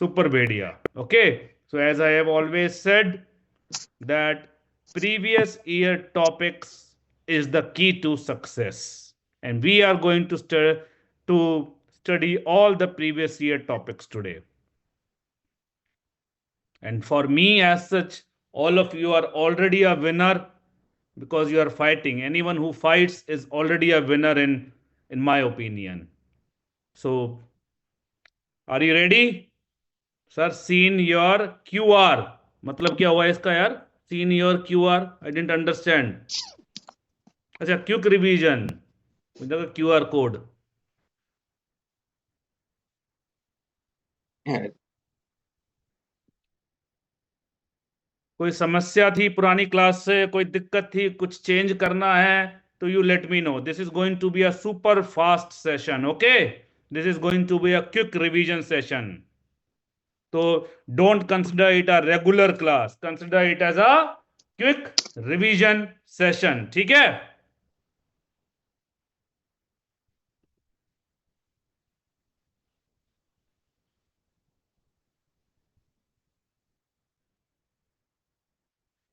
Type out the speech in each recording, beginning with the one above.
Super Bedia. Okay. So as I have always said that previous year topics is the key to success. And we are going to study all the previous year topics today. And for me, as such, all of you are already a winner because you are fighting. Anyone who fights is already a winner in my opinion. So, are you ready? Sir, seen your QR. मतलब क्या हुआ इसका यार? Seen your QR. I didn't understand. अच्छा, quick revision मतलब QR code. कोई समस्या थी पुरानी क्लास से, कोई दिक्कत थी, कुछ चेंज करना है तो you let me know. This is going to be a super fast session. Okay, this is going to be a quick revision session. तो don't consider it a regular class, consider it as a quick revision session. ठीक है.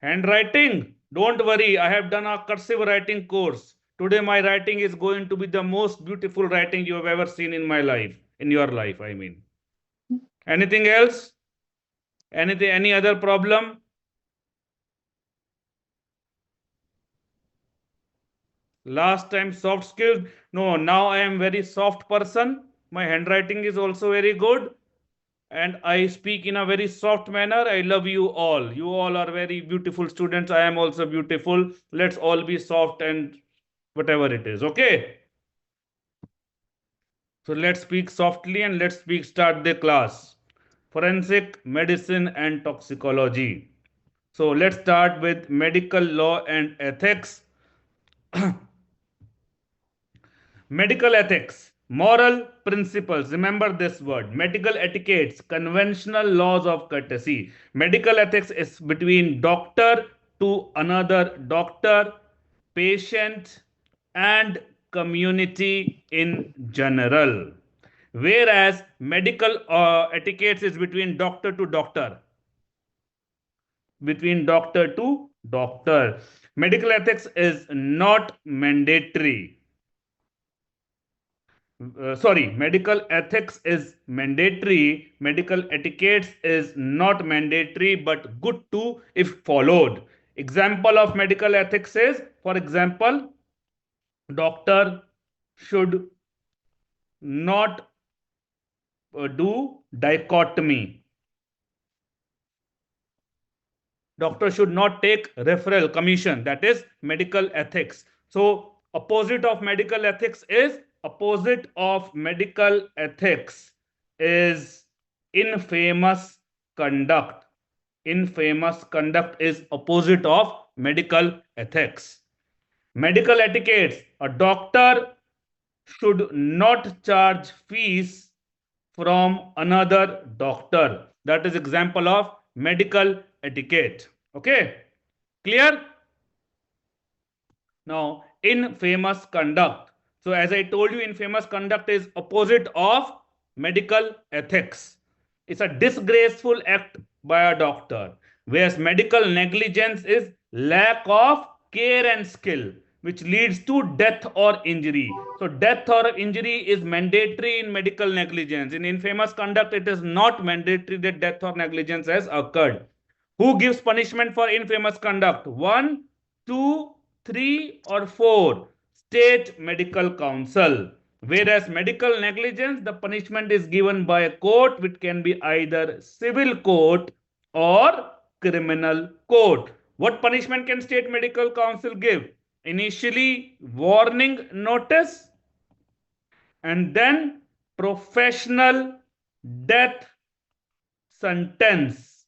Handwriting, don't worry, I have done a cursive writing course. Today my writing is going to be the most beautiful writing you have ever seen in my life, in your life, I mean. Anything else? Anything, any other problem? Last time soft skills. No, now I am very soft person. My handwriting is also very good. And I speak in a very soft manner. I love you all. You all are very beautiful students. I am also beautiful. Let's all be soft and whatever it is. Okay. So let's speak softly and let's start the class. Forensic medicine and toxicology. So let's start with medical law and ethics. Medical ethics, moral principles. Remember this word. Medical etiquettes, conventional laws of courtesy. Medical ethics is between doctor to another doctor, patient, and community in general. Whereas medical etiquettes is between doctor to doctor. Medical ethics is not mandatory. Sorry, medical ethics is mandatory. Medical etiquettes is not mandatory but good to if followed. Example of medical ethics is, for example, doctor should not do dichotomy. Doctor should not take referral commission. That is medical ethics. So opposite of medical ethics is infamous conduct. Infamous conduct is opposite of medical ethics. Medical etiquettes, a doctor should not charge fees from another doctor. That is example of medical etiquette. Okay, clear? Now, infamous conduct. So as I told you, infamous conduct is opposite of medical ethics. It's a disgraceful act by a doctor, whereas medical negligence is lack of care and skill, which leads to death or injury. So death or injury is mandatory in medical negligence. In infamous conduct, it is not mandatory that death or negligence has occurred. Who gives punishment for infamous conduct? 1, 2, 3, or 4? State Medical Council. Whereas medical negligence, the punishment is given by a court, which can be either civil court or criminal court. What punishment can State Medical Council give? Initially, warning notice, and then professional death sentence.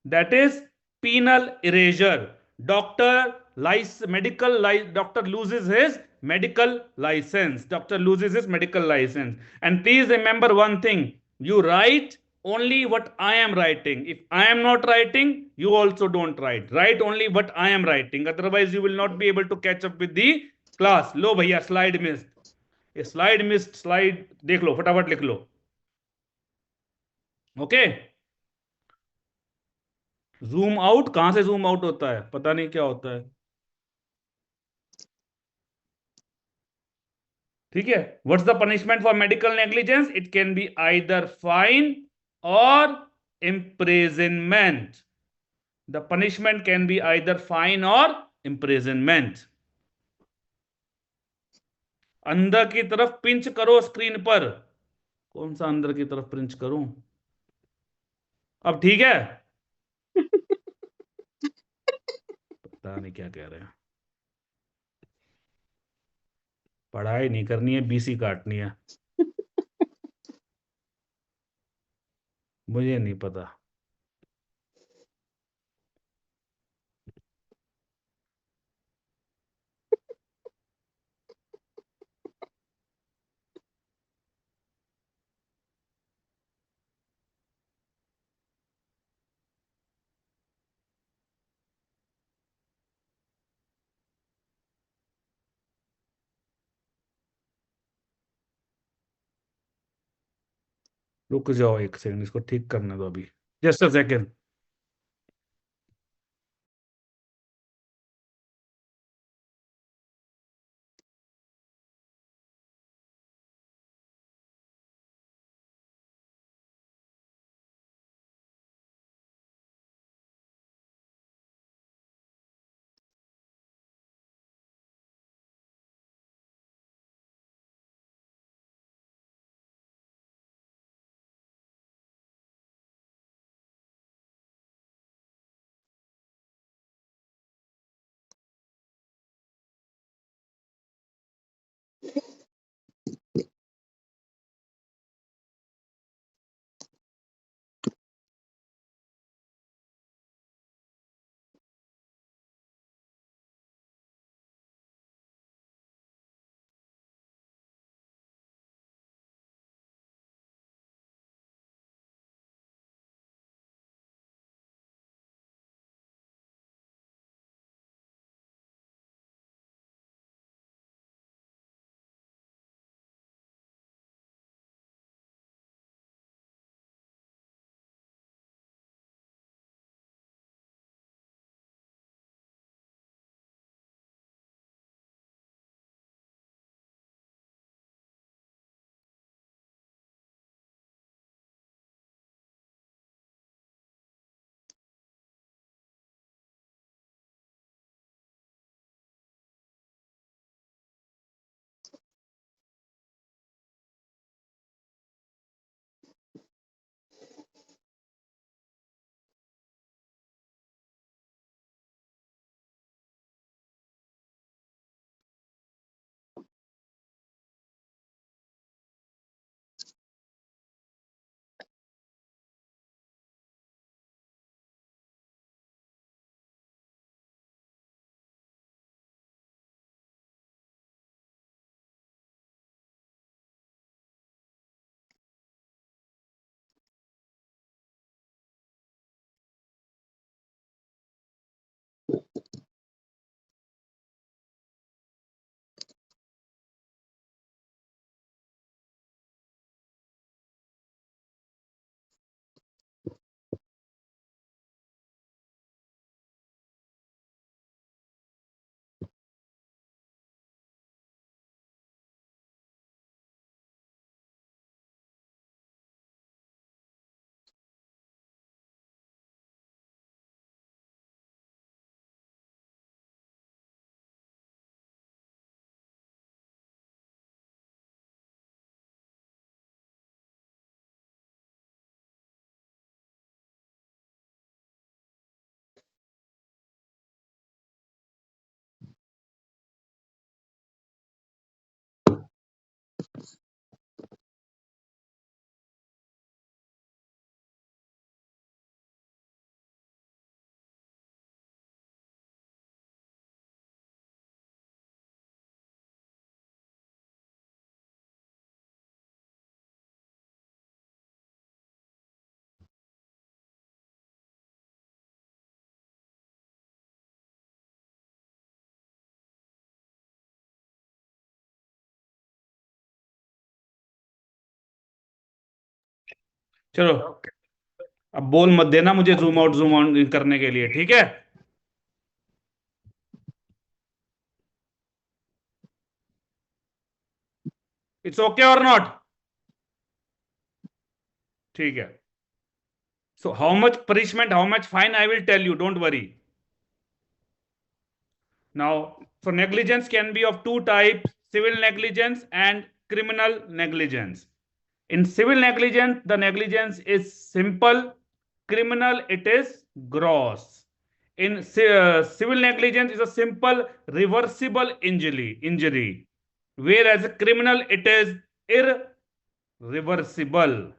That is penal erasure. Doctor loses his medical license. Doctor loses his medical license. And please remember one thing: you write only what I am writing. If I am not writing, you also don't write. Write only what I am writing. Otherwise, you will not be able to catch up with the class. लो भैया, slide missed. Slide missed. Slide देख लो, फटाफट लिख लो. Okay. Zoom out कहां से zoom out होता है, पता नहीं क्या होता है। ठीक है। What's the punishment for medical negligence? It can be either fine और imprisonment. The punishment can be either fine or imprisonment. अंदर की तरफ पिंच करो स्क्रीन पर। कौन सा अंदर की तरफ पिंच करूं? अब ठीक है। पता नहीं क्या कह रहे हैं। पढ़ाई नहीं करनी है, बीसी काटनी है। मुझे नहीं पता। रुक जाओ एक सेकंड, इसको ठीक करने दो अभी। Just a second. चलो अब बोल मत देना मुझे जूम आउट जूम ऑन करने के लिए, ठीक है? इट्स ओके और नॉट? ठीक है. So how much punishment, how much fine, I will tell you, don't worry. Now, so negligence can be of two types, civil negligence and criminal negligence. In civil negligence, the negligence is simple. Criminal, it is gross. In civil negligence is a simple reversible injury. Whereas criminal, it is irreversible.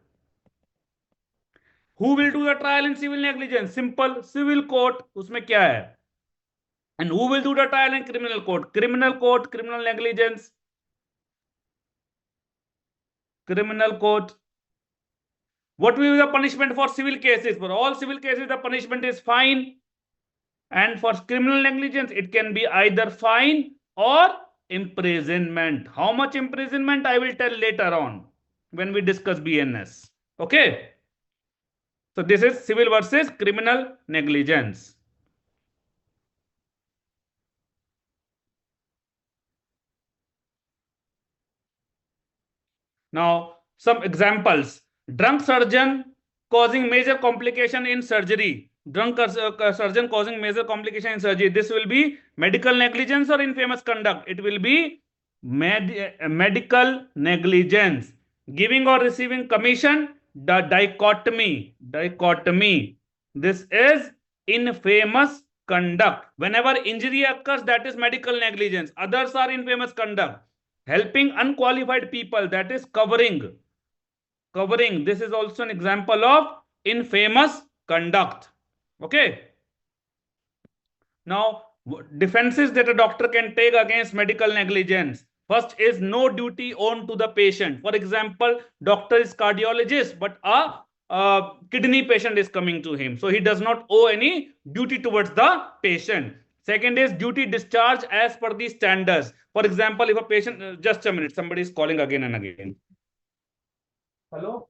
Who will do the trial in civil negligence? Simple, civil court. उसमें क्या है? And who will do the trial in criminal court? Criminal court, criminal negligence, criminal court. What will be the punishment for civil cases? For all civil cases, the punishment is fine. And for criminal negligence, it can be either fine or imprisonment. How much imprisonment? I will tell later on when we discuss BNS. Okay. So this is civil versus criminal negligence. Now, some examples. Drunk surgeon causing major complication in surgery. Drunk surgeon causing major complication in surgery. This will be medical negligence or infamous conduct. It will be medical negligence. Giving or receiving commission, the dichotomy. This is infamous conduct. Whenever injury occurs, that is medical negligence. Others are infamous conduct. Helping unqualified people, that is covering. This is also an example of infamous conduct. Okay. Now, defenses that a doctor can take against medical negligence. First is no duty owed to the patient. For example, doctor is cardiologist, but a kidney patient is coming to him, so he does not owe any duty towards the patient. Second is duty discharge as per the standards. For example, if a patient, just a minute, somebody is calling again and again. Hello.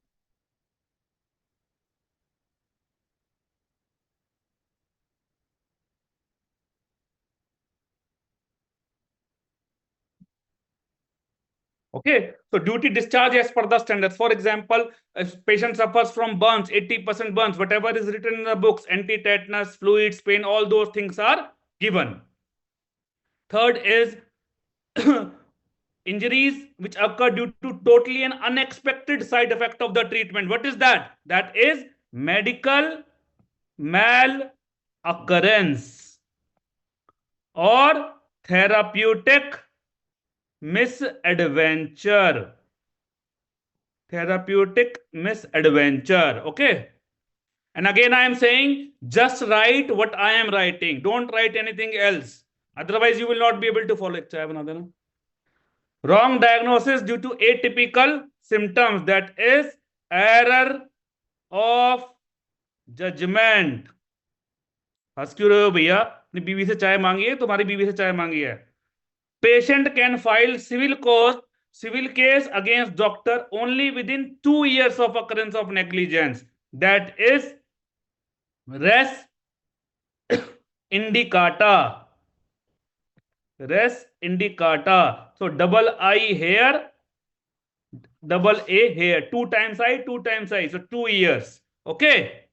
Okay, so duty discharge as per the standards. For example, if patient suffers from burns, 80% burns, whatever is written in the books, anti-tetanus, fluids, pain, all those things are given. Third is injuries which occur due to totally an unexpected side effect of the treatment. What is that? That is medical mal-occurrence or therapeutic misadventure. Okay. And again, I am saying just write what I am writing. Don't write anything else. Otherwise, you will not be able to follow. Wrong diagnosis due to atypical symptoms. That is error of judgment. हंस क्यों रहे हो भैया? अपनी बीवी से चाय मांगी है, तुम्हारी बीवी से चाय मांगी है. Patient can file civil case against doctor only within 2 years of occurrence of negligence. That is res indicata. So double I here, double A here. 2 times I. So 2 years. Okay.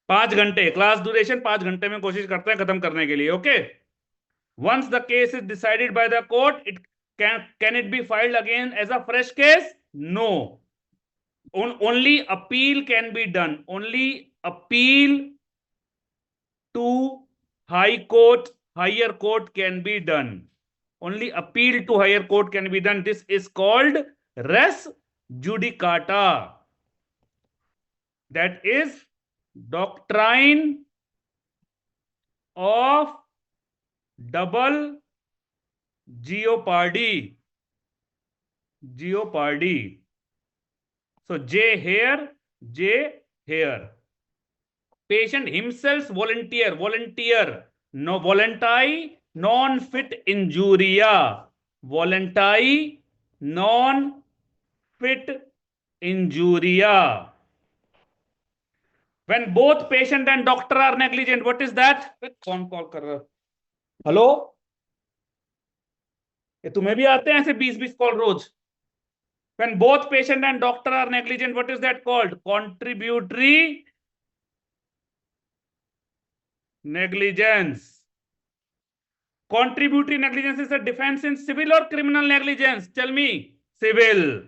5 घंटे क्लास ड्यूरेशन, 5 घंटे में कोशिश करते हैं खत्म करने के लिए. Okay. Once the case is decided by the court, it can it be filed again as a fresh case? No. Only appeal can be done. Only appeal to high court, higher court can be done. Only appeal to higher court can be done. This is called res judicata. That is doctrine of double jeopardy. So J here, J here. Patient himself volunteer, no voluntae, non-fit injuria. Voluntae, non-fit injuria. When both patient and doctor are negligent, what is that? कौन call कर रहा है? Hello, ये तुम्हें भी आते हैं ऐसे 20-20 कॉल रोज? When both patient and doctor are negligent, what is that called? Contributory negligence. Contributory negligence is a defense in civil or criminal negligence? Tell me. Civil.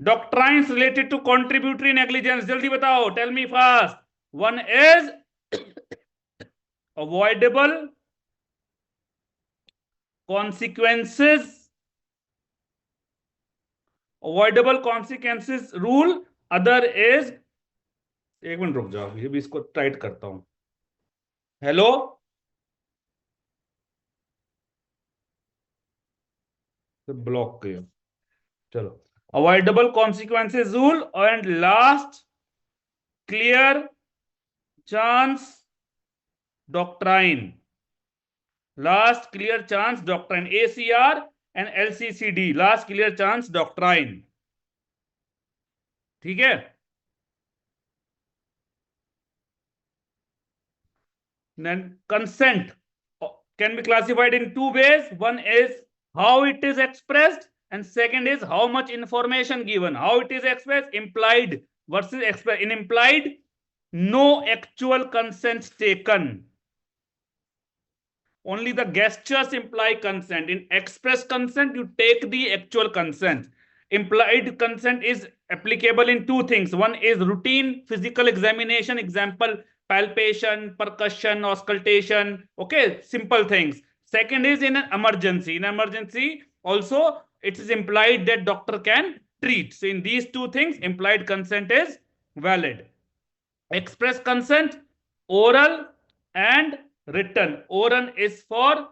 Doctrines related to contributory negligence. Jaldi batao. Tell me fast. One is avoidable consequences. Avoidable consequences rule. Other is, एक minute रुक जाओ, ये भी इसको tight करता हूं. Hello, block किया. चलो, avoidable consequences rule. And last, clear chance doctrine. Last clear chance doctrine. ACR and LCCD, last clear chance doctrine. ठीक है. Then consent can be classified in two ways. One is how it is expressed, and second is how much information given. How it is expressed, implied versus expressed. In implied, no actual consent taken. Only the gestures imply consent. In express consent, you take the actual consent. Implied consent is applicable in two things. One is routine physical examination, example, palpation, percussion, auscultation. Okay, simple things. Second is in an emergency. In emergency, also, it is implied that doctor can treat. So in these two things, implied consent is valid. Express consent, oral and written. Oral is for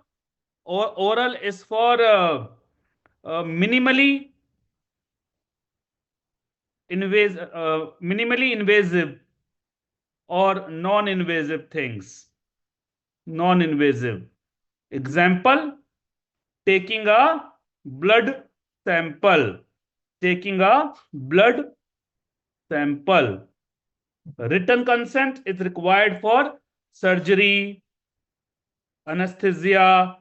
minimally invasive or non-invasive things. Non-invasive. Example, taking a blood sample. Taking a blood sample. Written consent is required for surgery, anesthesia,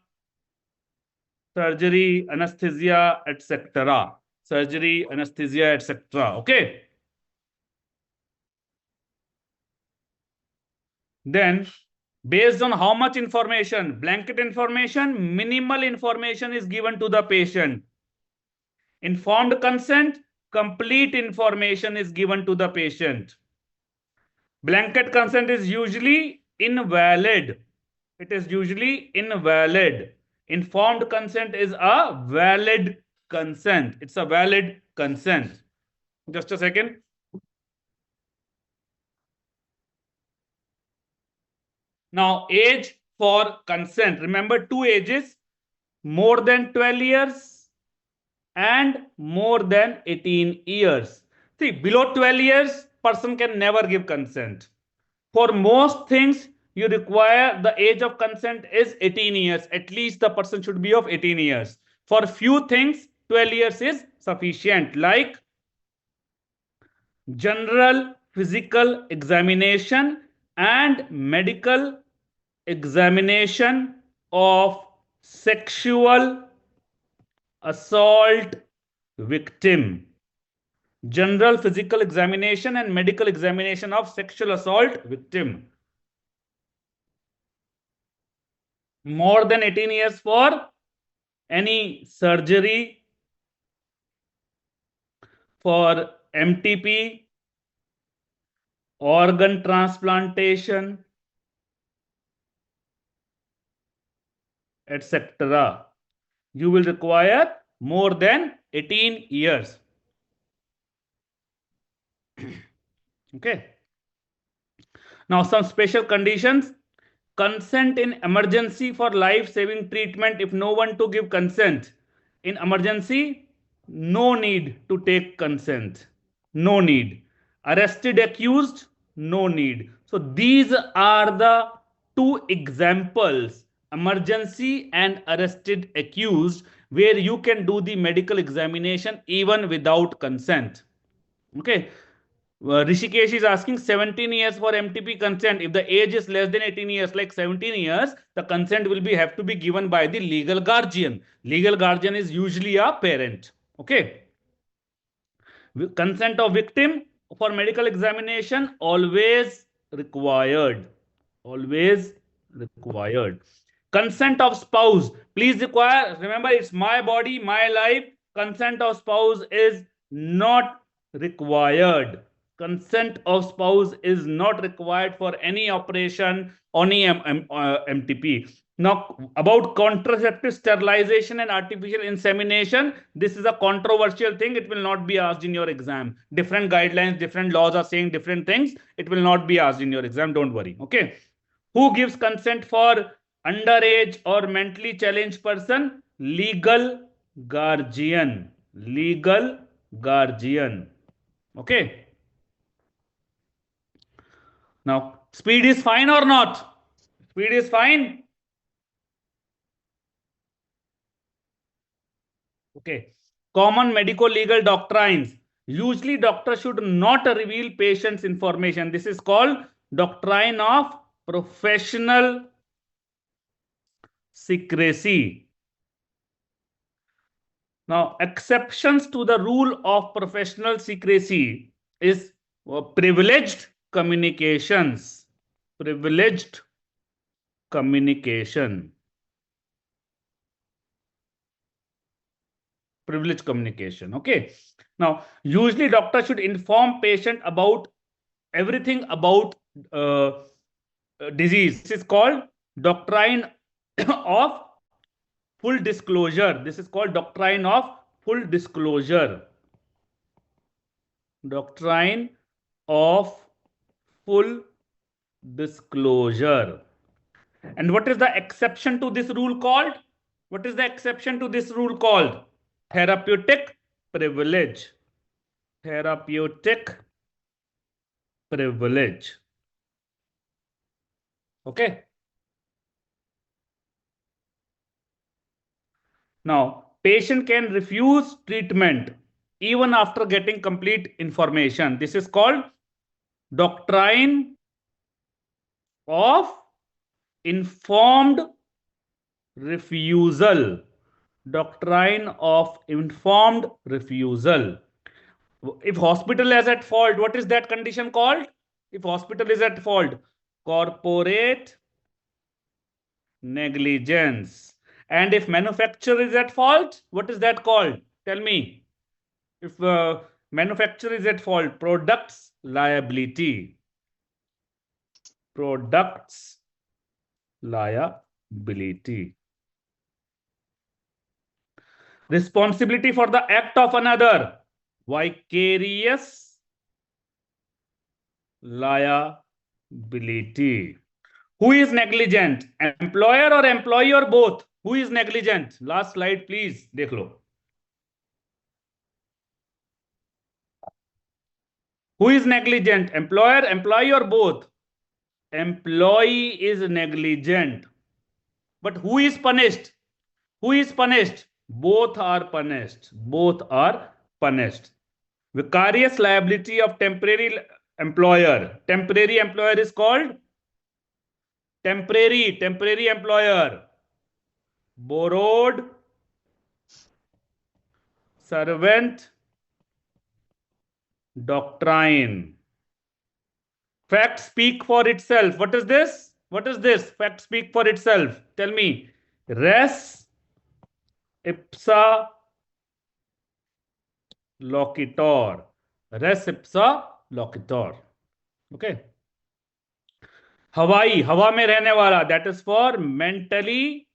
etc. Surgery, anesthesia, etc. Okay. Then, based on how much information, blanket information, minimal information is given to the patient. Informed consent, complete information is given to the patient. Blanket consent is usually invalid. It is usually invalid. Informed consent is a valid consent. It's a valid consent. Just a second. Now, age for consent. Remember two ages, more than 12 years and more than 18 years. See, below 12 years, person can never give consent. For most things, you require the age of consent is 18 years. At least the person should be of 18 years. For few things, 12 years is sufficient, like general physical examination and medical examination of sexual assault victim. General physical examination and medical examination of sexual assault victim. More than 18 years for any surgery, for MTP, organ transplantation, etc. You will require more than 18 years. Okay. Now, some special conditions. Consent in emergency for life-saving treatment. If no one to give consent in emergency, no need to take consent. No need. Arrested accused, no need. So these are the two examples, emergency and arrested accused, where you can do the medical examination even without consent. Okay. Rishikesh is asking 17 years for MTP consent. If the age is less than 18 years, like 17 years, the consent will be have to be given by the legal guardian. Legal guardian is usually a parent. Okay. Consent of victim for medical examination always required. Always required. Consent of spouse. Please require. Remember, it's my body, my life. Consent of spouse is not required. Consent of spouse is not required for any operation, any MTP. Now, about contraceptive sterilization and artificial insemination, this is a controversial thing. It will not be asked in your exam. Different guidelines, different laws are saying different things. It will not be asked in your exam. Don't worry. Okay. Who gives consent for underage or mentally challenged person? Legal guardian. Legal guardian. Okay. Now, speed is fine or not? Speed is fine. Okay. Common medico-legal doctrines. Usually, doctor should not reveal patient's information. This is called doctrine of professional secrecy. Now, exceptions to the rule of professional secrecy is privileged communications. Privileged communication. Privileged communication. Okay. Now, usually doctor should inform patient about everything about disease. This is called doctrine of full disclosure. This is called doctrine of full disclosure. Doctrine of full disclosure. And what is the exception to this rule called? What is the exception to this rule called? Therapeutic privilege. Therapeutic privilege. Okay. Now, patient can refuse treatment even after getting complete information. This is called doctrine of informed refusal. Doctrine of informed refusal. If hospital is at fault, what is that condition called? If hospital is at fault, corporate negligence. And if manufacturer is at fault, what is that called? Tell me. If manufacturer is at fault, products liability. Products liability. Responsibility for the act of another. Vicarious liability. Who is negligent? Employer or employee or both? Who is negligent? Last slide, please. देख लो. Who is negligent? Employer, employee or both? Employee is negligent. But who is punished? Who is punished? Both are punished. Both are punished. Vicarious liability of temporary employer. Temporary employer is called temporary employer. Borrowed servant doctrine. Fact speak for itself. What is this? What is this? Fact speak for itself. Tell me. Res ipsa loquitur. Res ipsa loquitur. Okay. हवाई, हवा में रहने वाला. That is for mentally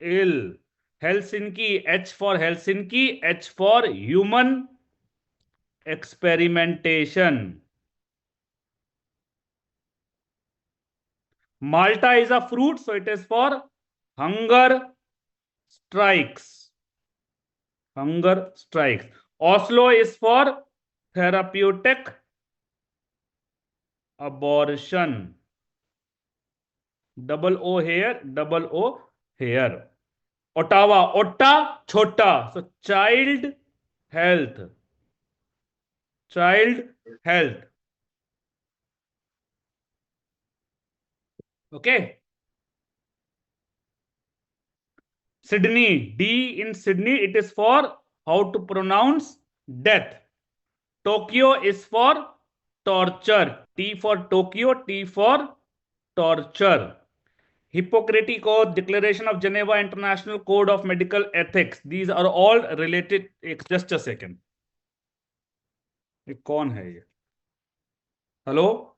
ill. Helsinki, H for Helsinki, H for human experimentation. Malta is a fruit, so it is for hunger strikes. Hunger strikes. Oslo is for therapeutic abortion. Double O here, double O here. Ottawa, Otta, Chota. So child health. child health. Okay. Sydney, D in Sydney, it is for how to pronounce death. Tokyo is for torture. T for Tokyo, T for torture. Hippocratic Oath, Declaration of Geneva, International Code of Medical Ethics. These are all related. Just a second. ये कौन है ये? Hello,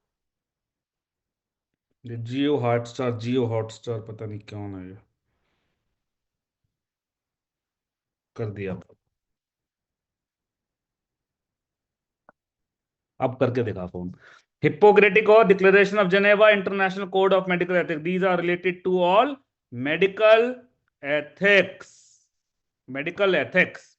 ये जियो Hotstar पता नहीं कौन है ये. कर दिया. अब करके देखा phone. Hippocratic Oath, Declaration of Geneva, International Code of Medical Ethics. These are related to all medical ethics. Medical ethics.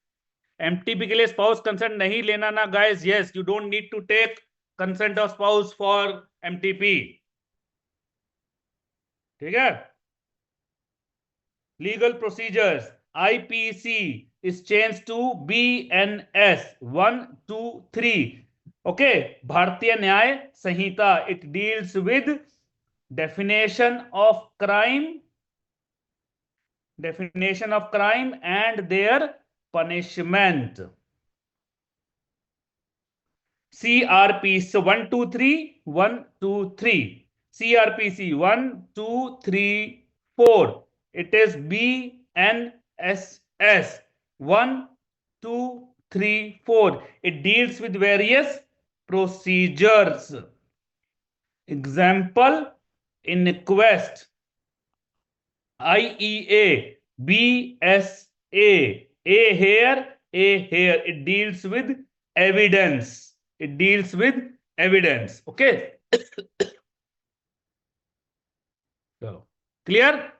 MTP के लिए स्पाउस कंसेंट नहीं लेना ना guys. Yes, you don't need to take consent of spouse for MTP. ठीक है. Legal procedures. IPC is changed to BNS 1, 2, 3. Okay, भारतीय न्याय संहिता. It deals with definition of crime and their punishment. CRPC 1, 2, 3, 1, 2, 3. CRPC 1, 2, 3, 4. It is BNSS 1, 2, 3, 4. It deals with various procedures. Example, inquest. IEA, BSA, A here, it deals with evidence. Okay. So, clear?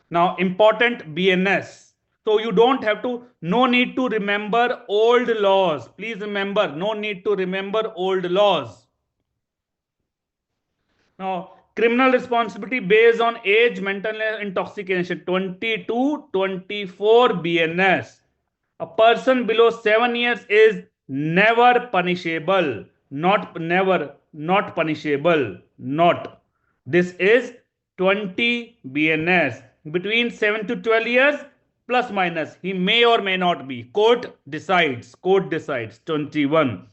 Now, important BNS. So you don't have to, no need to remember old laws. Please remember, no need to remember old laws. Now, criminal responsibility based on age, mental intoxication, 22, 24 BNS. A person below 7 years is never punishable. Not punishable. Not. This is 20 BNS. Between 7 to 12 years, plus minus, he may or may not be. Court decides. 21.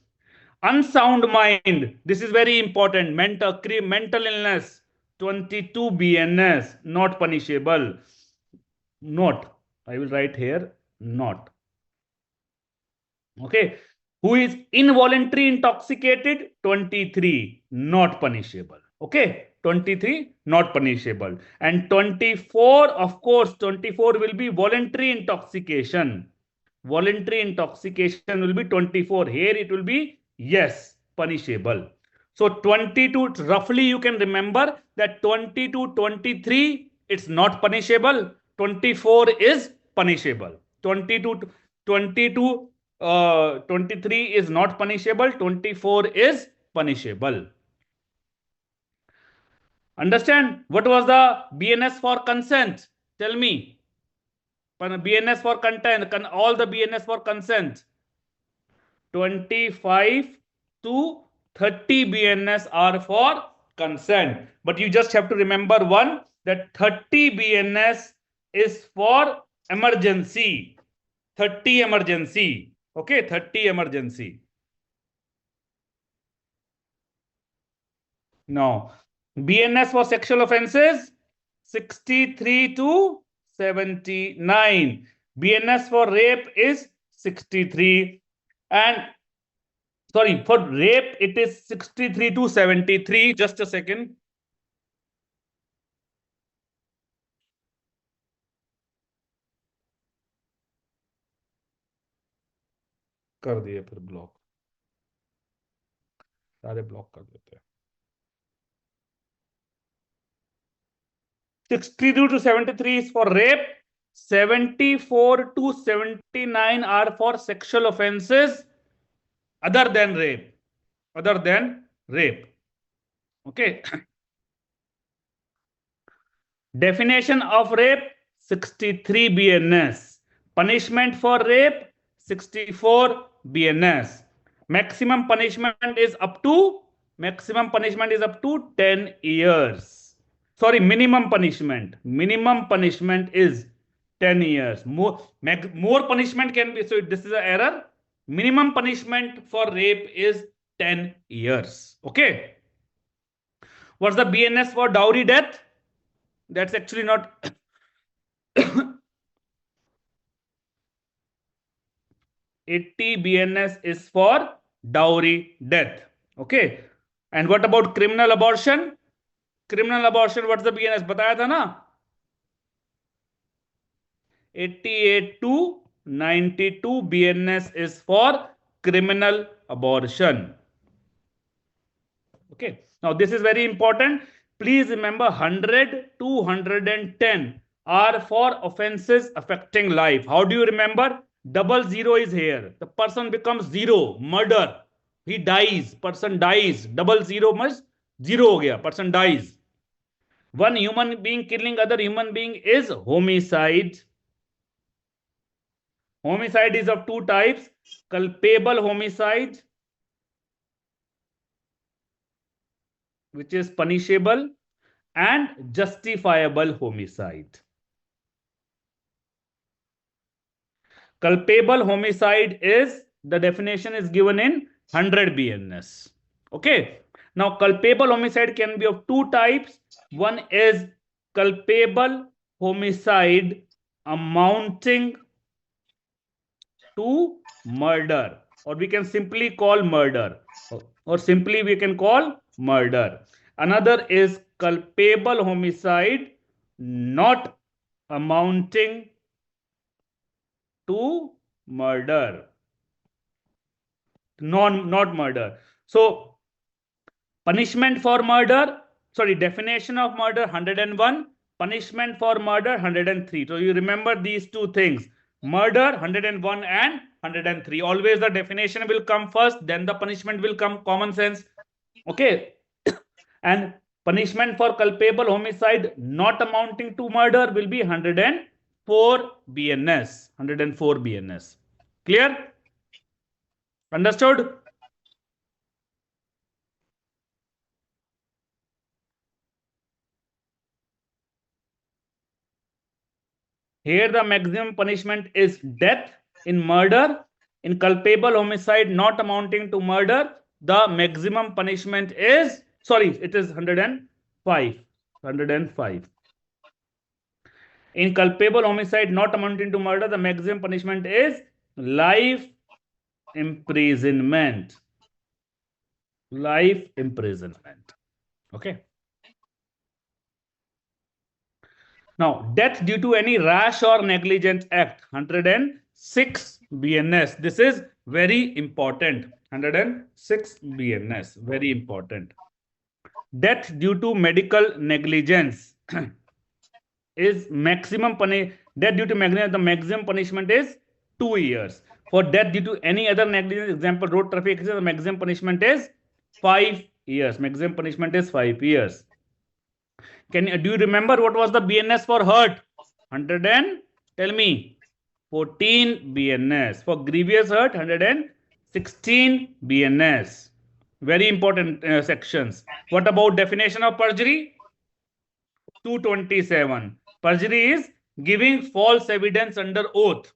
Unsound mind. This is very important. Mental illness. 22 BNS. Not punishable. Not. I will write here. Not. Okay. Who is involuntary intoxicated? 23. Not punishable. Okay. 23 not punishable. And 24, of course, 24 will be voluntary intoxication. Voluntary intoxication will be 24. Here it will be, yes, punishable. So 22, roughly you can remember that 20 to 23, it's not punishable. 24 is punishable. 22, 23 is not punishable. 24 is punishable. Understand? What was the BNS for consent? Tell me. BNS for content, all the BNS for consent. 25 to 30 BNS are for consent. But you just have to remember one, that 30 BNS is for emergency. 30 emergency. Okay, 30 emergency. Now, BNS for sexual offenses, 63 to 79. BNS for rape is 63. And sorry, for rape, it is 63 to 73. Just a second. कर दिए फिर block, सारे block कर देते हैं. 62 to 73 is for rape. 74 to 79 are for sexual offenses other than rape. Okay. Definition of rape, 63 BNS. Punishment for rape, 64 BNS. Maximum punishment is up to 10 years. Sorry, minimum punishment. Minimum punishment is 10 years. More punishment can be, so this is an error. Minimum punishment for rape is 10 years. Okay. What's the BNS for dowry death? That's actually not 80 BNS is for dowry death. Okay. And what about criminal abortion? Criminal abortion, what's the BNS? बताया था ना? 88 to 92 BNS is for criminal abortion. Okay. Now this is very important. Please remember 100 to 110 are for offenses affecting life. How do you remember? Double zero is here. The person becomes zero. Murder. He dies. Person dies. Double zero means zero ho gaya. Person dies. One human being killing other human being is homicide. Homicide is of two types. Culpable homicide, which is punishable, and justifiable homicide. Culpable homicide is, the definition is given in 100 BNS. Okay. Now, culpable homicide can be of two types. One is culpable homicide amounting to murder, or we can simply call murder, or simply we can call murder. Another is culpable homicide not amounting to murder. Not murder. So punishment for murder, sorry, definition of murder 101, punishment for murder 103. So you remember these two things. Murder 101 and 103. Always the definition will come first, then the punishment will come. Common sense. Okay. And punishment for culpable homicide not amounting to murder will be 104 BNS. 104 BNS. Clear? Understood? Here the maximum punishment is death. In murder, in culpable homicide not amounting to murder, the maximum punishment is, sorry, it is 105. 105. In culpable homicide not amounting to murder, the maximum punishment is life imprisonment. Life imprisonment. Okay. Now, death due to any rash or negligent act, 106 BNS. This is very important. 106 BNS, very important. Death due to medical negligence is maximum punishment. Death due to negligence, the maximum punishment is 2 years. For death due to any other negligence, example road traffic accident, the maximum punishment is 5 years. Maximum punishment is 5 years. Do you remember what was the BNS for hurt? 100 and tell me 14 BNS. For grievous hurt, 116 BNS. Very important sections. What about definition of perjury? 227. Perjury is giving false evidence under oath.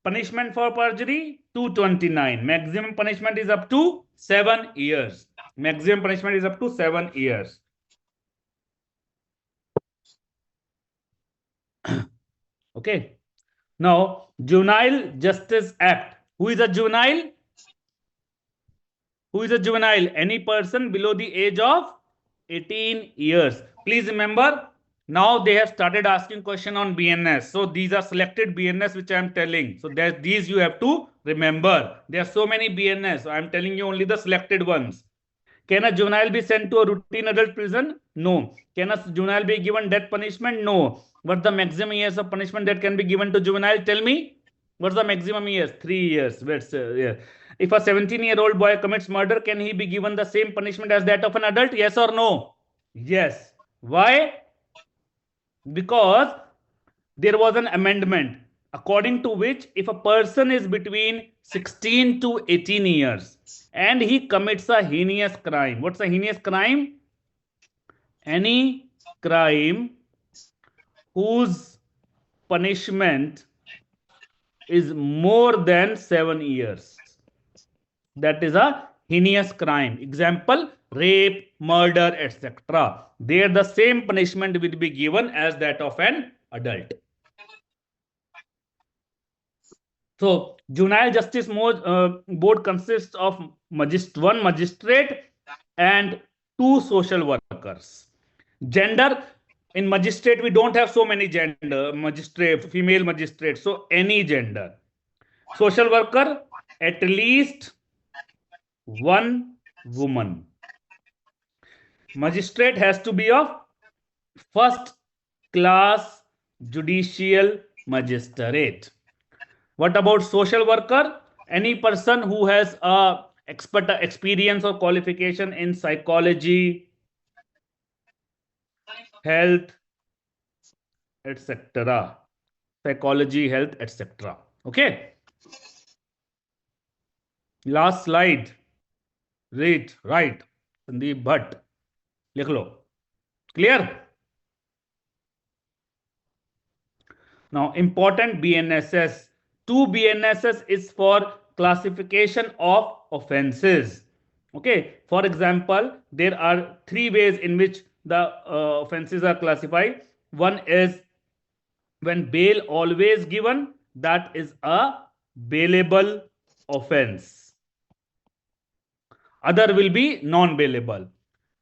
Punishment for perjury 229. Maximum punishment is up to 7 years. Maximum punishment is up to 7 years. Okay. Now, Juvenile Justice Act. Who is a juvenile? Who is a juvenile? Any person below the age of 18 years. Please remember, now they have started asking question on BNS. So these are selected BNS which I am telling. So these you have to remember. There are so many BNS. So I am telling you only the selected ones. Can a juvenile be sent to a routine adult prison? No. Can a juvenile be given death punishment? No. What's the maximum years of punishment that can be given to juvenile? Tell me. What's the maximum years? 3 years. Yeah. If a 17-year-old boy commits murder, can he be given the same punishment as that of an adult? Yes or no? Yes. Why? Because there was an amendment. according to which if a person is between 16 to 18 years and he commits a heinous crime. What's a heinous crime? Any crime whose punishment is more than 7 years. That is a heinous crime. Example, rape, murder, etc. There the same punishment will be given as that of an adult. So, juvenile justice board consists of one magistrate and two social workers. Gender, in magistrate we don't have so many gender, magistrate, female magistrate, so any gender. Social worker, at least one woman. Magistrate has to be of first class judicial magistrate. What about social worker? Any person who has a experience or qualification in psychology, health, etc. Psychology, health, etc. Okay. Last slide. Read, write. Sandeep Bhatt. लिख लो. Clear? Now, important BNSS. 2 BNSS is for classification of offenses. Okay. For example, there are 3 ways in which the offenses are classified. One is when bail always given, that is a bailable offense. Other will be non-bailable.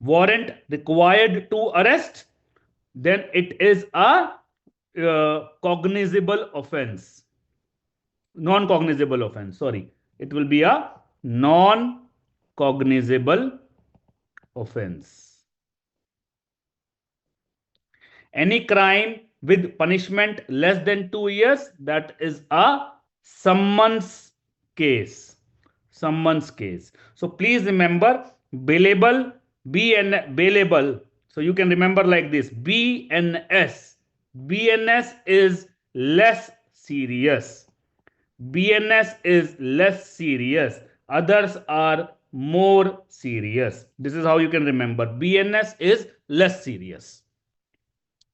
Warrant required to arrest, then it is a cognizable offense. Non-cognizable offense, sorry. It will be a non-cognizable offense. Any crime with punishment less than 2 years, that is a summons case. Summons case. So please remember, bailable, bailable. So you can remember like this, BNS. BNS is less serious. BNS is less serious. Others are more serious. This is how you can remember. BNS is less serious.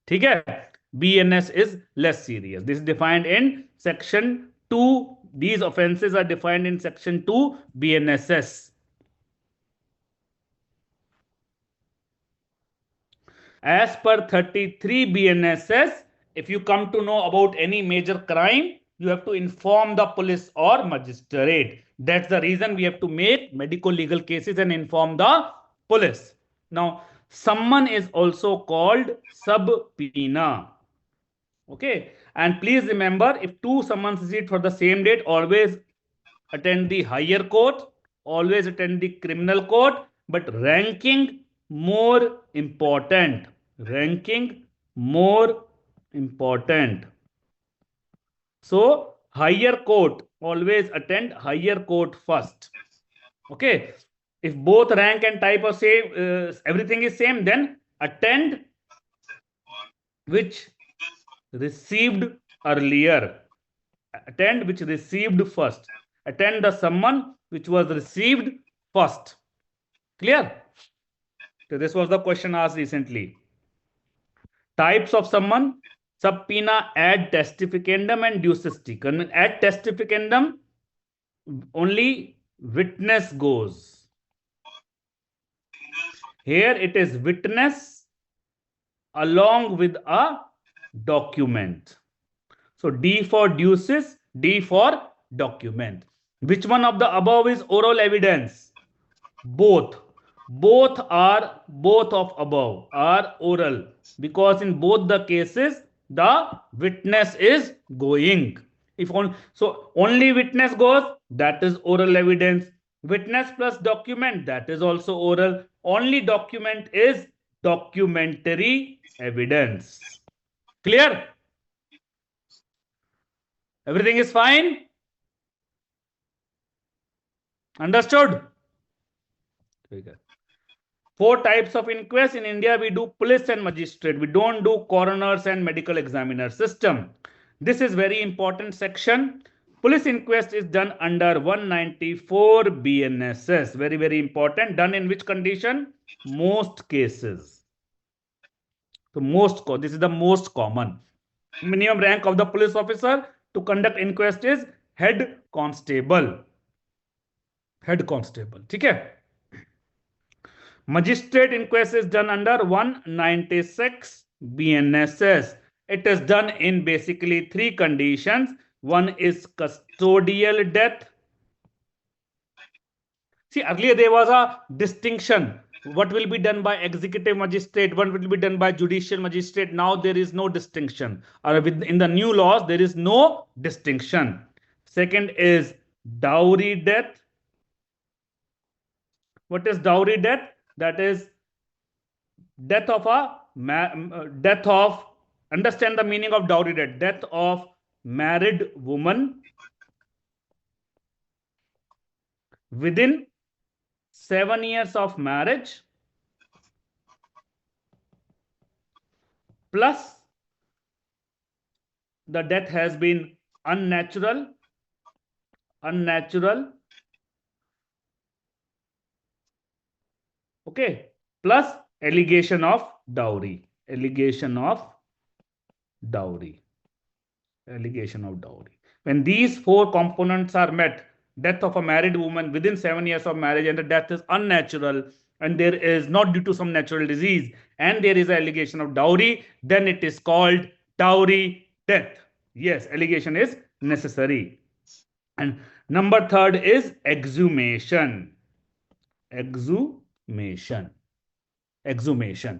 ठीक है? BNS is less serious. This is defined in section 2. These offenses are defined in section 2 BNSS. As per 33 BNSS, if you come to know about any major crime, you have to inform the police or magistrate. That's the reason we have to make medical legal cases and inform the police. Now, summon is also called subpoena. Okay. And please remember, if 2 summons received for the same date, always attend the higher court, always attend the criminal court, but ranking more important. Ranking more important. So, higher court, always attend higher court first. Okay. If both rank and type are same, everything is same, then attend which received earlier. Attend which received first. Attend the summon which was received first. Clear? So this was the question asked recently. Types of summon: subpoena, ad testificandum, and ducis tecum. Ad testificandum, only witness goes. Here it is witness along with a document. So D for ducis, D for document. Which one of the above is oral evidence? Both. Both of above are oral, because in both the cases the witness is going. If only witness goes, that is oral evidence. Witness plus document, that is also oral. Only document is documentary evidence. Clear? Everything is fine? Understood? 4 types of inquest in India. We do police and magistrate. We don't do coroners and medical examiner system. This is very important section. Police inquest is done under 194 BNSS. Very, very important. Done in which condition? Most cases. So this is the most common. Minimum rank of the police officer to conduct inquest is head constable. Head constable. Okay. Magistrate inquest is done under 196 BNSS. It is done in basically three conditions. One is custodial death. See, earlier there was a distinction. What will be done by executive magistrate? What will be done by judicial magistrate? Now there is no distinction. In the new laws, there is no distinction. Second is dowry death. What is dowry death? That is death of understand the meaning of dowry death. Death of married woman within 7 years of marriage plus the death has been unnatural, okay, plus allegation of dowry. When these four components are met, death of a married woman within 7 years of marriage and the death is unnatural and there is not due to some natural disease and there is an allegation of dowry, then it is called dowry death. Yes, allegation is necessary. And number third is exhumation.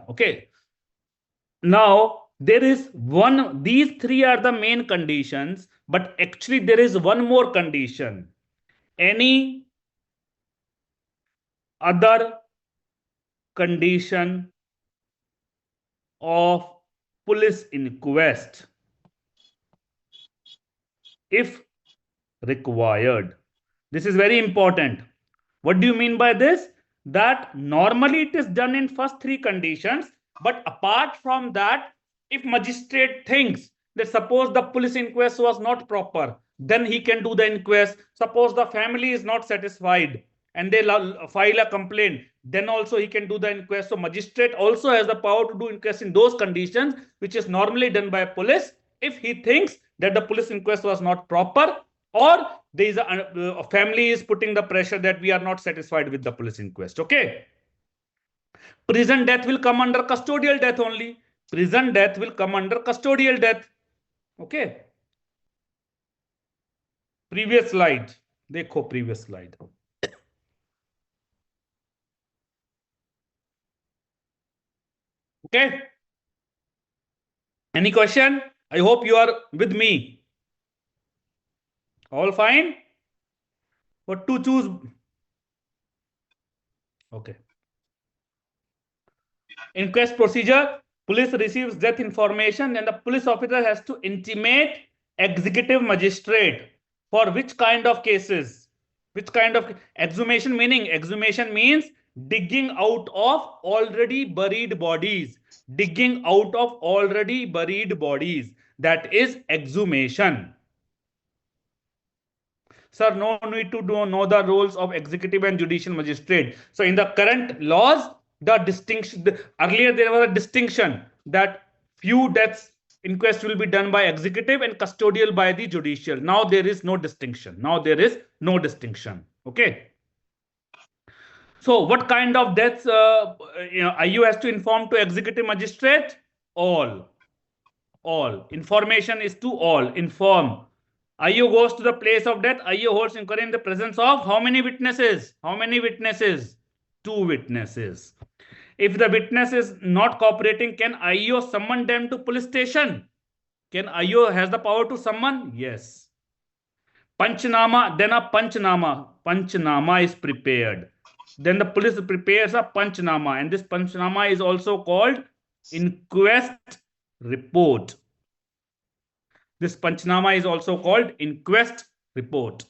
Okay. Now, there is these three are the main conditions, but actually there is one more condition. Any other condition of police inquest, if required. This is very important. What do you mean by this? That normally it is done in first three conditions, but apart from that, if magistrate thinks that suppose the police inquest was not proper, then he can do the inquest. Suppose the family is not satisfied and they file a complaint, then also he can do the inquest. So magistrate also has the power to do inquest in those conditions, which is normally done by police if he thinks that the police inquest was not proper, or there is a family is putting the pressure that we are not satisfied with the police inquest. Okay. Prison death will come under custodial death only. Prison death will come under custodial death. Okay. Previous slide. Dekho previous slide. Okay. Any question? I hope you are with me. All fine? What to choose? Okay. Inquest procedure. Police receives death information and the police officer has to intimate executive magistrate for which kind of cases? Which kind of exhumation meaning? Exhumation means digging out of already buried bodies. Digging out of already buried bodies. That is exhumation. Sir, no need to know the roles of executive and judicial magistrate. So in the current laws, the distinction, earlier there was a distinction that few deaths inquest will be done by executive and custodial by the judicial. Now there is no distinction. Okay. So what kind of deaths IU has to inform to executive magistrate? All. Information is to all. Inform. IU goes to the place of death. IU holds inquiry in the presence of how many witnesses? 2 witnesses. If the witness is not cooperating, can IU summon them to police station? Can IU has the power to summon? Yes. Panchnama, then a panchnama. Panchnama is prepared. Then the police prepares a panchnama, and this panchnama is also called inquest report. This panchnama is also called inquest report.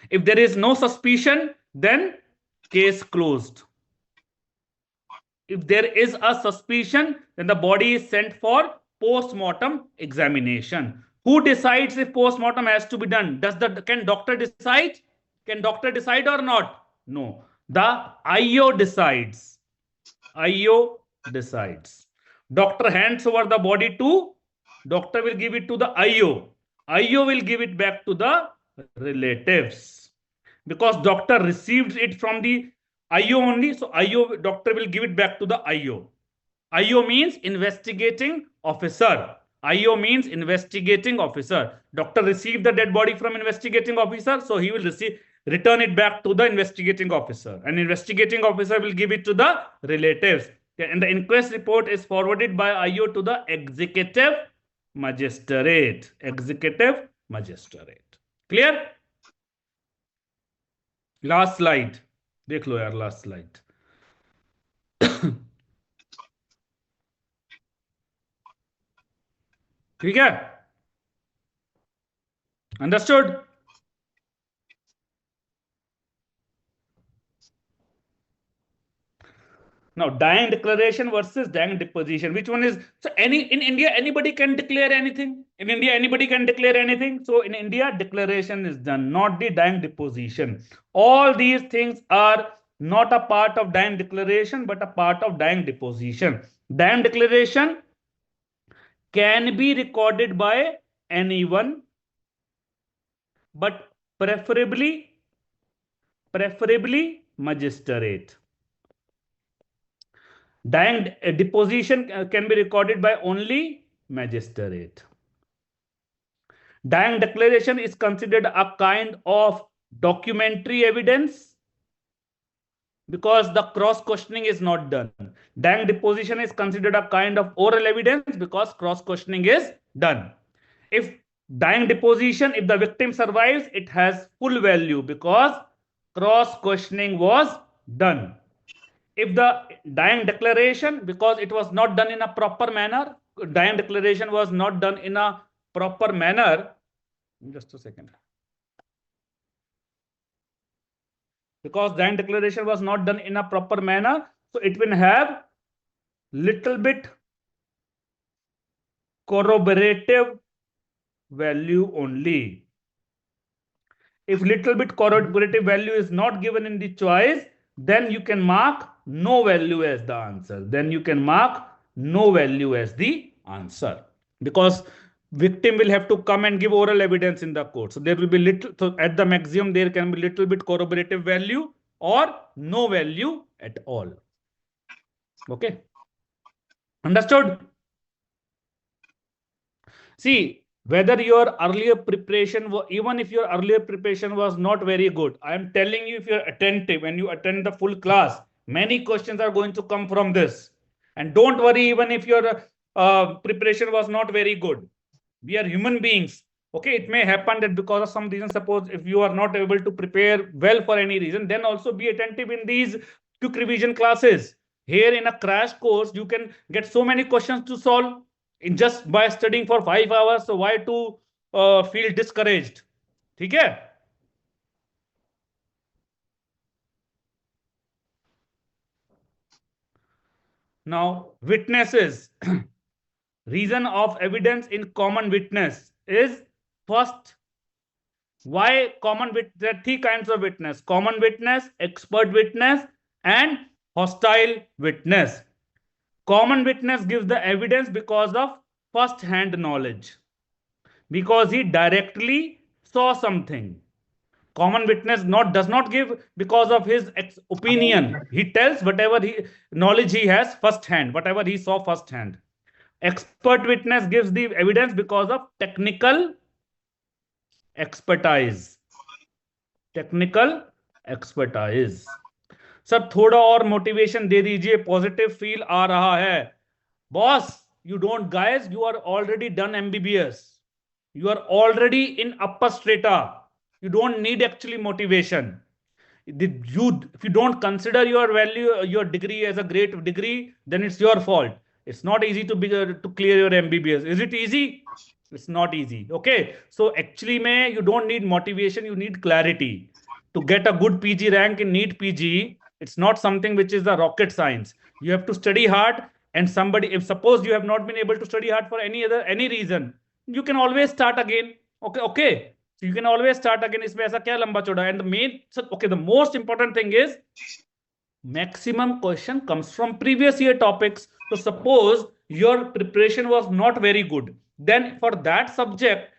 If there is no suspicion, then case closed. If there is a suspicion, then the body is sent for post-mortem examination. Who decides if post-mortem has to be done? Can doctor decide? Can doctor decide or not? No. The IO decides. IO decides. Doctor hands over the body to, doctor will give it to the IO. IO will give it back to the relatives. Because doctor received it from the IO only, so IO, doctor will give it back to the IO. IO means investigating officer. IO means investigating officer. Doctor received the dead body from investigating officer, so he will return it back to the investigating officer. And investigating officer will give it to the relatives. And the inquest report is forwarded by IO to the executive magistrate. Executive magistrate. Clear? Last slide. देख लो यार last slide. ठीक है? Understood? Now, dying declaration versus dying deposition. Which one is, so in India, anybody can declare anything. In India, anybody can declare anything. So in India, declaration is done, not the dying deposition. All these things are not a part of dying declaration, but a part of dying deposition. Dying declaration can be recorded by anyone, but preferably magistrate. Dying deposition can be recorded by only magistrate. Dying declaration is considered a kind of documentary evidence because the cross questioning is not done. Dying deposition is considered a kind of oral evidence because cross questioning is done. If dying deposition, if the victim survives, it has full value because cross questioning was done. If the dying declaration, because it was not done in a proper manner, dying declaration was not done in a proper manner, just a second. Because dying declaration was not done in a proper manner, so it will have little bit corroborative value only. If little bit corroborative value is not given in the choice, then you can mark no value as the answer. Then you can mark no value as the answer. Because victim will have to come and give oral evidence in the court. So there will be little, so at the maximum, there can be little bit corroborative value or no value at all. Okay. Understood? See, whether your earlier preparation, even if your earlier preparation was not very good, I am telling you, if you're attentive and you attend the full class, many questions are going to come from this. And don't worry, even if your preparation was not very good. We are human beings. Okay, it may happen that because of some reason, suppose if you are not able to prepare well for any reason, then also be attentive in these quick revision classes. Here in a crash course, you can get so many questions to solve in just by studying for 5 hours. So why to feel discouraged? ठीक है? Now, witnesses. Reason of evidence in common witness is first, why common witness? There are 3 kinds of witness: common witness, expert witness, and hostile witness. Common witness gives the evidence because of first-hand knowledge, because he directly saw something. Common witness does not give because of his opinion. He tells whatever knowledge he has first-hand, whatever he saw first-hand. Expert witness gives the evidence because of technical expertise. Technical expertise. Sir थोड़ा और motivation दे दीजिए, positive feel आ रहा है. Boss, you don't, guys, you are already done MBBS. You are already in upper strata. You don't need actually motivation. If you don't consider your value, your degree as a great degree, then it's your fault. It's not easy to clear your MBBS. Is it easy? It's not easy. Okay. So actually, you don't need motivation. You need clarity. To get a good PG rank in NEET PG, it's not something which is the rocket science. You have to study hard and somebody, if suppose you have not been able to study hard for any reason, you can always start again. Okay. So you can always start again. इसमें ऐसा क्या लंबा चौड़ा? And the most important thing is maximum question comes from previous year topics. So suppose your preparation was not very good, then for that subject,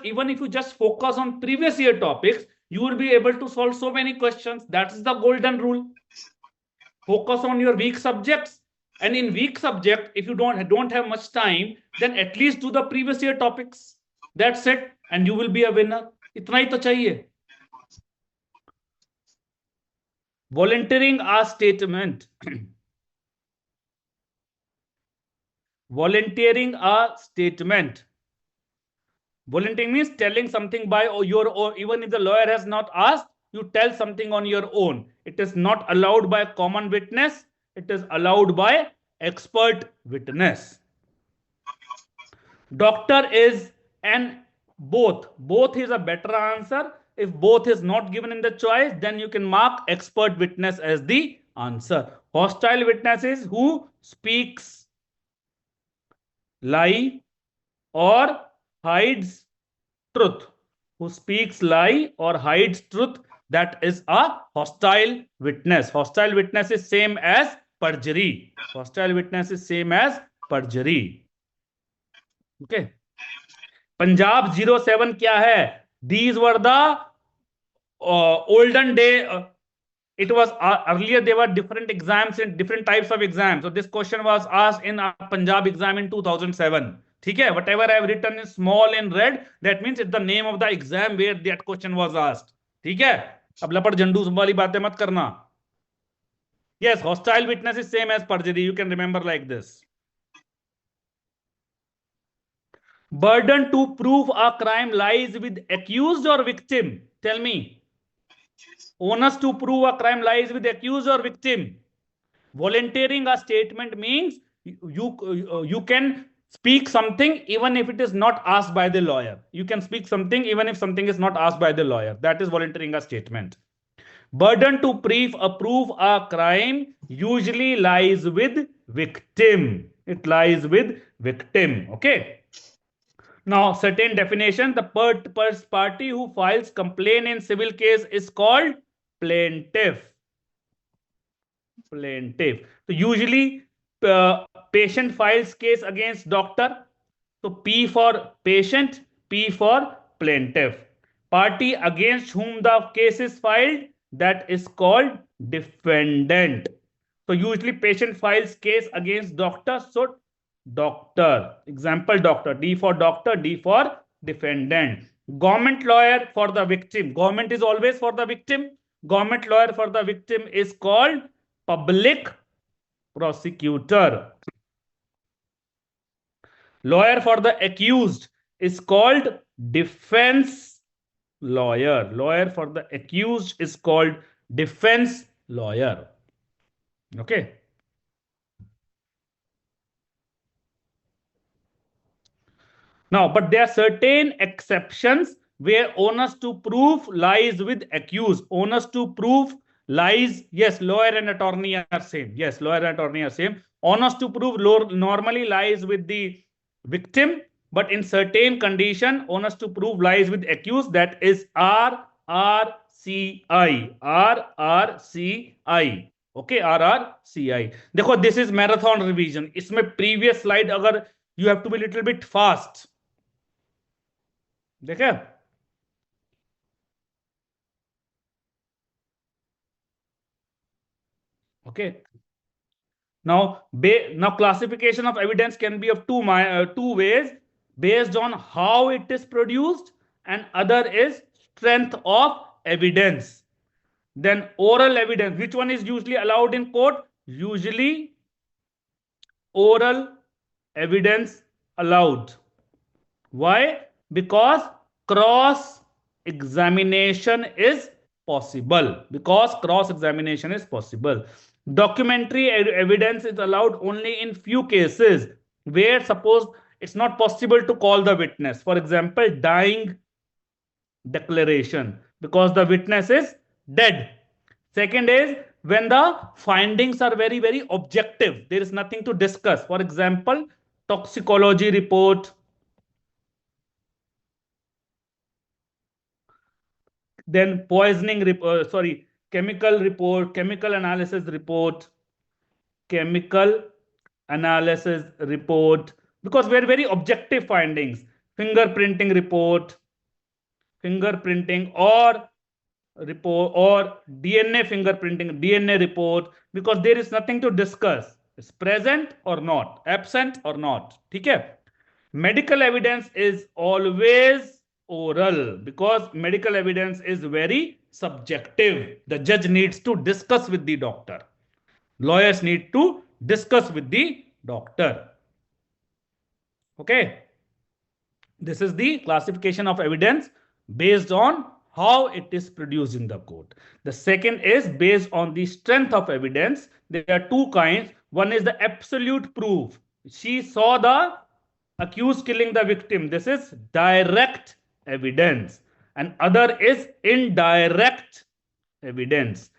even if you just focus on previous year topics, you will be able to solve so many questions. That is the golden rule. Focus on your weak subjects, and in weak subject, if you don't have much time, then at least do the previous year topics. That's it, and you will be a winner. इतना ही तो चाहिए. Volunteering a statement. Volunteering a statement. Volunteering means telling something by your own. Even if the lawyer has not asked, you tell something on your own. It is not allowed by common witness. It is allowed by expert witness. Doctor is an both. Both is a better answer. If both is not given in the choice, then you can mark expert witness as the answer. Hostile witness is who speaks lie or hides truth. Who speaks lie or hides truth, that is a hostile witness. Hostile witness is same as perjury. Hostile witness is same as perjury. Okay. Punjab 07 क्या है? These were the olden day. It was earlier there were different exams and different types of exams. So this question was asked in a Punjab exam in 2007. ठीक है? Whatever I have written in small in red, that means it's the name of the exam where that question was asked. ठीक है? अब लपड़ झंडू वाली बातें मत करना. Yes, hostile witness is same as perjury. You can remember like this. Burden to prove a crime lies with accused or victim? Tell me. Onus to prove a crime lies with accused or victim? Volunteering a statement means you can speak something even if it is not asked by the lawyer. You can speak something even if something is not asked by the lawyer. That is volunteering a statement. Burden to prove a crime usually lies with victim. It lies with victim. Okay. Now, certain definition, the party who files complaint in civil case is called plaintiff. Plaintiff. So usually patient files case against doctor. So P for patient, P for plaintiff. Party against whom the case is filed, that is called defendant. So usually patient files case against doctor. So doctor. Example, doctor. D for doctor, D for defendant. Government lawyer for the victim. Government is always for the victim. Government lawyer for the victim is called public prosecutor. Lawyer for the accused is called defense lawyer. Lawyer for the accused is called defense lawyer. Okay. Now, but there are certain exceptions where onus to prove lies with accused. Onus to prove lies, yes, lawyer and attorney are same. Yes, lawyer and attorney are same. Onus to prove normally lies with the victim, but in certain condition, onus to prove lies with accused. That is RRCI. RRCI. Okay, RRCI. देखो, this is marathon revision. इसमें previous slide अगर you have to be little bit fast. देखे? Okay. Now classification of evidence can be of two ways, based on how it is produced, and other is strength of evidence. Then oral evidence, which one is usually allowed in court? Usually oral evidence allowed. Why? Because cross examination is possible. Because cross examination is possible. Documentary evidence is allowed only in few cases where suppose it's not possible to call the witness. For example, dying declaration, because the witness is dead. Second is when the findings are very, very objective. There is nothing to discuss. For example, toxicology report, then poisoning report, chemical report, chemical analysis report, chemical analysis report, because very, very objective findings, fingerprinting report, fingerprinting or report, or DNA fingerprinting, DNA report, because there is nothing to discuss. It's present or not, absent or not. Okay. Medical evidence is always oral because medical evidence is very subjective. The judge needs to discuss with the doctor. Lawyers need to discuss with the doctor. Okay. This is the classification of evidence based on how it is produced in the court. The second is based on the strength of evidence. There are two kinds. One is the absolute proof. She saw the accused killing the victim. This is direct evidence. And other is indirect evidence.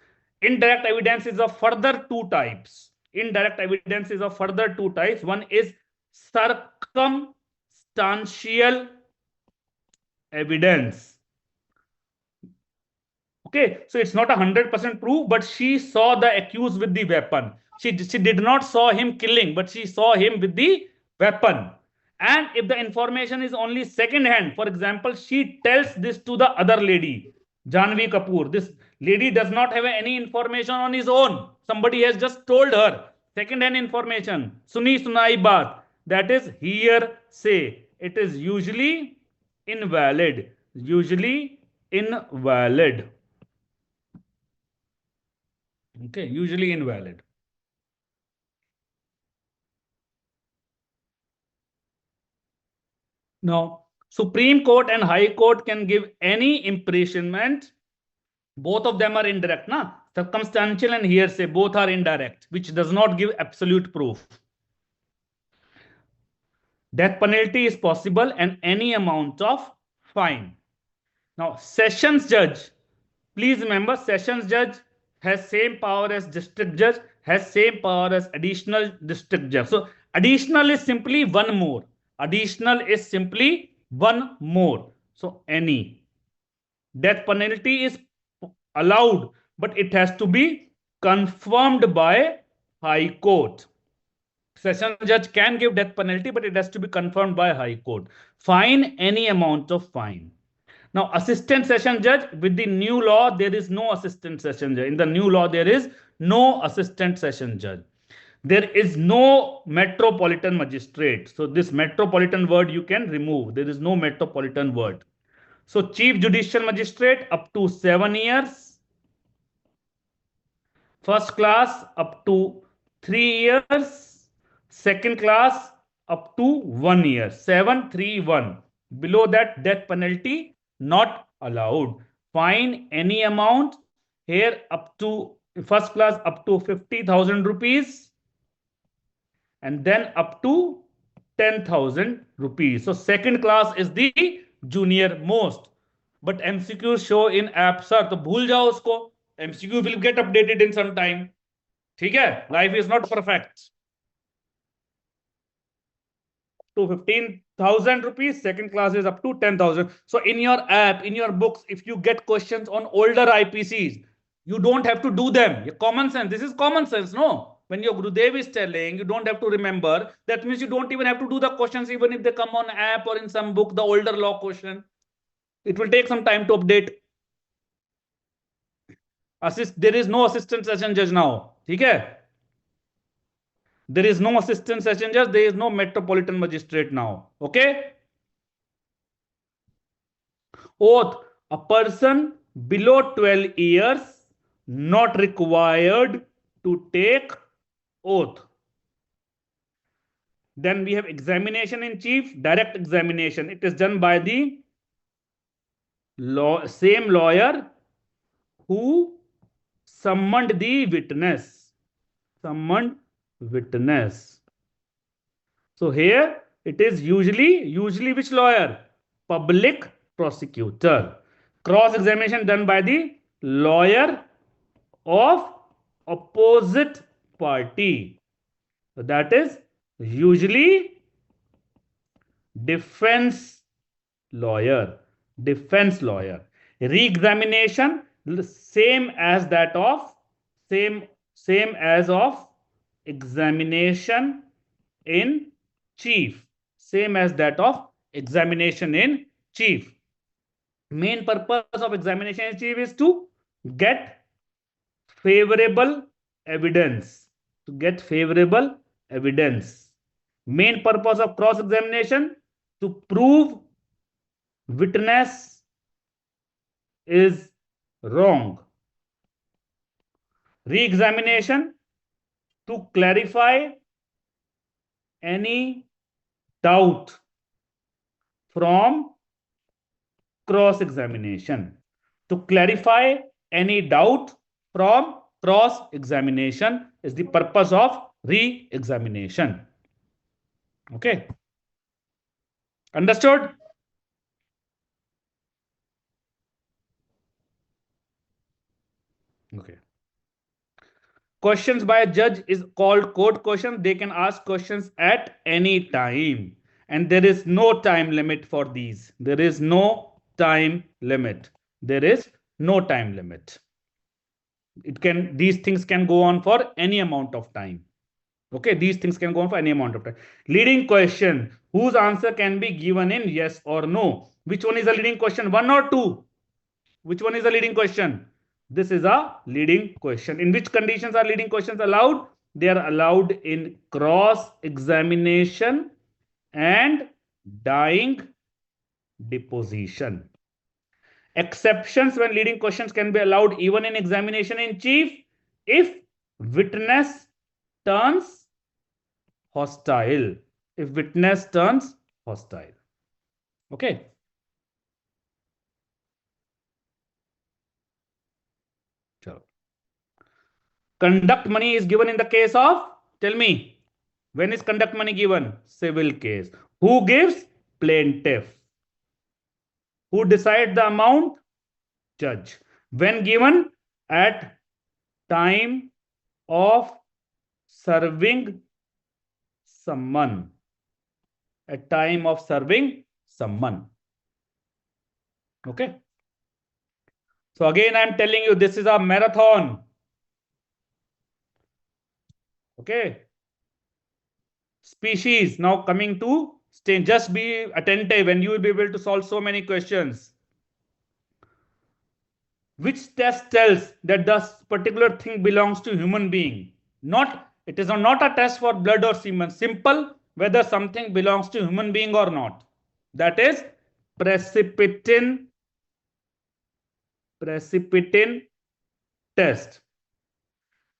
Indirect evidence is of further two types. Indirect evidence is of further two types. One is circumstantial evidence. Okay, so it's not 100% proof, but she saw the accused with the weapon. She did not saw him killing, but she saw him with the weapon. And if the information is only second hand, for example, she tells this to the other lady, Janvi Kapoor. This lady does not have any information on his own. Somebody has just told her. Second hand information. Suni sunai baat. That is hearsay. It is usually invalid. Usually invalid. Okay, usually invalid. Now, Supreme Court and High Court can give any imprisonment. Both of them are indirect, na? Circumstantial and hearsay, both are indirect, which does not give absolute proof. Death penalty is possible and any amount of fine. Now, sessions judge, please remember, sessions judge has same power as district judge, has same power as additional district judge. So additional is simply one more. Additional is simply one more. So any. Death penalty is allowed, but it has to be confirmed by High Court. Session judge can give death penalty, but it has to be confirmed by High Court. Fine, any amount of fine. Now, assistant session judge, with the new law, there is no assistant session judge. In the new law, there is no assistant session judge. There is no metropolitan magistrate. So this metropolitan word you can remove. There is no metropolitan word. So chief judicial magistrate up to 7 years. First class up to 3 years. Second class up to 1 year. 7, 3, 1. Below that, death penalty not allowed. Fine any amount. Here up to first class up to 50,000 rupees. And then up to 10,000 rupees. So second class is the junior most. But MCQ show in app, sir. तो भूल जाओ उसको. MCQ will get updated in some time. ठीक है? Life is not perfect. To 15,000 rupees, second class is up to 10,000. So in your app, in your books, if you get questions on older IPCs, you don't have to do them. Common sense. This is common sense, no? When your Gurudev is telling, you don't have to remember. That means you don't even have to do the questions, even if they come on app or in some book, the older law question. It will take some time to update. There is no assistant session judge now. Okay? There is no assistant session judge. There is no metropolitan magistrate now. Okay? Oath. A person below 12 years not required to take oath. Then we have examination in chief, direct examination. It is done by the same lawyer who summoned the witness. Summoned witness. So here it is usually which lawyer? Public prosecutor. Cross examination done by the lawyer of opposite party. So that is usually defense lawyer. Defense lawyer. Re-examination, same as that of same same as of examination in chief. Same as that of examination in chief. Main purpose of examination in chief is to get favorable evidence. To get favorable evidence. Main purpose of cross examination, to prove witness is wrong. Re-examination, to clarify any doubt from cross examination. To clarify any doubt from cross examination is the purpose of re-examination. Okay. Understood? Okay. Questions by a judge is called court question. They can ask questions at any time. And there is no time limit for these. There is no time limit. There is no time limit. These things can go on for any amount of time. Okay, these things can go on for any amount of time. Leading question, whose answer can be given in yes or no? Which one is a leading question? 1 or 2? Which one is a leading question? This is a leading question. In which conditions are leading questions allowed? They are allowed in cross examination and dying deposition. Exceptions when leading questions can be allowed even in examination in chief if witness turns hostile. If witness turns hostile. Okay. Conduct money is given in the case of, tell me, when is conduct money given? Civil case. Who gives? Plaintiff. Who decides the amount? Judge. When given? At time of serving someone. At time of serving someone. Okay. So again, I'm telling you, this is a marathon. Okay. Species. Now coming to stage. Just be attentive and you will be able to solve so many questions. Which test tells that this particular thing belongs to human being? It is not a test for blood or semen. Simple, whether something belongs to human being or not. That is precipitin test.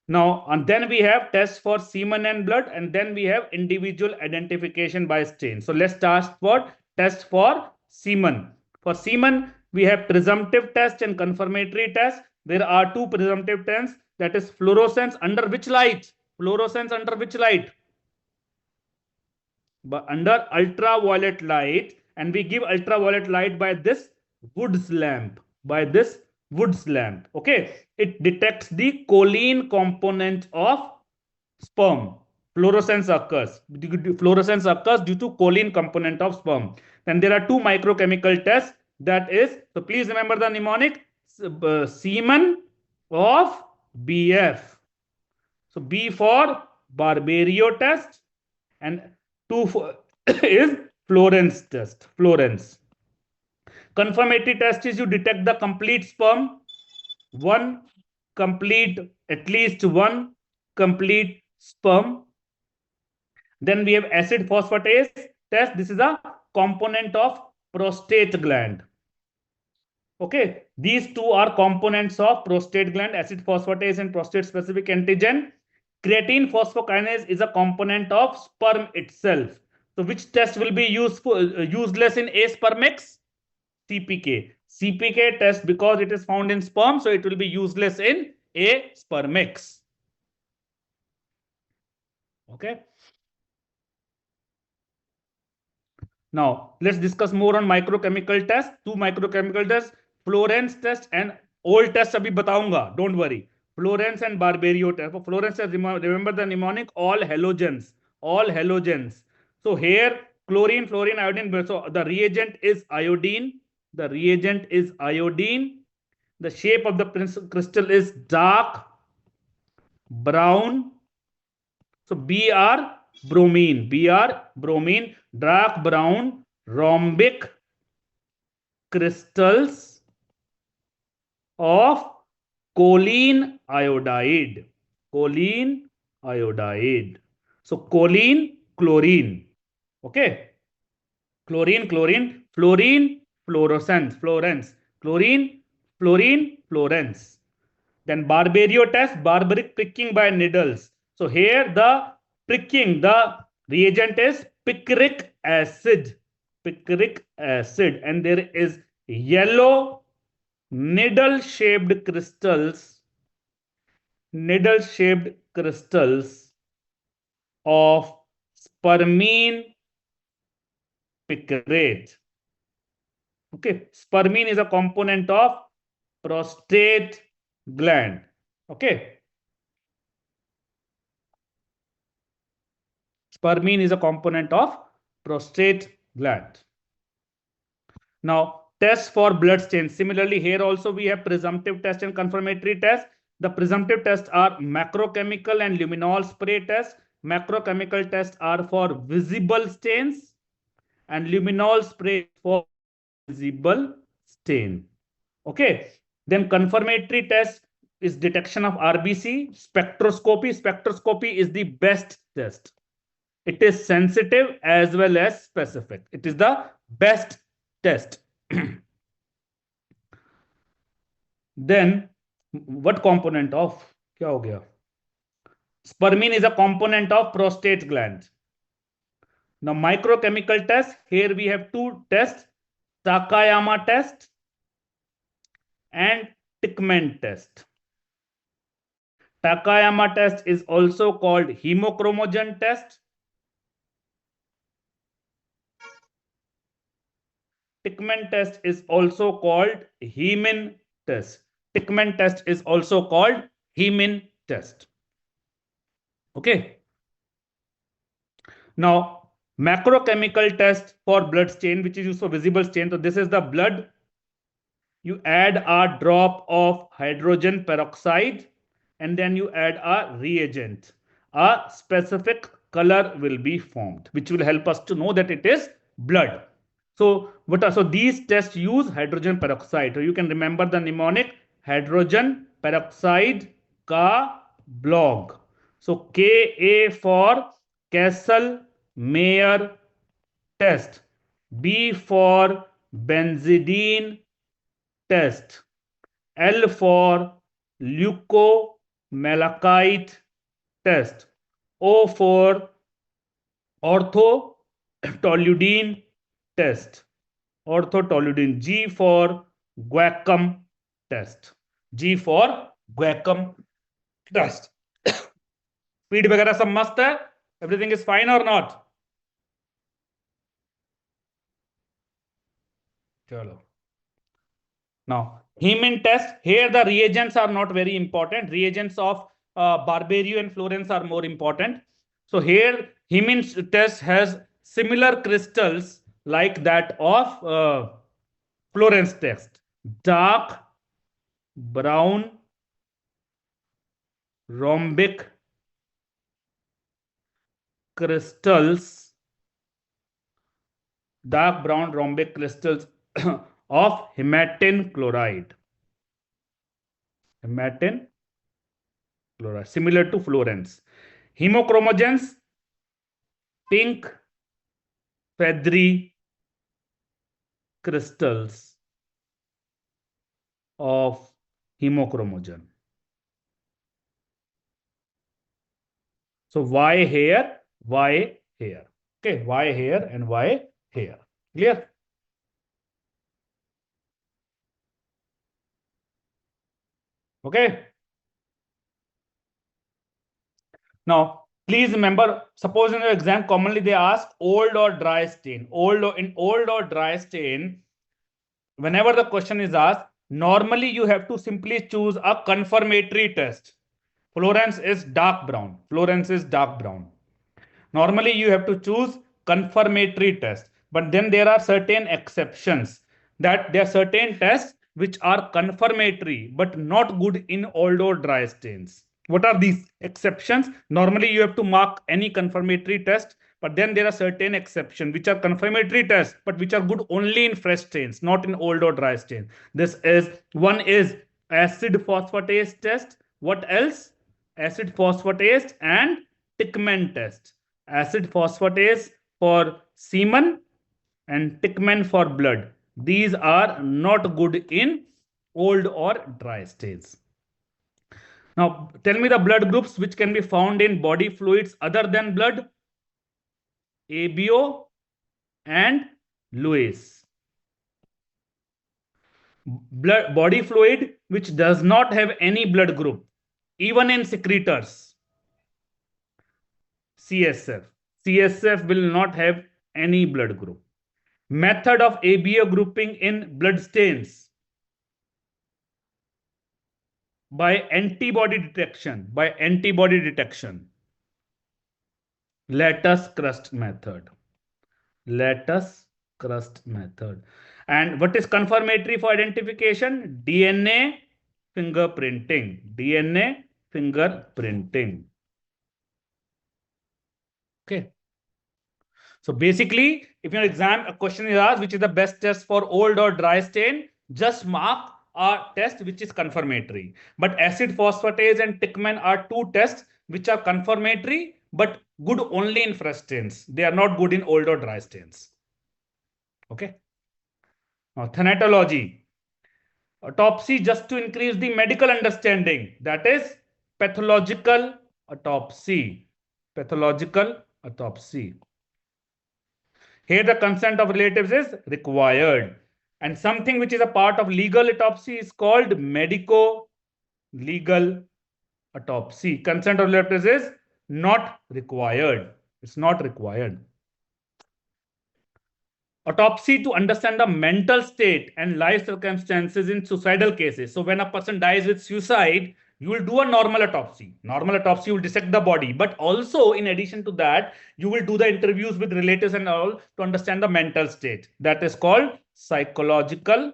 Now, and then we have tests for semen and blood, and then we have individual identification by stain. So let's start for test for semen. For semen, we have presumptive test and confirmatory test. There are two presumptive tests, that is fluorescence under which light? Fluorescence under which light? But under ultraviolet light, and we give ultraviolet light by this Wood's lamp. By this Wood's lamp. Okay. It detects the choline component of sperm. Fluorescence occurs. Fluorescence occurs due to choline component of sperm. Then there are two microchemical tests. That is, so please remember the mnemonic, semen of BF. So B for Barberio test and 2 for is Florence test. Florence. Confirmatory test is you detect the complete sperm, at least one complete sperm. Then we have acid phosphatase test. This is a component of prostate gland. Okay, these two are components of prostate gland, acid phosphatase and prostate specific antigen. Creatine phosphokinase is a component of sperm itself. So which test will be useless in aspermix? CPK. CPK test, because it is found in sperm, so it will be useless in aspermix. Okay. Now let's discuss more on microchemical tests. Two microchemical tests, Florence test and old test abhi bataunga. Don't worry. Fluorens and Barbario test. For fluorens, remember the mnemonic, all halogens, all halogens. So here chlorine, fluorine, iodine. So the reagent is iodine. The reagent is iodine. The shape of the crystal is dark brown. So Br bromine, dark brown rhombic crystals of choline iodide. Choline iodide. So choline, chlorine. Okay. Chlorine, chlorine, fluorine, fluorescence, chlorine, fluorine, fluorescence. Then Barbario test, barbaric pricking by needles. So here the pricking, the reagent is picric acid. Picric acid. And there is yellow needle-shaped crystals. Needle-shaped crystals of spermine picrate. Okay, spermine is a component of prostate gland. Okay, spermine is a component of prostate gland. Now, tests for blood stains. Similarly, here also we have presumptive test and confirmatory test. The presumptive tests are macrochemical and luminol spray test. Macrochemical tests are for visible stains and luminol spray for visible stain. Okay. Then confirmatory test is detection of RBC. Spectroscopy. Spectroscopy is the best test. It is sensitive as well as specific. It is the best test. Then what component of क्या हो गया? Spermine is a component of prostate gland. Now microchemical test. Here we have two tests: Takayama test and Tickman test. Takayama test is also called hemochromogen test. Tickman test is also called Hemin test. Tickman test is also called Hemin test. Okay. Now, macrochemical test for blood stain, which is used for visible stain. So this is the blood. You add a drop of hydrogen peroxide and then you add a reagent. A specific color will be formed, which will help us to know that it is blood. So these tests use hydrogen peroxide. So you can remember the mnemonic hydrogen peroxide ka blog. So Ka for Kessel-Mayer test. B for benzidine test. L for leucomalachite test. O for orthotoluidine test. Orthotoluidine. G for Guacam test. G for Guacam test. Speed वगैरह सब मस्त है. Everything is fine or not? चलो. Now, Hemin test. Here the reagents are not very important. Reagents of Barbario and fluorens are more important. So here Hemin test has similar crystals like that of fluorens test. Dark brown rhombic crystals. Dark brown rhombic crystals of hematine chloride. Hematine chloride, similar to fluorens. Hemochromogens, pink feathery crystals of hemochromogen. So why here? Why here? Okay, why here and why here? Clear? Okay. Now, please remember, suppose in your exam, commonly they ask old or dry stain. In old or dry stain, whenever the question is asked, Normally, you have to simply choose a confirmatory test. Fluorescence is dark brown. Fluorescence is dark brown. Normally, you have to choose confirmatory test. But then there are certain exceptions, that there are certain tests which are confirmatory but not good in old or dry stains. What are these exceptions? Normally, you have to mark any confirmatory test, but then there are certain exceptions which are confirmatory tests but which are good only in fresh stains, not in old or dry stains. This is one is acid phosphatase test. What else? Acid phosphatase and Tickman test. Acid phosphatase for semen and Tickman for blood. These are not good in old or dry stains. Now, tell me the blood groups which can be found in body fluids other than blood. ABO and Lewis. Body fluid which does not have any blood group, even in secretors. CSF. CSF will not have any blood group. Method of ABO grouping in blood stains. By antibody detection. By antibody detection. Lattice crust method. Lattice crust method. And what is confirmatory for identification? DNA fingerprinting. DNA fingerprinting. Okay. So basically, if your exam a question is asked, which is the best test for old or dry stain, just mark a test which is confirmatory. But acid phosphatase and Tickman are two tests which are confirmatory but good only in fresh stains. They are not good in old or dry stains. Okay. Now, thanatology. Autopsy just to increase the medical understanding. That is pathological autopsy. Pathological autopsy. Here the consent of relatives is required. And something which is a part of legal autopsy is called medico-legal autopsy. Consent of relatives is not required. It's not required. Autopsy to understand the mental state and life circumstances in suicidal cases. So when a person dies with suicide, you will do a normal autopsy. Normal autopsy will dissect the body. But also, in addition to that, you will do the interviews with relatives and all to understand the mental state. That is called psychological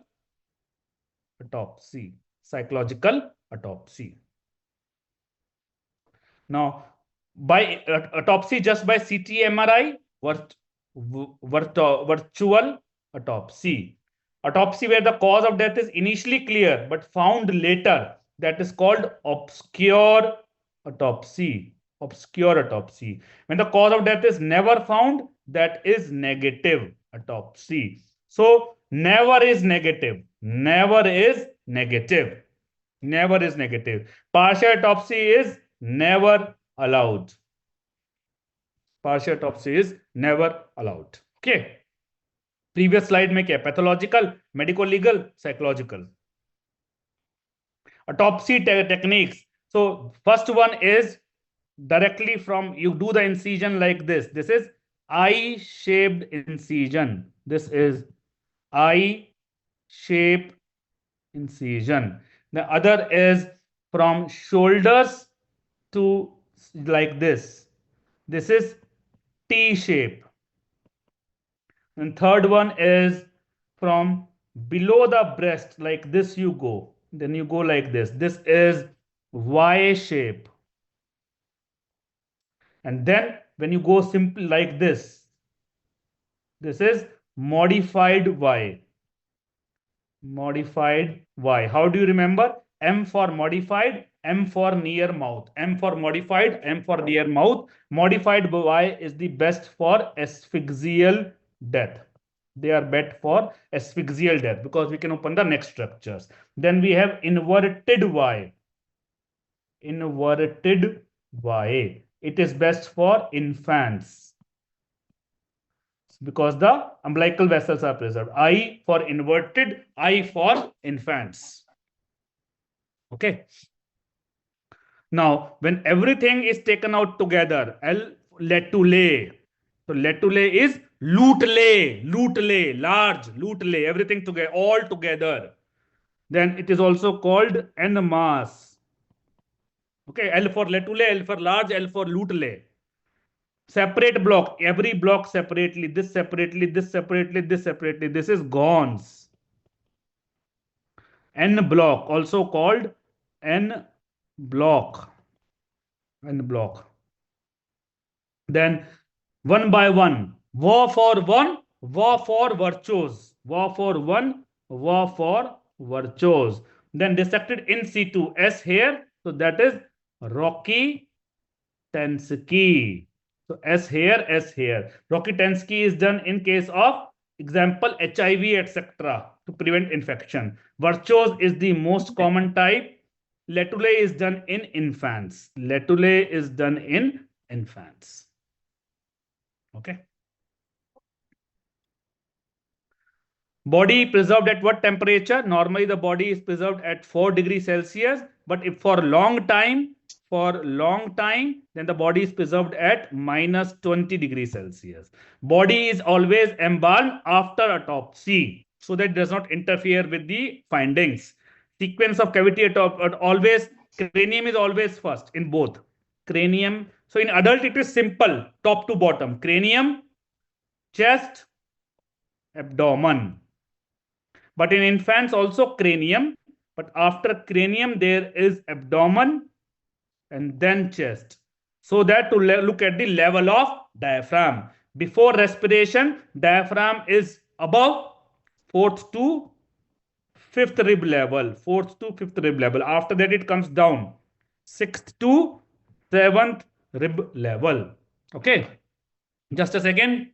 autopsy. Psychological autopsy. Now, by autopsy just by CT MRI, virtual autopsy. Autopsy where the cause of death is initially clear but found later. That is called obscure autopsy. Obscure autopsy. When the cause of death is never found, that is negative autopsy. So never is negative. Never is negative. Never is negative. Partial autopsy is never allowed. Partial autopsy is never allowed. Okay. Previous slide में क्या? Pathological, medico-legal, psychological. Autopsy techniques. So first one is directly from, you do the incision like this. This is I-shaped incision. This is I-shaped incision. The other is from shoulders to like this. This is T-shape. And third one is from below the breast, like this you go. Then you go like this. This is Y shape. And then when you go simply like this is modified Y. Modified Y. How do you remember? M for modified, M for near mouth. M for modified, M for near mouth. Modified Y is the best for asphyxial death. They are best for asphyxial death because we can open the neck structures. Then we have inverted Y. Inverted Y. It is best for infants because the umbilical vessels are preserved. I for inverted, I for infants. Okay. Now, when everything is taken out together, L Letule. So Letule is luteale, large, luteale, everything together, all together. Then it is also called NMAS. Okay, L for Letule, L for large, L for Lutule. Separate block, every block separately, this separately, this separately, this separately. This is GONS. N block, also called N block. N block. Then one by one. Va for one, va for virtuos. Va for one, va for virtuos. Then dissected in situ. S here. So that is Rocky Tensky. So S here, S here. Rocky Tensky is done in case of example HIV, etc. to prevent infection. Virtuos is the most common type. Letule is done in infants. Letule is done in infants. Okay. Body preserved at what temperature? Normally the body is preserved at 4 degrees Celsius, but if for long time, then the body is preserved at minus 20 degrees Celsius. Body is always embalmed after autopsy, so that it does not interfere with the findings. Sequence of cavity at always, cranium is always first in both. Cranium, so in adult it is simple, top to bottom. Cranium, chest, abdomen. But in infants also cranium, but after cranium there is abdomen and then chest. So that to look at the level of diaphragm. Before respiration, diaphragm is above 4th to 5th rib level. 4th to 5th rib level. After that it comes down 6th to 7th rib level. Okay. Just a second.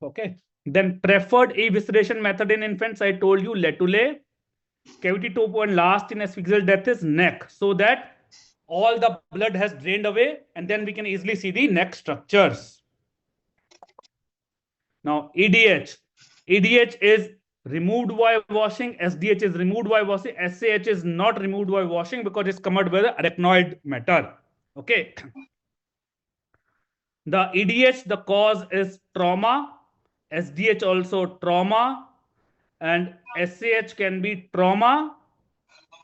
Okay. Then preferred evisceration method in infants, I told you, Letule. Cavity top and last in asphyxial death is neck, so that all the blood has drained away and then we can easily see the neck structures. Now EDH. EDH is removed by washing. SDH is removed by washing. SAH is not removed by washing because it's covered by the arachnoid matter. Okay. The EDH, the cause is trauma. SDH also trauma, and SAH can be trauma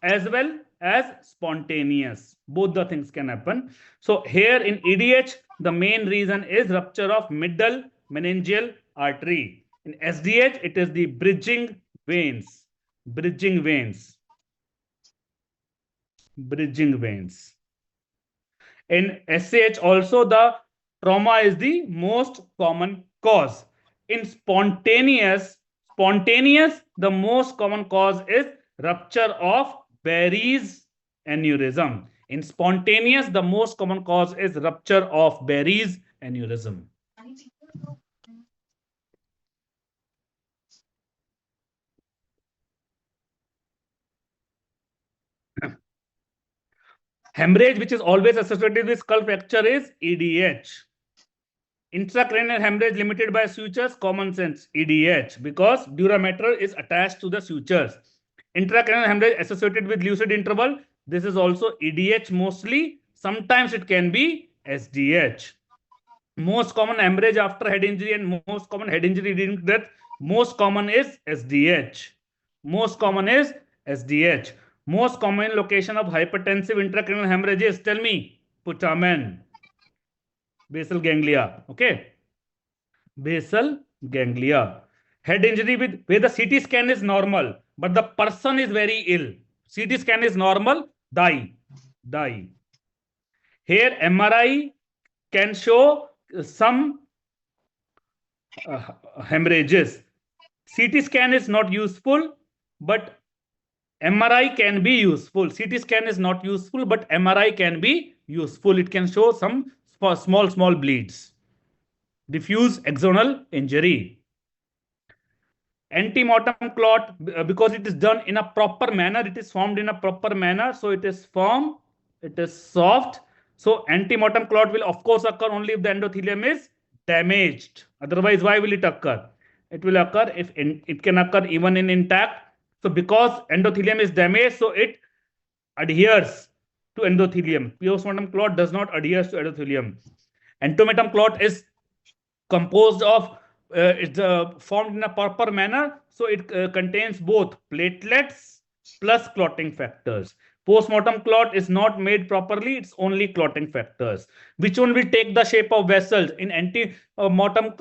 as well as spontaneous. Both the things can happen. So here in EDH, the main reason is rupture of middle meningeal artery. In SDH, it is the bridging veins. Bridging veins. Bridging veins. In SAH also, the trauma is the most common cause. In spontaneous, the most common cause is rupture of Barrett's aneurysm. In spontaneous, the most common cause is rupture of Barrett's aneurysm. Hemorrhage, which is always associated with skull fracture, is EDH. Intracranial hemorrhage limited by sutures, common sense, EDH, because dura mater is attached to the sutures. Intracranial hemorrhage associated with lucid interval, this is also EDH mostly. Sometimes it can be SDH. Most common hemorrhage after head injury and most common head injury leading to death, most common is SDH. Most common is SDH. Most common location of hypertensive intracranial hemorrhages, tell me, putamen. Basal ganglia. Okay. Basal ganglia. Head injury with where the CT scan is normal, but the person is very ill. CT scan is normal, die. Here MRI can show some hemorrhages. CT scan is not useful, but MRI can be useful. CT scan is not useful, but MRI can be useful. It can show some small bleeds. Diffuse axonal injury. Antemortem clot, because it is done in a proper manner, it is formed in a proper manner. So it is firm, it is soft. So antemortem clot will of course occur only if the endothelium is damaged. Otherwise, why will it occur? It will occur if it can occur even in intact. So because endothelium is damaged, so it adheres to endothelium. Postmortem clot does not adhere to endothelium. Endomortem clot is composed of it's formed in a proper manner, so it contains both platelets plus clotting factors. Postmortem clot is not made properly, it's only clotting factors. Which one will take the shape of vessels? In anti-mortem,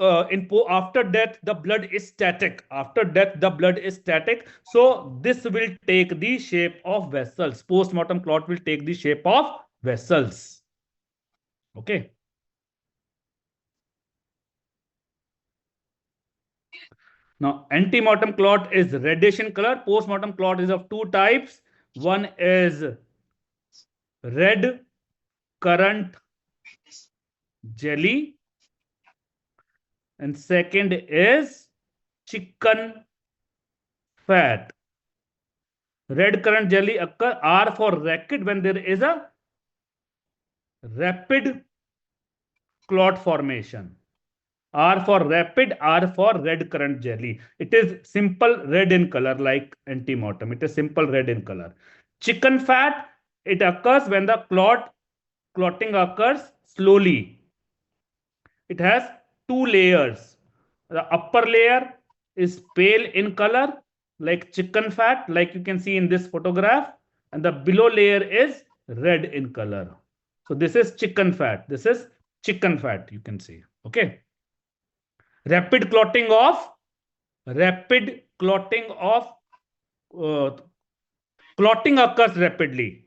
after death, the blood is static. After death, the blood is static. So this will take the shape of vessels. Postmortem clot will take the shape of vessels. Okay. Now, antemortem clot is reddish in color. Postmortem clot is of two types. One is red currant jelly, and second is chicken fat. Red currant jelly occur R for rapid when there is a rapid clot formation. R for rapid, R for red currant jelly. It is simple red in color like antemortem. It is simple red in color. Chicken fat, it occurs when the clotting occurs slowly. It has two layers. The upper layer is pale in color like chicken fat, like you can see in this photograph, and the below layer is red in color. So this is chicken fat. This is chicken fat, you can see. Okay. Rapid clotting of clotting occurs rapidly.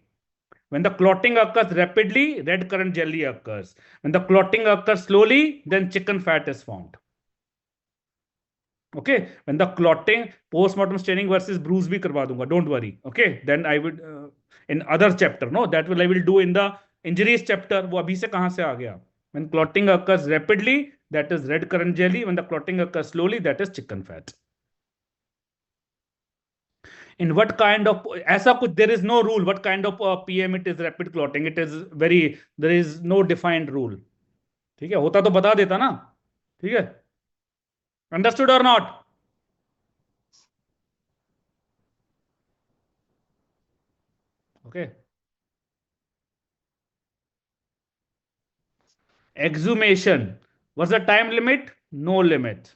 When the clotting occurs rapidly, red currant jelly occurs. When the clotting occurs slowly, then chicken fat is formed. Okay. When the clotting, postmortem staining versus bruise bhi karwa dunga, don't worry. Okay. Then I would in other chapter, no, that will I will do in the injuries chapter. वो अभी से कहाँ से आ गया? When clotting occurs rapidly, that is red currant jelly. When the clotting occurs slowly, that is chicken fat. In what kind of ऐसा कुछ there is no rule what kind of PM it is rapid clotting. It is very there is no defined rule. ठीक है होता तो बता देता ना. ठीक है understood or not? Okay. Exhumation. What's the time limit? No limit.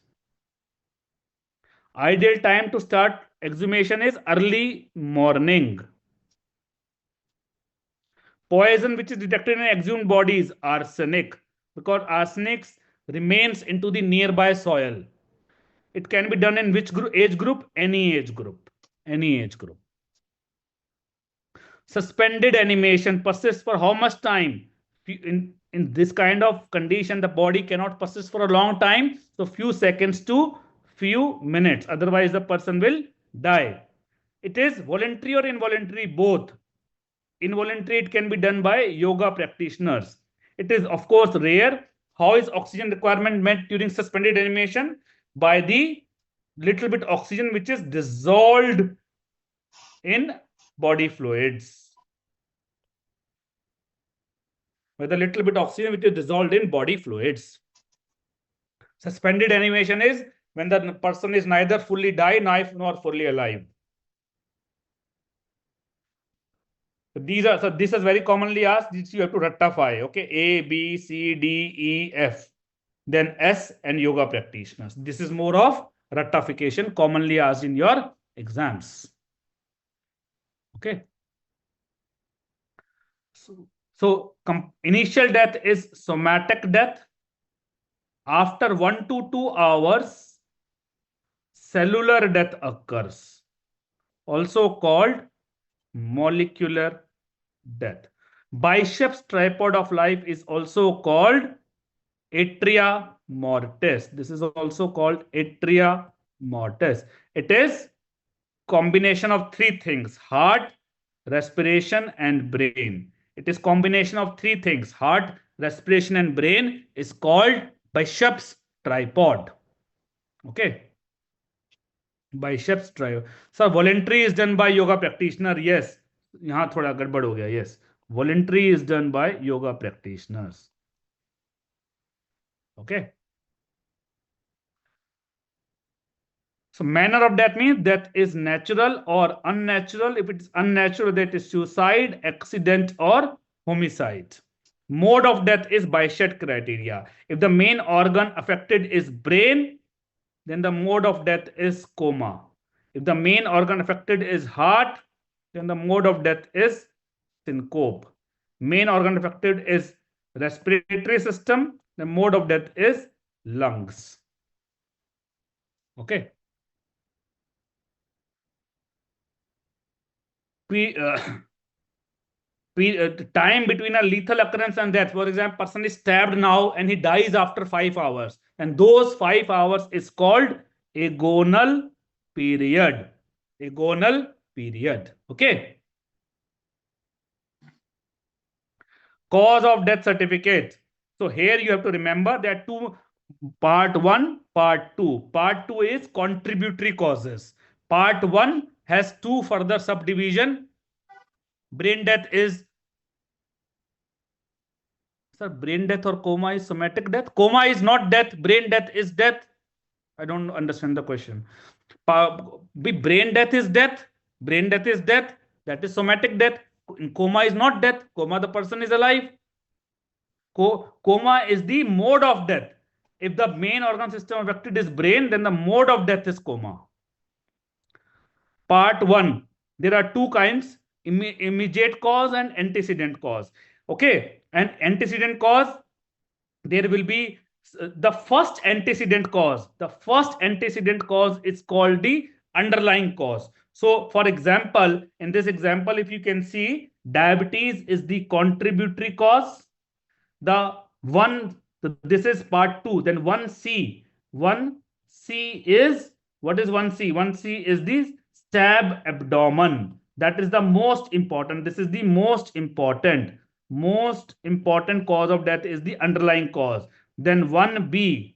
Ideal time to start exhumation is early morning. Poison which is detected in exhumed bodies, arsenic, because arsenic remains into the nearby soil. It can be done in which age group? Any age group. Any age group. Suspended animation persists for how much time? In this kind of condition, the body cannot persist for a long time. So few seconds to few minutes. Otherwise, the person will die. It is voluntary or involuntary, both. Involuntary, it can be done by yoga practitioners. It is, of course, rare. How is oxygen requirement met during suspended animation? By the little bit oxygen which is dissolved in body fluids. With a little bit oxygen which is dissolved in body fluids. Suspended animation is when the person is neither fully died nor fully alive. So this is very commonly asked. This you have to ratify. Okay, A, B, C, D, E, F, then S and yoga practitioners. This is more of ratification commonly asked in your exams. Okay. So initial death is somatic death. After 1 to 2 hours, cellular death occurs, also called molecular death. Bishop's tripod of life is also called atria mortis. This is also called atria mortis. It is combination of three things: heart, respiration, and brain. It is combination of three things: heart, respiration, and brain is called Bishop's tripod. Okay. Bishop's tripod. So voluntary is done by yoga practitioner. Yes. यहाँ थोड़ा गड़बड़ हो गया. Yes. Voluntary is done by yoga practitioners. Okay. So manner of death means death is natural or unnatural. If it is unnatural, that is suicide, accident, or homicide. Mode of death is Bichet criteria. If the main organ affected is brain, then the mode of death is coma. If the main organ affected is heart, then the mode of death is syncope. Main organ affected is respiratory system, the mode of death is lungs. Okay. Time between a lethal occurrence and death. For example, person is stabbed now and he dies after 5 hours. And those 5 hours is called agonal period. Agonal period. Okay. Cause of death certificate. So here you have to remember that two, part 1, part 2. Part 2 is contributory causes. Part 1 has 2 further subdivision. Brain death is, sir, brain death or coma is somatic death? Coma is not death. Brain death is death. I don't understand the question. Brain death is death. Brain death is death. That is somatic death. Coma is not death. Coma, the person is alive. Coma is the mode of death. If the main organ system affected is brain, then the mode of death is coma. Part 1. There are 2 kinds, immediate cause and antecedent cause. Okay. And antecedent cause, there will be the first antecedent cause. The first antecedent cause is called the underlying cause. So, for example, in this example, if you can see, diabetes is the contributory cause. This is part 2. Then 1C. 1C is, what is 1C? 1C is the stab abdomen. That is the most important. This is the most important cause of death is the underlying cause. Then 1B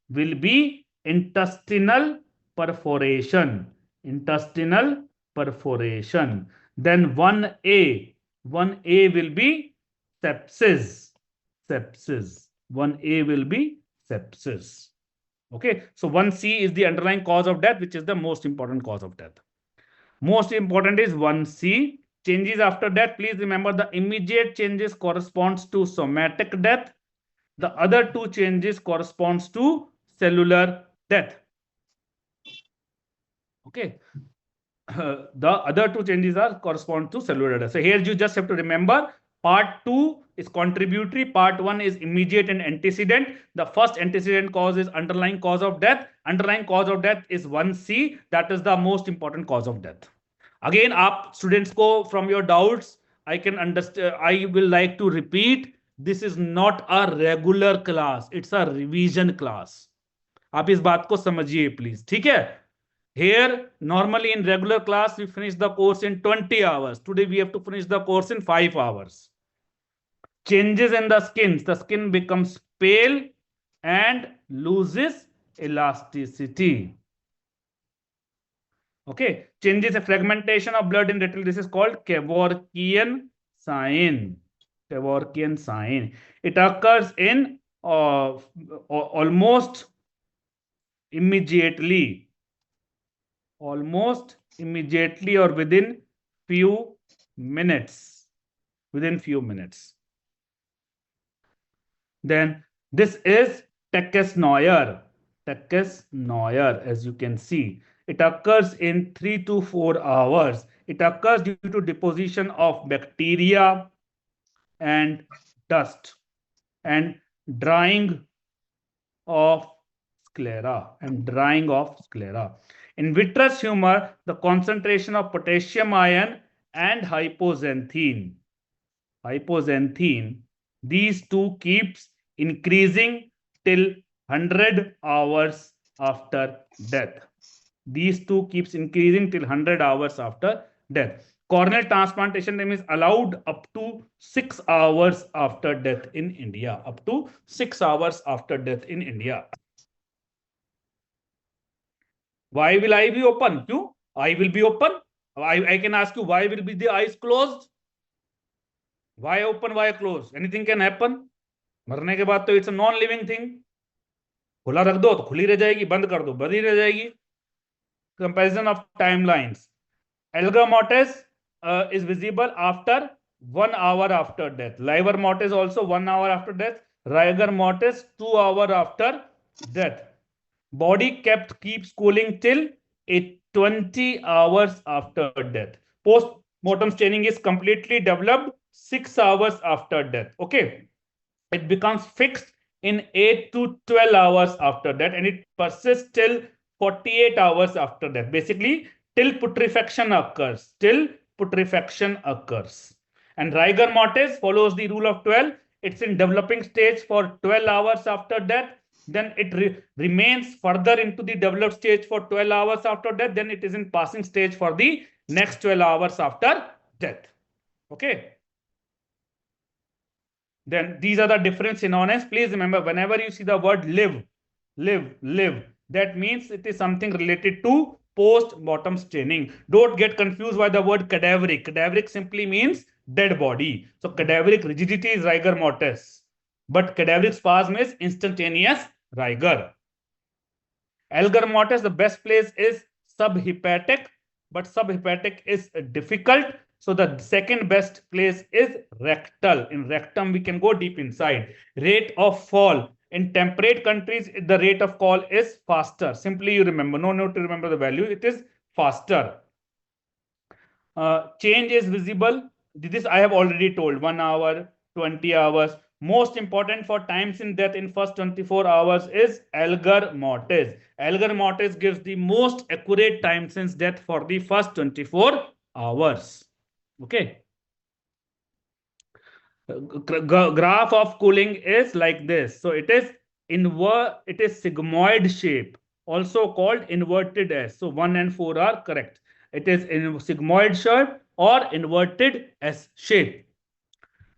will be intestinal perforation. Intestinal perforation. Then 1A will be sepsis. 1A will be sepsis. Okay. So 1C is the underlying cause of death, which is the most important cause of death. Most important is 1C. Changes after death. Please remember the immediate changes corresponds to somatic death. The other 2 changes corresponds to cellular death. Okay. The other 2 changes are correspond to cellular death. So here you just have to remember part 2 is contributory, part 1 is immediate and antecedent. The first antecedent cause is underlying cause of death. Underlying cause of death is 1C. That is the most important cause of death. Again, आप students को from your doubts, I can understand. I will like to repeat. This is not a regular class. It's a revision class. आप इस बात को समझिए please. ठीक है? Here, normally in regular class, we finish the course in 20 hours. Today, we have to finish the course in 5 hours. Changes in the skin becomes pale and loses elasticity. Okay. Changes in fragmentation of blood in retinal. This is called Kevorkian sign. Kevorkian sign. It occurs in almost immediately. Almost immediately or within few minutes. Then this is Tachypnea. As you can see, it occurs in 3 to 4 hours. It occurs due to deposition of bacteria and dust and drying of sclera. In vitreous humor, the concentration of potassium ion and hypoxanthine, these 2 keeps increasing till 100 hours after death. These 2 keeps increasing till 100 hours after death. Corneal transplantation is allowed up to 6 hours after death in India. Up to 6 hours after death in India. Why will I be open? Q? I will be open. I can ask you, why will be the eyes closed? Why open, why close? Anything can happen. मरने के बाद तो it's a non living thing. खुला रख दो तो खुली रह जाएगी, बंद कर दो बंद ही रह जाएगी. Comparison of timelines. Alga mortis is visible after 1 hour after death. Livor mortis also 1 hour after death. Rigor mortis 2 hours after death. Body keeps cooling till 20 hours after death. Post-mortem staining is completely developed 6 hours after death. Okay. It becomes fixed in 8 to 12 hours after that, and it persists till 48 hours after that. Basically, till putrefaction occurs. Till putrefaction occurs. And rigor mortis follows the rule of 12. It's in developing stage for 12 hours after death. Then it remains further into the developed stage for 12 hours after death. Then it is in passing stage for the next 12 hours after death. Okay. Then these are the different synonyms. Please remember, whenever you see the word live, that means it is something related to post-mortem staining. Don't get confused by the word cadaveric. Cadaveric simply means dead body. So cadaveric rigidity is rigor mortis, but cadaveric spasm is instantaneous rigor. Algar mortis, the best place is subhepatic, but subhepatic is difficult. So the second best place is rectal. In rectum, we can go deep inside. Rate of fall. In temperate countries, the rate of fall is faster. Simply you remember, no need to remember the value. It is faster. Change is visible. This I have already told. 1 hour, 20 hours. Most important for times in death in first 24 hours is algar mortis. Algar mortis gives the most accurate time since death for the first 24 hours. Okay. Graph of cooling is like this. So it is sigmoid shape, also called inverted S. So 1 and 4 are correct. It is in sigmoid shape or inverted S shape.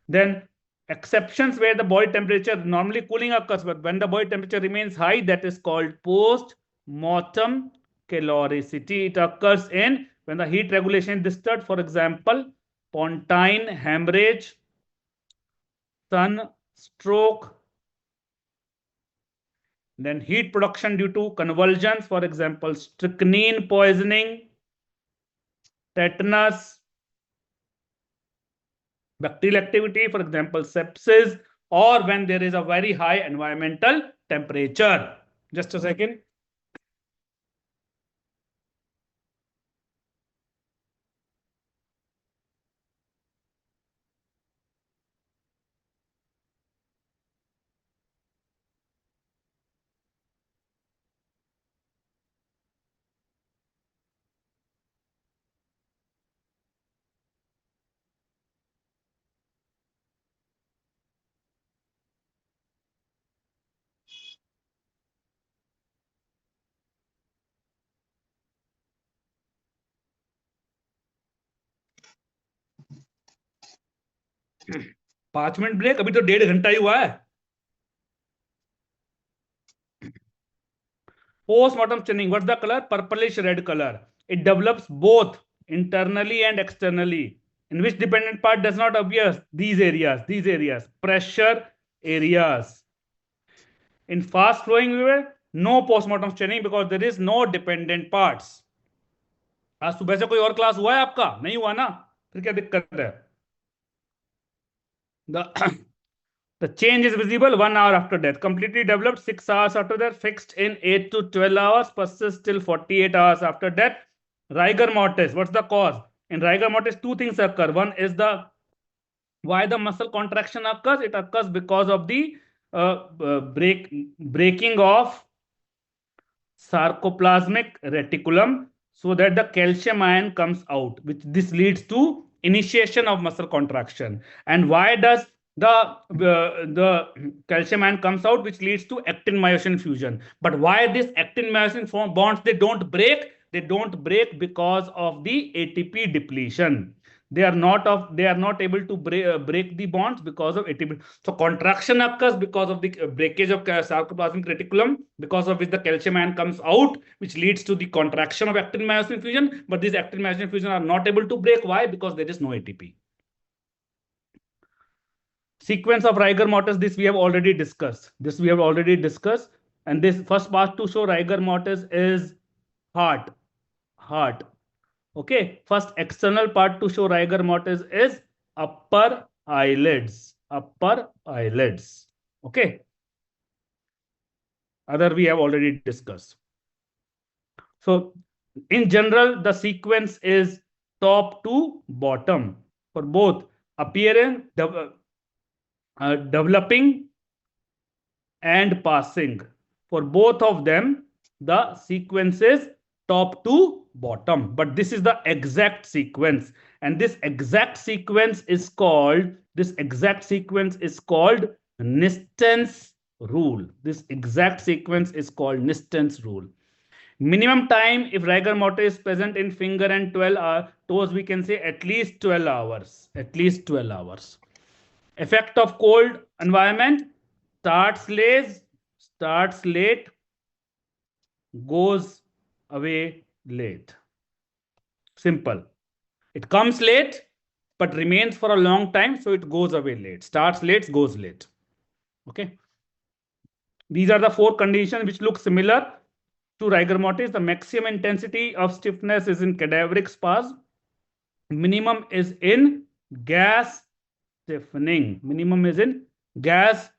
Then exceptions where the body temperature normally cooling occurs, but when the body temperature remains high, that is called post-mortem caloricity. It occurs in when the heat regulation is disturbed, for example, pontine hemorrhage, sunstroke, then heat production due to convulsions, for example, strychnine poisoning, tetanus, bacterial activity, for example, sepsis, or when there is a very high environmental temperature. Just a second. पांच minute break, अभी तो 1.5 घंटा ही हुआ है. Post-mortem staining, what's the color? Purplish red color. It develops both internally and externally. In which dependent part does not appear? These areas, pressure areas. In fast flowing river, no post-mortem staining because there is no dependent parts. आज सुबह से कोई और class हुआ है आपका? नहीं हुआ ना? फिर क्या दिक्कत है? The change is visible 1 hour after death. Completely developed 6 hours after death. Fixed in 8 to 12 hours. Persists till 48 hours after death. Rigor mortis. What's the cause? In rigor mortis, two things occur. One is why the muscle contraction occurs. It occurs because of the breaking of sarcoplasmic reticulum, so that the calcium ion comes out, which this leads to initiation of muscle contraction. And why does the calcium ion comes out, which leads to actin myosin fusion? But why this actin myosin bonds, they don't break? They don't break because of the ATP depletion. They are not able to break the bonds because of ATP. So contraction occurs because of the breakage of sarcoplasmic reticulum, because of which the calcium ion comes out, which leads to the contraction of actin myosin fusion. But these actin myosin fusion are not able to break. Why? Because there is no ATP. Sequence of rigor mortis, this we have already discussed. And this first part to show rigor mortis is heart. Okay. First external part to show rigor mortis is upper eyelids. Okay. Other we have already discussed. So in general, the sequence is top to bottom for both appearing, developing and passing. For both of them, the sequence is top to bottom. But this is the exact sequence. And this exact sequence is called Nistens rule. This exact sequence is called Nistens rule. Minimum time, if rigor mortis is present in finger and 12 toes, we can say at least 12 hours. Effect of cold environment, starts late, goes away late. Simple. It comes late, but remains for a long time, so it goes away late. Starts late, goes late. Okay. These are the 4 conditions which look similar to rigor mortis. The maximum intensity of stiffness is in cadaveric spasm. Minimum is in gas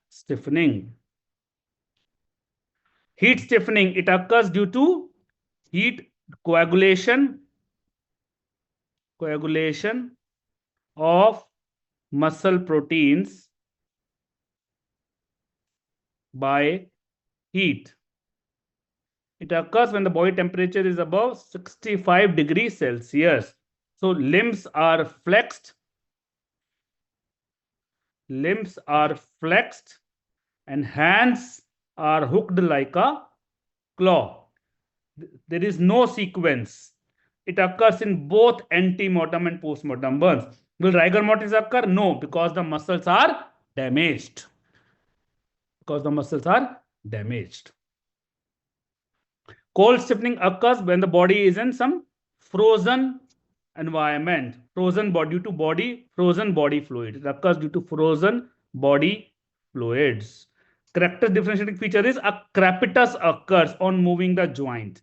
stiffening. Heat stiffening, it occurs due to heat coagulation of muscle proteins by heat. It occurs when the body temperature is above 65 degrees Celsius. So limbs are flexed and hands are hooked like a claw. There is no sequence. It occurs in both ante-mortem and post-mortem burns. Will rigor mortis occur? No, because the muscles are damaged. Cold stiffening occurs when the body is in some frozen environment, frozen body fluid. It occurs due to frozen body fluids. Character differentiating feature is a crepitus occurs on moving the joint.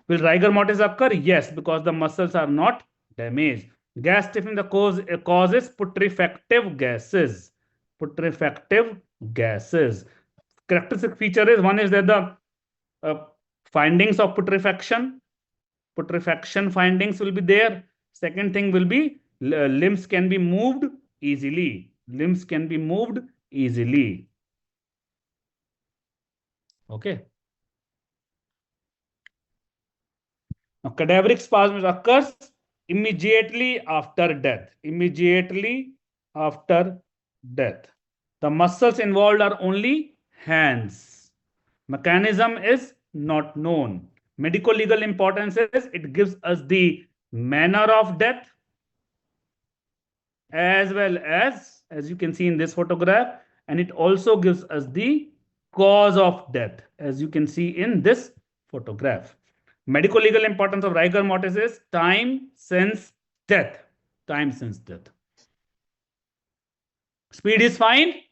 Will rigor mortis occur? Yes, because the muscles are not damaged. Gas stiffening, the cause is putrefactive gases. Characteristic feature is, one is that the findings of putrefaction findings will be there. Second thing will be limbs can be moved easily. Okay. Now, cadaveric spasm occurs immediately after death. The muscles involved are only hands. Mechanism is not known. Medical legal importance is it gives us the manner of death, as well as you can see in this photograph, and it also gives us the cause of death, as you can see in this photograph. Medical legal importance of rigor mortis is time since death. Speed is fine.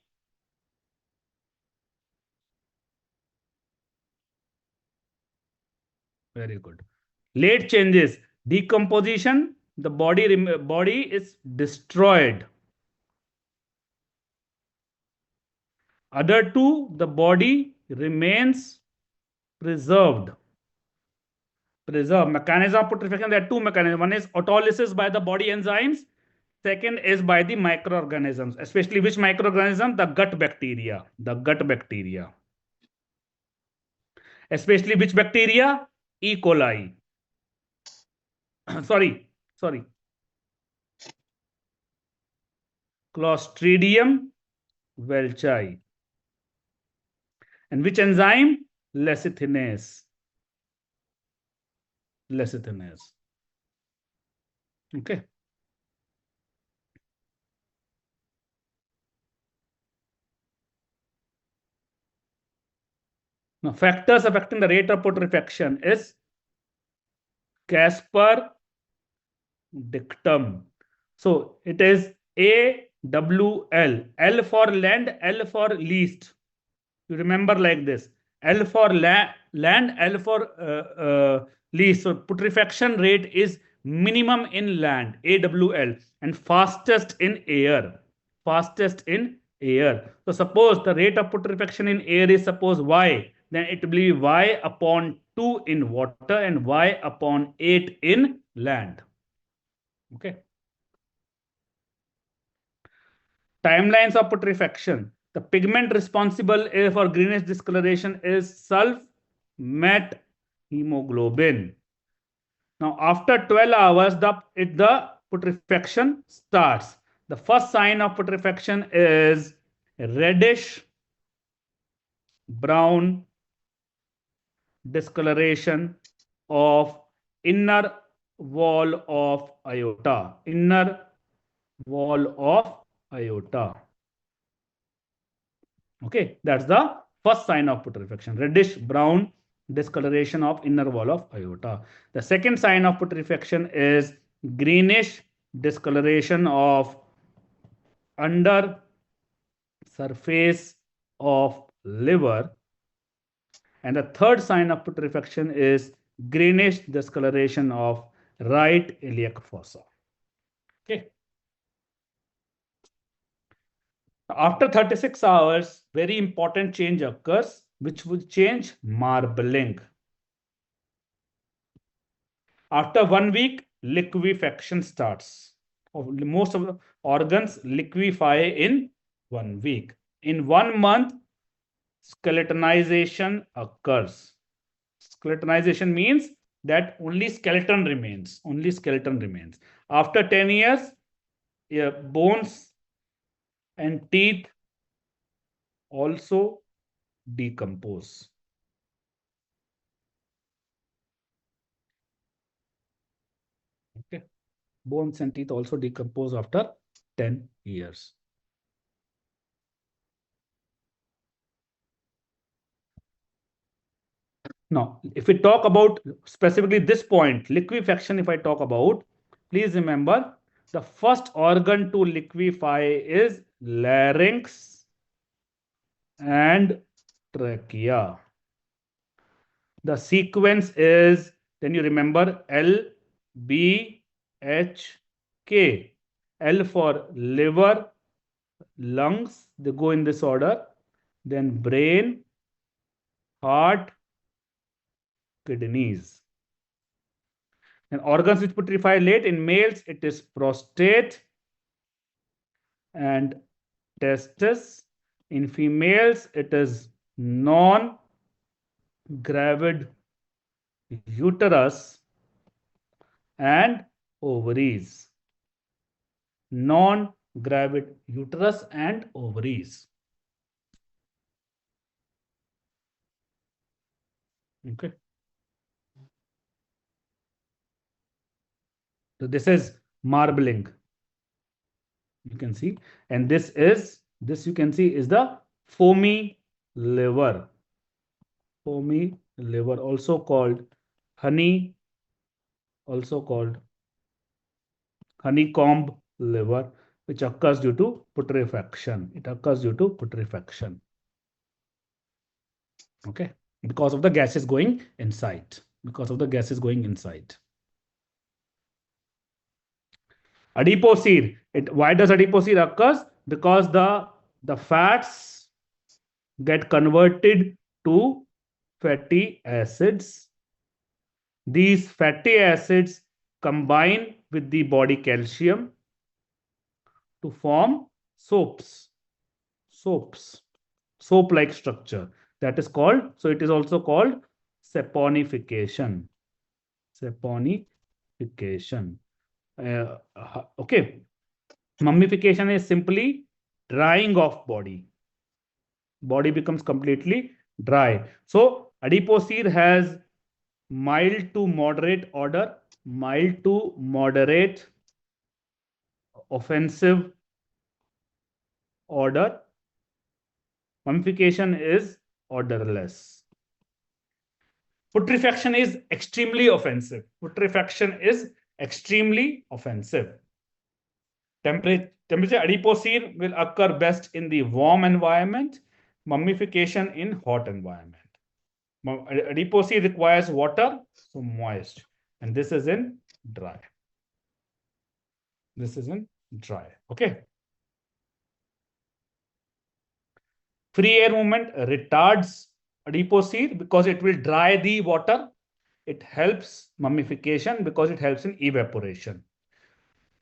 Very good. Late changes, decomposition, the body is destroyed. Other two, the body remains preserved. Mechanism of putrefaction, there are 2 mechanisms. One is autolysis by the body enzymes. Second is by the microorganisms, especially which microorganism? The gut bacteria. Especially which bacteria? E. coli. sorry. Clostridium welchi. And which enzyme? Lecithinase. Okay. Now, factors affecting the rate of putrefaction is Casper dictum. So it is AWL. L for land, L for least. You remember like this. L for land, L for least. So putrefaction rate is minimum in land, AWL, and fastest in air. Fastest in air. So suppose the rate of putrefaction in air is suppose Y, then it will be Y upon 2 in water and Y upon 8 in land. Okay. Timelines of putrefaction. The pigment responsible for greenish discoloration is sulf-met hemoglobin. Now, after 12 hours, the putrefaction starts. The first sign of putrefaction is reddish brown discoloration of inner wall of aorta. Inner wall of aorta. Okay, that's the first sign of putrefaction, reddish brown discoloration of inner wall of aorta. The second sign of putrefaction is greenish discoloration of under surface of liver. And the third sign of putrefaction is greenish discoloration of right iliac fossa. Okay. After 36 hours, very important change occurs, which will change marbling. After 1 week, liquefaction starts. Most of the organs liquefy in 1 week. In 1 month, skeletonization occurs. Skeletonization means that only skeleton remains. Only skeleton remains. After 10 years, bones and teeth also decompose. Okay. Bones and teeth also decompose after 10 years. Now, if we talk about specifically this point, liquefaction, if I talk about, please remember the first organ to liquefy is larynx and trachea. The sequence is, then you remember L, B, H, K. L for liver, lungs, they go in this order. Then brain, heart, kidneys. And organs which putrefy late in males, it is prostate and testis. In females, it is non-gravid uterus and ovaries. Non-gravid uterus and ovaries. Okay. So this is marbling. You can see, and this you can see is the foamy liver. Foamy liver, also called honey, also called honeycomb liver, which occurs due to putrefaction. It occurs due to putrefaction. Okay, because of the gases going inside. Because of the gases going inside. Adipocere. Why does adipocere occurs? Because the fats get converted to fatty acids. These fatty acids combine with the body calcium to form soaps. Soaps. Soap-like structure. That is called, so it is also called saponification. Saponification. Okay. Mummification is simply drying of body. Body becomes completely dry. So adipocere has mild to moderate odor, mild to moderate offensive order. Mummification is odorless. Putrefaction is extremely offensive. Putrefaction is extremely offensive. Temperature adipocere will occur best in the warm environment, mummification in hot environment. Adipocere requires water, so moist. And this is in dry. This is in dry. Okay. Free air movement retards adipocere because it will dry the water. It helps mummification because it helps in evaporation.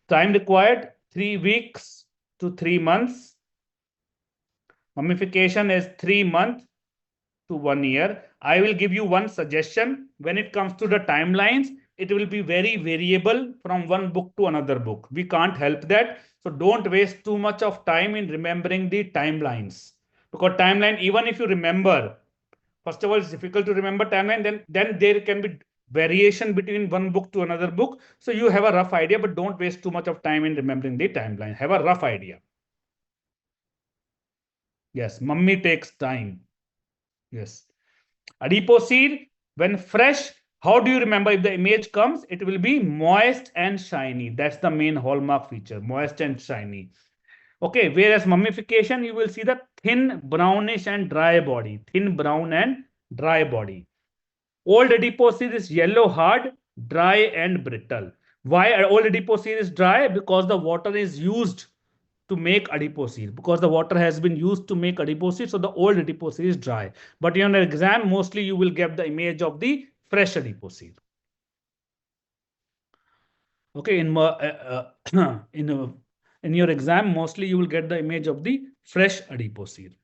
Time required 3 weeks to 3 months. Mummification is 3 months to 1 year. I will give you one suggestion. When it comes to the timelines, it will be very variable from one book to another book. We can't help that. So don't waste too much of time in remembering the timelines. Because timeline, even if you remember, first of all, it's difficult to remember timeline, then there can be variation between one book to another book. So you have a rough idea, but don't waste too much of time in remembering the timeline. Have a rough idea. Yes, mummy takes time. Yes. Adipocere, when fresh, how do you remember? If the image comes, it will be moist and shiny. That's the main hallmark feature, moist and shiny. Okay, whereas mummification, you will see the thin, brownish and dry body. Thin, brown and dry body. Old adipocere is yellow, hard, dry and brittle. Why old adipocere is dry? Because the water is used to make adipocere, because the water has been used to make adipocere, so the old adipocere is dry. But in an exam, mostly you will get the image of the fresh adipocere. Okay, in your exam, mostly you will get the image of the fresh adipocere.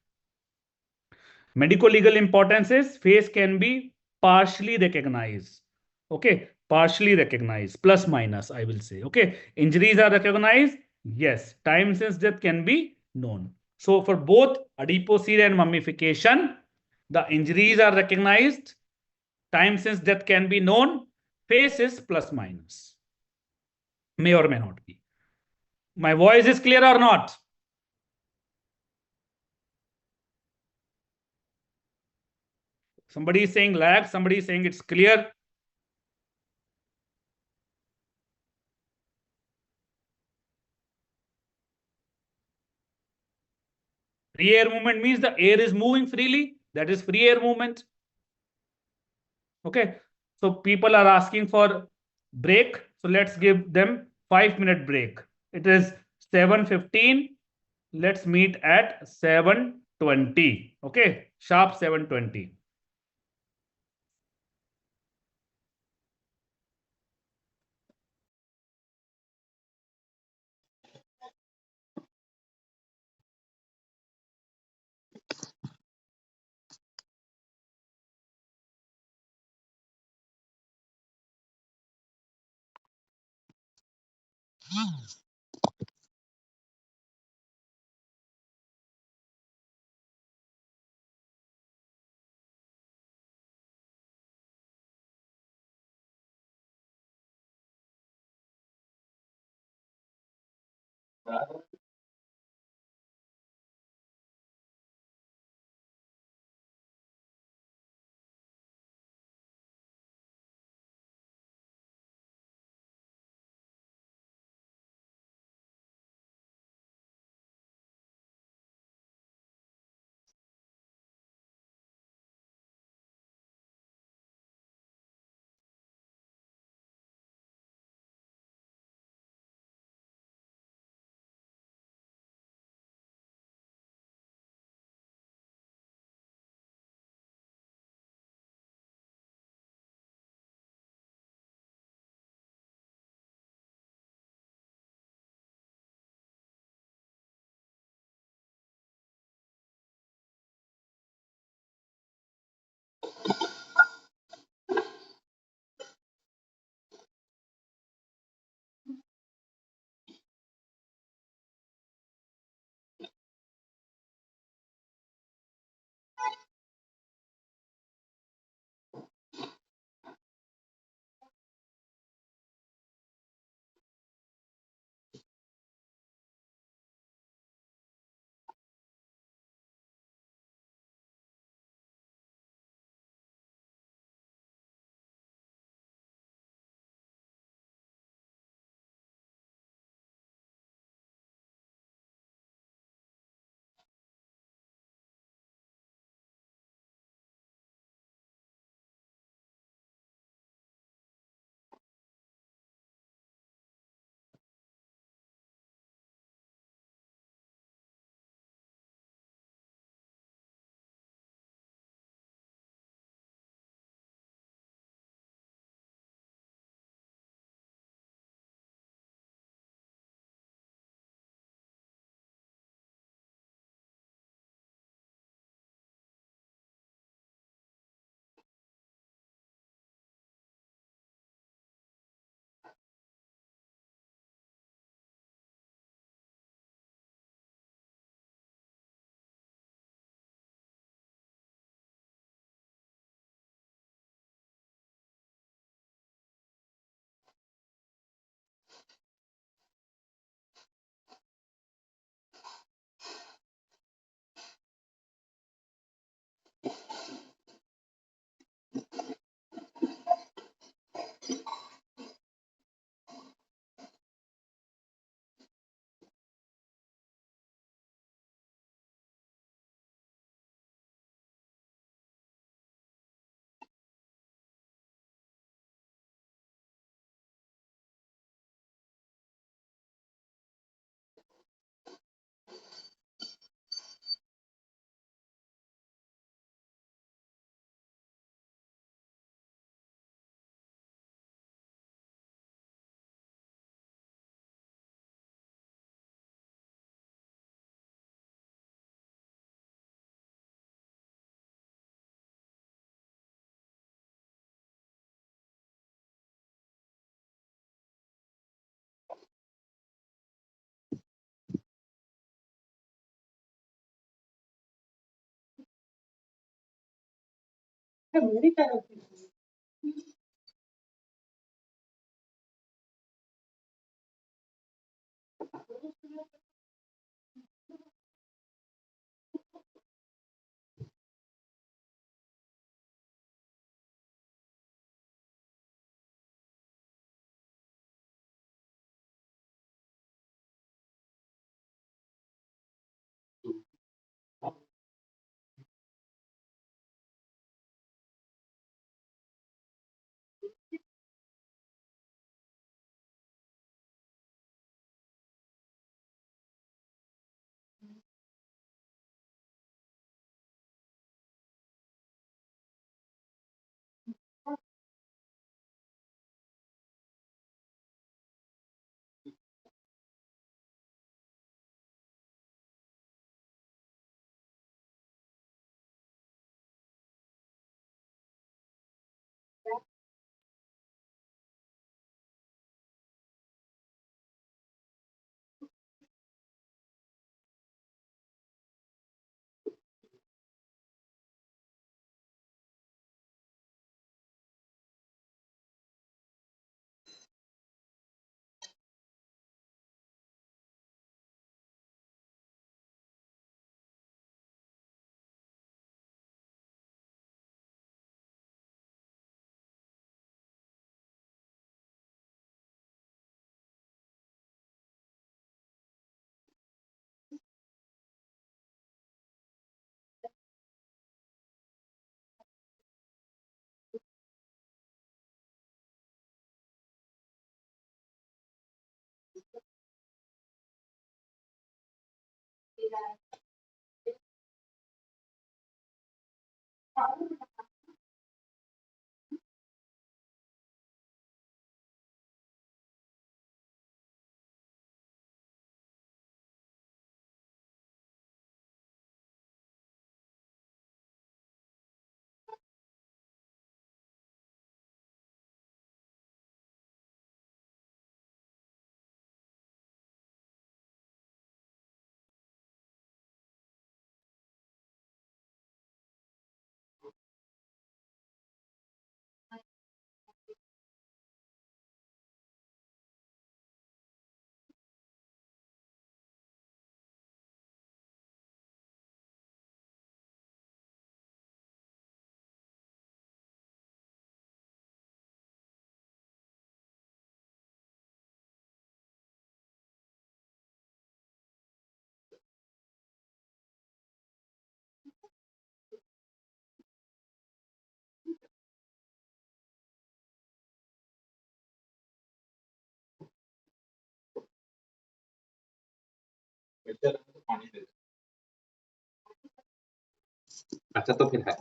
Medico-legal importance is face can be partially recognized. Okay, partially recognized, plus minus, I will say. Okay, injuries are recognized. Yes, time since death can be known. So for both adipocere and mummification, the injuries are recognized. Time since death can be known. Face is plus minus. May or may not be. My voice is clear or not? Somebody is saying lag, somebody is saying it's clear. Free air movement means the air is moving freely. That is free air movement. Okay. So people are asking for break. So let's give them 5-minute break. It is 7:15. Let's meet at 7:20. Okay. Sharp 7:20. अच्छा तो फिर है।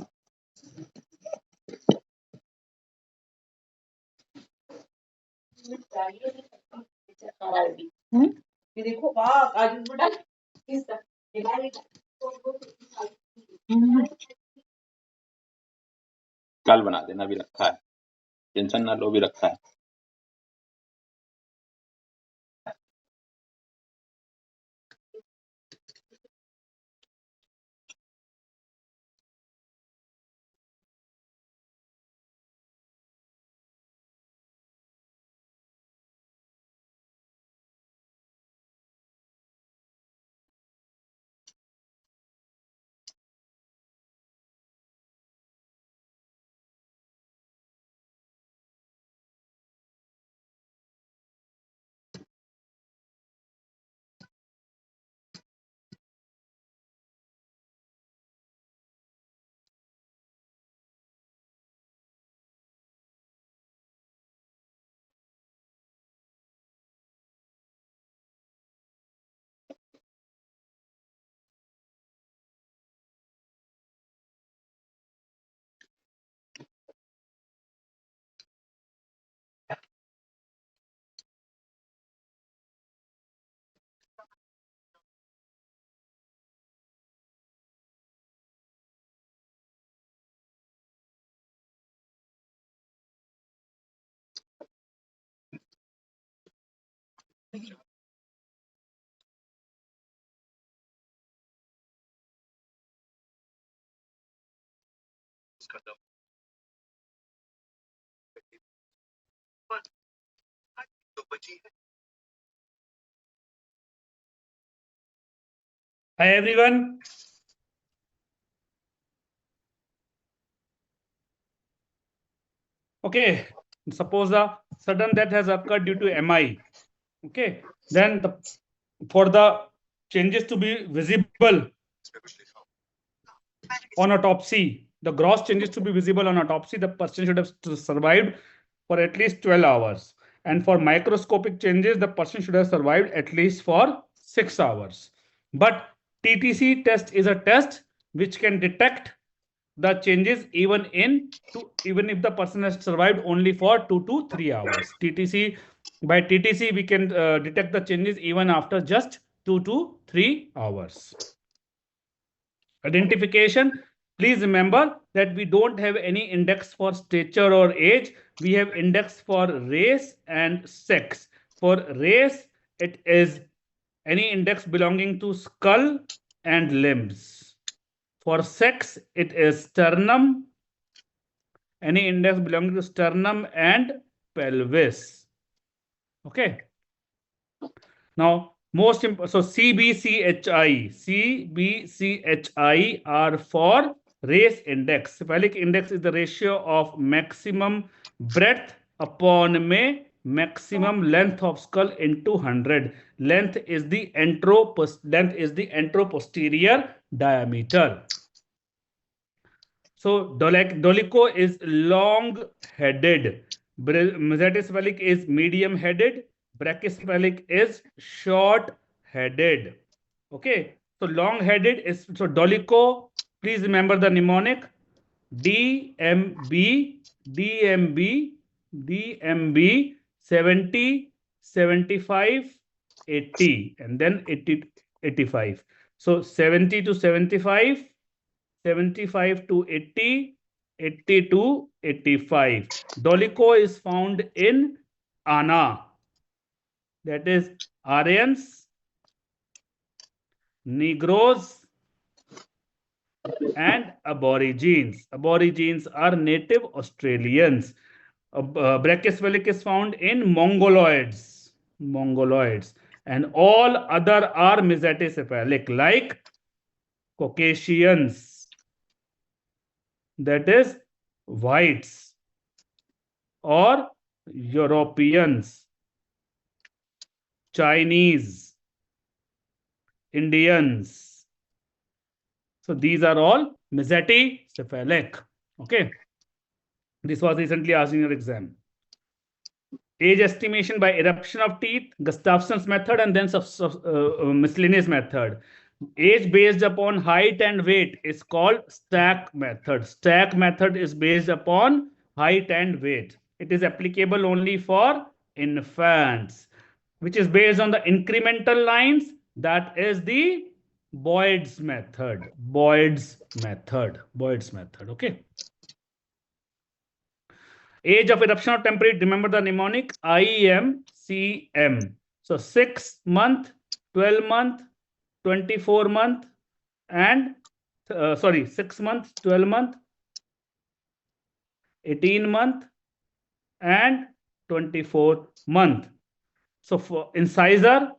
ये देखो वाह आज बड़ा कल बना देना, भी रखा है, टेंशन ना लो, भी रखा है। Hi everyone. Okay, suppose a sudden death has occurred due to MI. Okay, then for the changes to be visible on autopsy, the gross changes to be visible on autopsy, the person should have survived for at least 12 hours. And for microscopic changes, the person should have survived at least for 6 hours. But TTC test is a test which can detect the changes even if the person has survived only for 2 to 3 hours. By TTC we can detect the changes even after just 2 to 3 hours. Identification. Please remember that we don't have any index for stature or age. We have index for race and sex. For race, it is any index belonging to skull and limbs. For sex, it is sternum, any index belonging to sternum and pelvis. Okay. Now, most important, so CBCHI are for race index. Cephalic index is the ratio of maximum breadth upon maximum length of skull into 100. Length is the anteroposterior diameter. So dolicho is long-headed. Mesocephalic is medium-headed. Brachycephalic is short-headed. Okay. So long-headed is, so dolicho, please remember the mnemonic DMB, DMB, DMB 70, 75, 80, and then 80, 85. So 70 to 75, 75 to 80, 80 to 85. Dolicho is found in Ana, that is Aryans, Negroes, and Aborigines. Aborigines are native Australians. Brachycephalic is found in Mongoloids, and all other are mesaticephalic, like Caucasians, that is whites, or Europeans, Chinese, Indians. So these are all mesaticephalic. Okay. This was recently asked in your exam. Age estimation by eruption of teeth, Gustafson's method, and then miscellaneous method. Age based upon height and weight is called stack method. Stack method is based upon height and weight. It is applicable only for infants, which is based on the incremental lines. That is the Boyd's method. Boyd's method. Okay. Age of eruption of temporary, remember the mnemonic IMCM. So 6 month, 12 month, 24 month, and 6 month, 12 month, 18 month, and 24 month. So for incisor,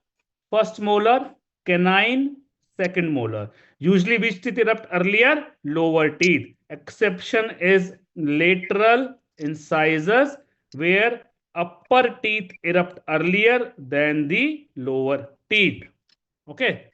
first molar, canine, second molar. Usually which teeth erupt earlier? Lower teeth. Exception is lateral incisors, where upper teeth erupt earlier than the lower teeth. Okay.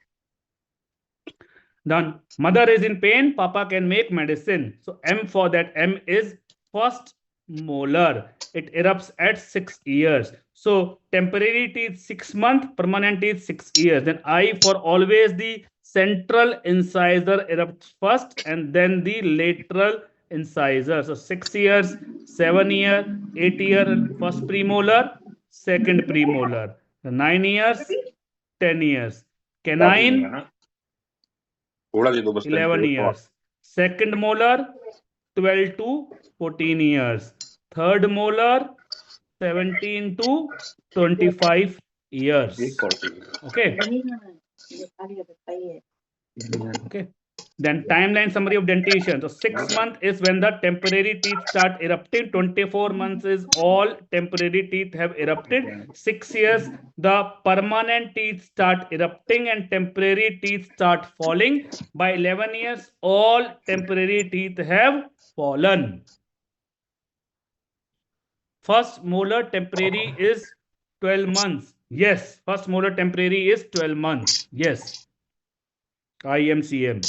Then mother is in pain, papa can make medicine. So M for that, M is first molar. It erupts at 6 years. So temporary teeth 6 months, permanent teeth 6 years. Then I for always the central incisor erupts first and then the lateral incisor. So 6 years, 7 years, 8 years, first premolar, second premolar. 9 years, 10 years. Canine, 11 years. Second molar, 12 to 14 years. Third molar, 17 to 25 years. Okay. Okay. Then timeline summary of dentation. So 6 months is when the temporary teeth start erupting. 24 months is all temporary teeth have erupted. 6 years, the permanent teeth start erupting and temporary teeth start falling. By 11 years, all temporary teeth have fallen. First molar temporary is 12 months. Yes, first molar temporary is 12 months. Yes. IMCM.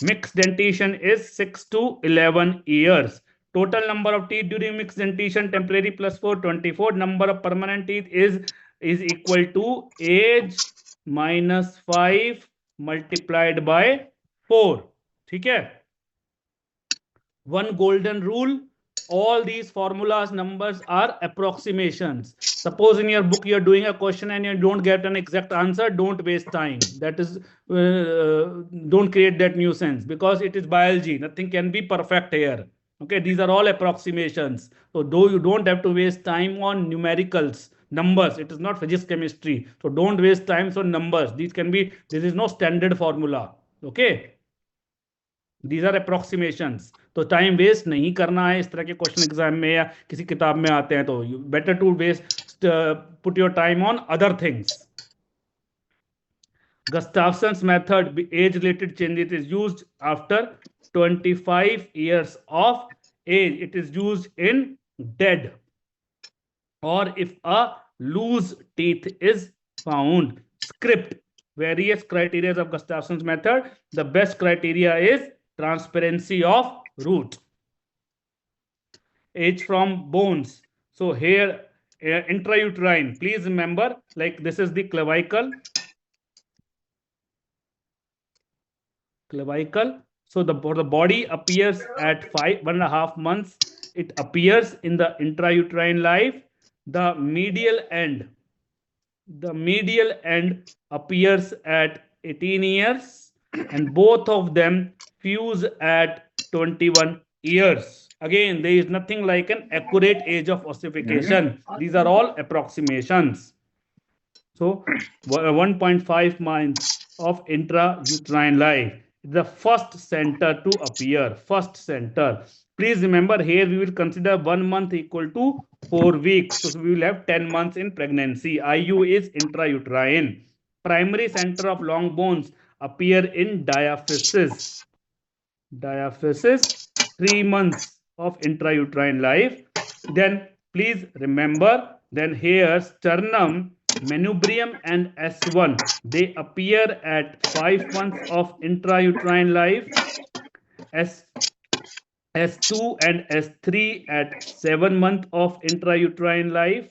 Mixed dentition is 6 to 11 years. Total number of teeth during mixed dentition, temporary plus 4, 24. Number of permanent teeth is equal to age minus 5 multiplied by 4. ठीक है? One golden rule. All these formulas, numbers are approximations. Suppose in your book you are doing a question and you don't get an exact answer, don't waste time. That is, don't create that nuisance, because it is biology. Nothing can be perfect here. Okay, these are all approximations. So though you don't have to waste time on numericals, numbers, it is not physics, chemistry. So don't waste time on numbers. These can be, there is no standard formula. Okay. These are approximations. तो time waste नहीं करना है इस तरह के question exam में या किसी किताब में आते हैं, तो better to waste put your time on other things. Gustafson's method, age related changes, is used after 25 years of age. It is used in dead or if a loose teeth is found. Script. Various criteria of Gustafson's method. The best criteria is transparency of root. Age from bones. So here intrauterine, please remember, like this is the clavicle. So the body appears at 1.5 months. It appears in the intrauterine life. The medial end appears at 18 years and both of them fuse at 21 years. Again, there is nothing like an accurate age of ossification. These are all approximations. So 1.5 months of intrauterine life. The first center to appear. First center. Please remember, here we will consider 1 month equal to 4 weeks. So we will have 10 months in pregnancy. IU is intrauterine. Primary center of long bones appear in diaphysis. Diaphysis, 3 months of intrauterine life. Then please remember, then here sternum, manubrium and S1, they appear at 5 months of intrauterine life. S2 and S3 at 7 months of intrauterine life.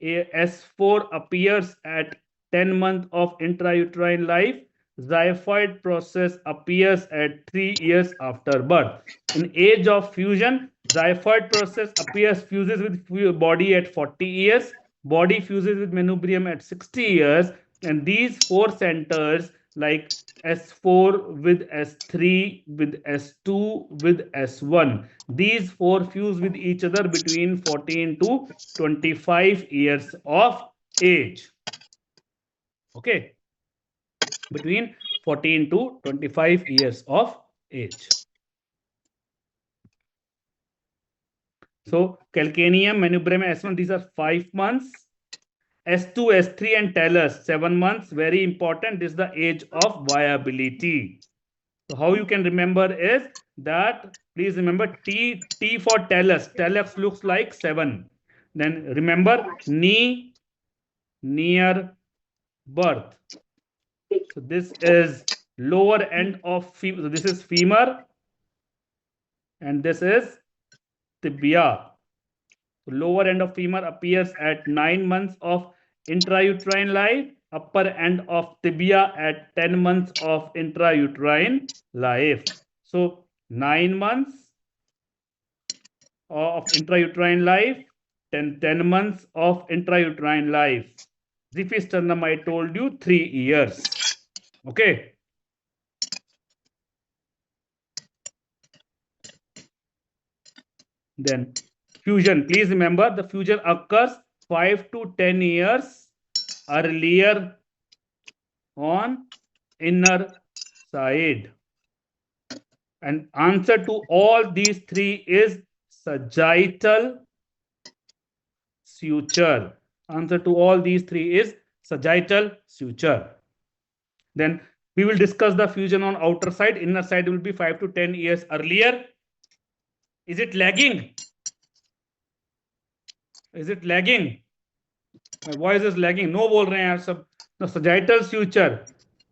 S4 appears at 10 months of intrauterine life. Xiphoid process appears at 3 years after birth. In age of fusion, xiphoid process fuses with body at 40 years. Body fuses with manubrium at 60 years. And these 4 centers, like S4 with S3 with S2 with S1, these 4 fuse with each other between 14 to 25 years of age. Okay, between 14 to 25 years of age. So calcaneum, manubrium, S1, these are 5 months. S2, S3 and talus, 7 months. Very important. This is the age of viability. So how you can remember is that, please remember T for talus. Talus looks like 7. Then remember knee, near birth. So this is lower end of femur. So this is femur and this is tibia. So lower end of femur appears at 9 months of intrauterine life. Upper end of tibia at 10 months of intrauterine life. So 9 months of intrauterine life, 10 months of intrauterine life. Xiphisternum, I told you, 3 years. Okay. Then fusion. Please remember, the fusion occurs 5 to 10 years earlier on inner side. And answer to all these three is sagittal suture. Answer to all these three is sagittal suture. Then we will discuss the fusion on outer side. Inner side will be 5 to 10 years earlier. Is it lagging? Is it lagging? My voice is lagging. No बोल रहे हैं यार सब. No, sagittal suture.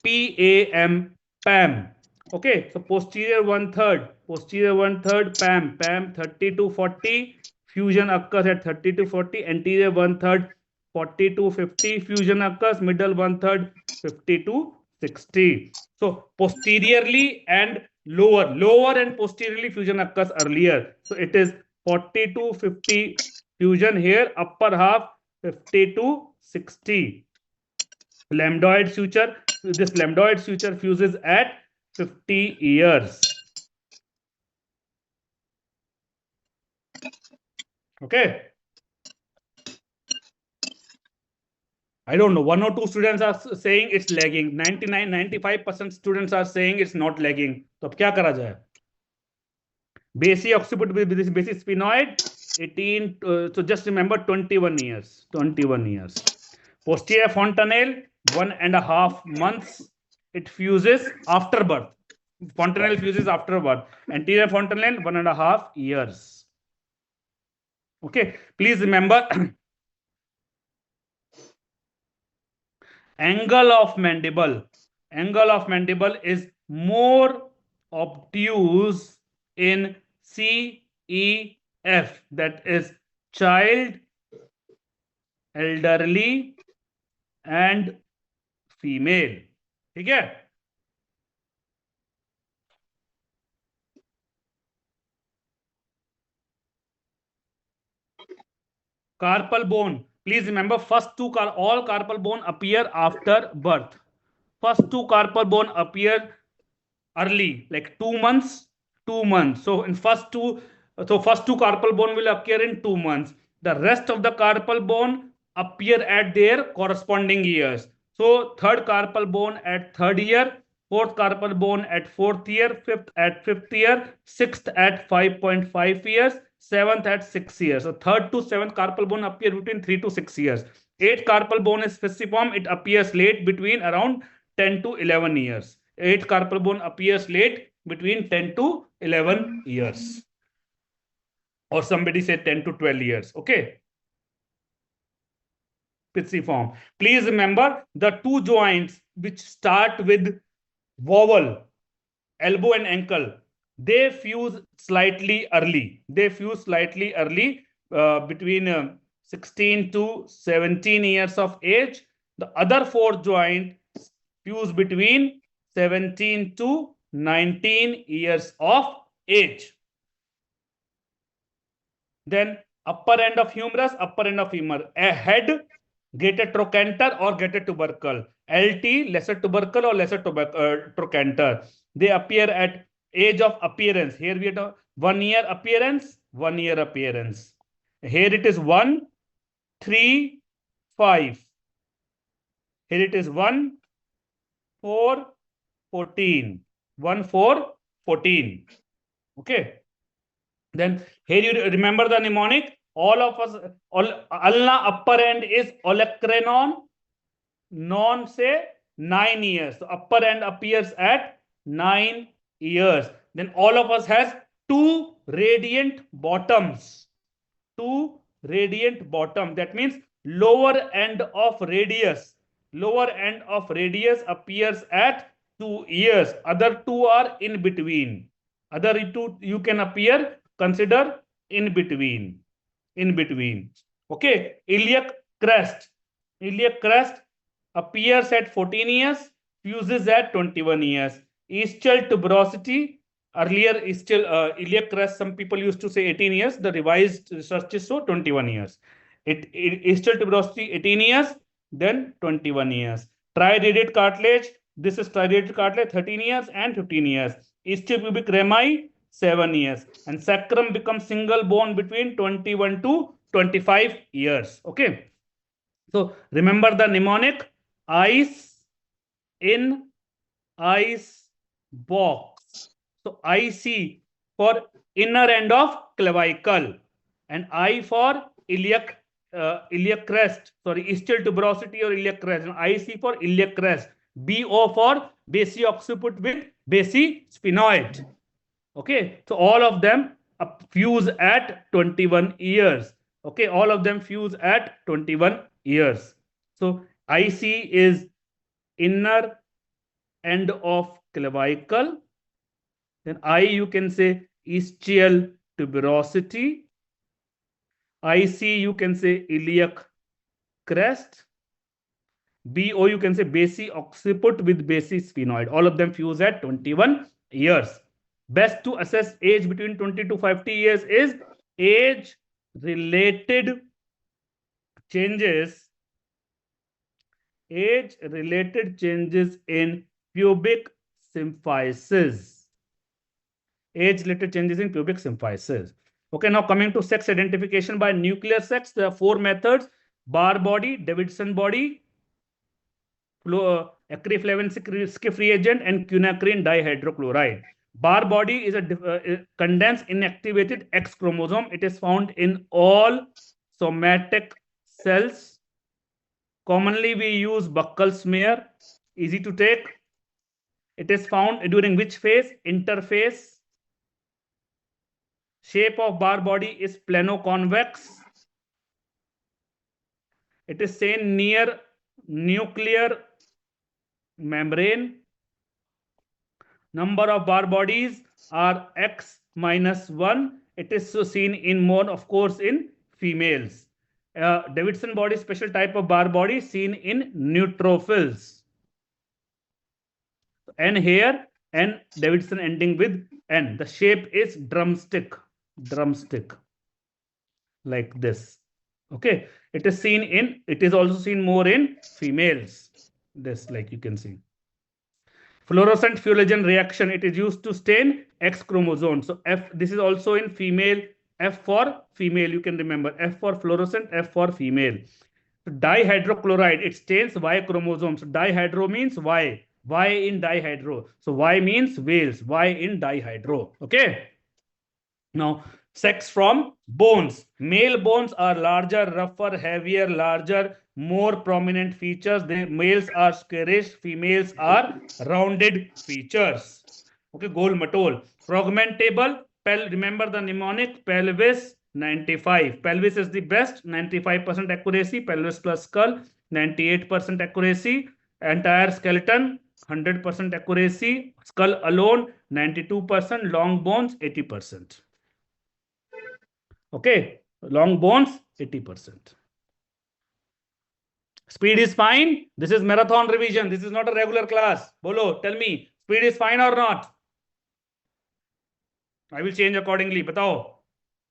PAM. PAM. Okay, so posterior 1/3. Posterior 1/3 PAM. PAM 30 to 40. Fusion occurs at 30 to 40. Anterior 1/3 40 to 50. Fusion occurs. Middle 1/3 50 to 60. So posteriorly and lower and posteriorly fusion occurs earlier. So it is 40 to 50 fusion here. Upper half 50 to 60. Lambdoid suture. This lambdoid suture fuses at 50 years. Okay. I don't know. 1 or 2 students are saying it's lagging. 95% students are saying it's not lagging. तो अब क्या करा जाए? Basic occiput with this basic sphenoid 18. So just remember 21 years. 21 years. Posterior fontanelle 1.5 months. It fuses after birth. Fontanelle fuses after birth. Anterior fontanelle 1.5 years. Okay. Please remember. Angle of mandible. Angle of mandible is more obtuse in CEF, that is child, elderly and female. ठीक है? Carpal bone. Please remember, all carpal bone appear after birth. First two carpal bone appear early, like 2 months, 2 months. So in first two carpal bone will appear in 2 months. The rest of the carpal bone appear at their corresponding years. So third carpal bone at 3rd year, fourth carpal bone at 4th year, fifth at 5th year, sixth at 5.5 years, seventh at 6 years. So third to seventh carpal bone appear between 3 to 6 years. Eighth carpal bone is falciform. It appears late, between around 10 to 11 years. Eighth carpal bone appears late, between 10 to 11 years. Or somebody said 10 to 12 years. Okay. Falciform. Please remember the two joints which start with vowel, elbow and ankle, they fuse slightly early. They fuse slightly early, between 16 to 17 years of age. The other four joints fuse between 17 to 19 years of age. Then upper end of humerus, upper end of femur, a head, greater trochanter or greater tubercle, LT, lesser tubercle or lesser trochanter. They appear at age of appearance. Here we have 1 year appearance, 1 year appearance. Here it is 1, 3, 5. Here it is 1, 4, 14. 1, 4, 14. Okay. Then here you remember the mnemonic. All of us, ulna upper end is olecranon. Non say 9 years. So upper end appears at 9 years. Then all of us has 2 radiant bottoms. 2 radiant bottom. That means lower end of radius. Lower end of radius appears at 2 years. Other 2 are in between. Other 2 you can appear, consider in between. In between. Okay. Iliac crest. Iliac crest appears at 14 years, fuses at 21 years. Ischial tuberosity, earlier ischial iliac crest, some people used to say 18 years. The revised researches show 21 years. Ischial tuberosity 18 years, then 21 years. Triradiate cartilage, this is triradiate cartilage 13 years and 15 years. Ischiopubic rami 7 years, and sacrum becomes single bone between 21 to 25 years. Okay. So remember the mnemonic: ice, in ice box. So IC for inner end of clavicle, and I for iliac crest, sorry, ischial tuberosity or iliac crest, and IC for iliac crest. BO for basi-occiput with basi-sphenoid. Okay, so all of them fuse at 21 years. Okay, all of them fuse at 21 years. So IC is inner end of clavicle. Then I, you can say ischial tuberosity. IC, you can say iliac crest. BO, you can say basi-occiput with basi-sphenoid. All of them fuse at 21 years. Best to assess age between 20 to 50 years is age-related changes. Age-related changes in pubic symphysis. Age-related changes in pubic symphysis. Okay, now coming to sex identification by nuclear sex, there are 4 methods: Barr body, Davidson body, acrylflavin skiff reagent, and quinacrine dihydrochloride. Barr body is a condensed inactivated X chromosome. It is found in all somatic cells. Commonly, we use buccal smear. Easy to take. It is found during which phase? Interphase. Shape of Barr body is plano-convex. It is seen near nuclear membrane. Number of Barr bodies are X minus 1. It is so seen in more, of course, in females. Davidson body, special type of Barr body seen in neutrophils. N here, and Davidson ending with N. The shape is drumstick, like this. Okay, it is seen in, it is also seen more in females. This, like you can see. Fluorescent fuligen reaction, it is used to stain X chromosome. So F, this is also in female. F for female, you can remember. F for fluorescent, F for female. So dihydrochloride, it stains Y chromosome. So dihydro means Y. Y in dihydro. So Y means whales. Y in dihydro. Okay. Now, sex from bones. Male bones are larger, rougher, heavier, larger, more prominent features. The males are squarish, females are rounded features. Okay, goal matol. Fragmentable. Remember the mnemonic: pelvis 95. Pelvis is the best, 95% accuracy. Pelvis plus skull, 98% accuracy. Entire skeleton, 100% accuracy. Skull alone, 92%. Long bones, 80%. Okay, long bones, 80%. Speed is fine. This is marathon revision. This is not a regular class. Bolo, tell me, speed is fine or not? I will change accordingly. Batao.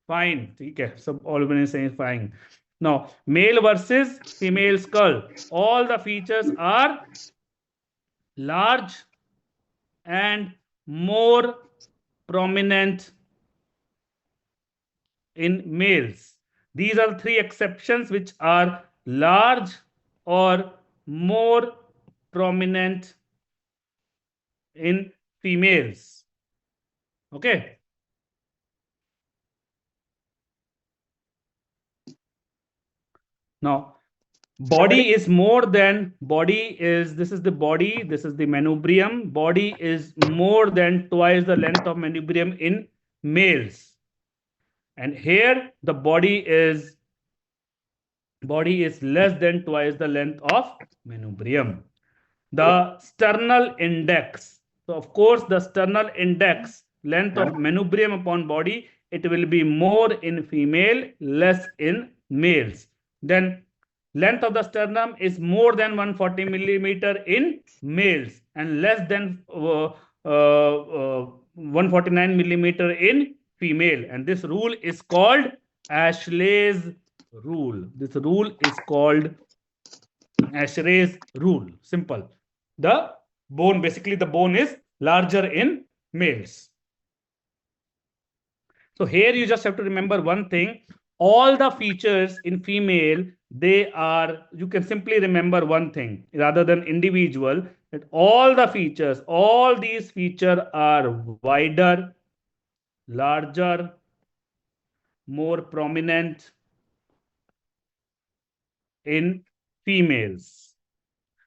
Fine. Okay. So all when saying fine. Now, male versus female skull. All the features are large and more prominent in males. These are 3 exceptions which are large or more prominent in females. Okay. Now, body is more than, this is the body, this is the manubrium. Body is more than twice the length of manubrium in males. And here the body is less than twice the length of manubrium. The sternal index. So of course, the sternal index, length of manubrium upon body, it will be more in female, less in males. Then length of the sternum is more than 140 millimeter in males and less than 149 millimeter in female. And this rule is called Ashley's rule. This rule is called Ashley's rule. Simple. The bone, basically the bone is larger in males. So here you just have to remember one thing. All the features in female, they are, you can simply remember one thing rather than individual. that all the features, all these features are wider, larger, more prominent in females.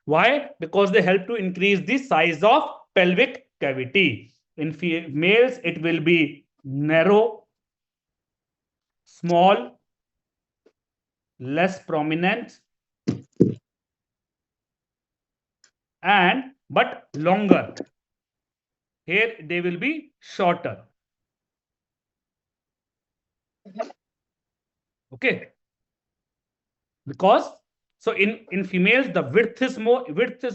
Why? Because they help to increase the size of pelvic cavity. In males, it will be narrow, small, less prominent, and but longer. Here they will be shorter. Okay. Because so in females the width is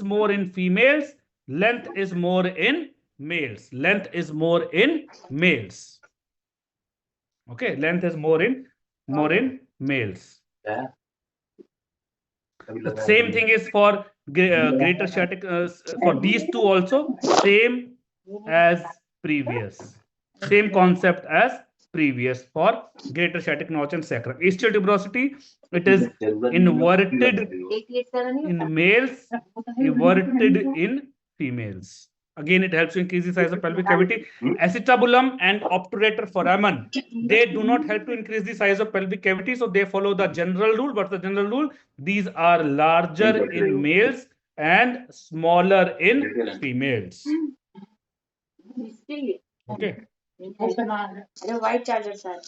more in females, length is more in males. Length is more in males. Okay, length is more in males. Yeah. The same thing is for greater sciatic for these two also, same as previous. Same concept as previous for greater sciatic notch and sacrum. Ischial tuberosity, it is inverted in males, inverted in females. Again, it helps to increase the size of pelvic cavity. Acetabulum and obturator foramen, they do not help to increase the size of pelvic cavity, so they follow the general rule. What's the general rule? These are larger in males and smaller in females. Okay. White chargers are.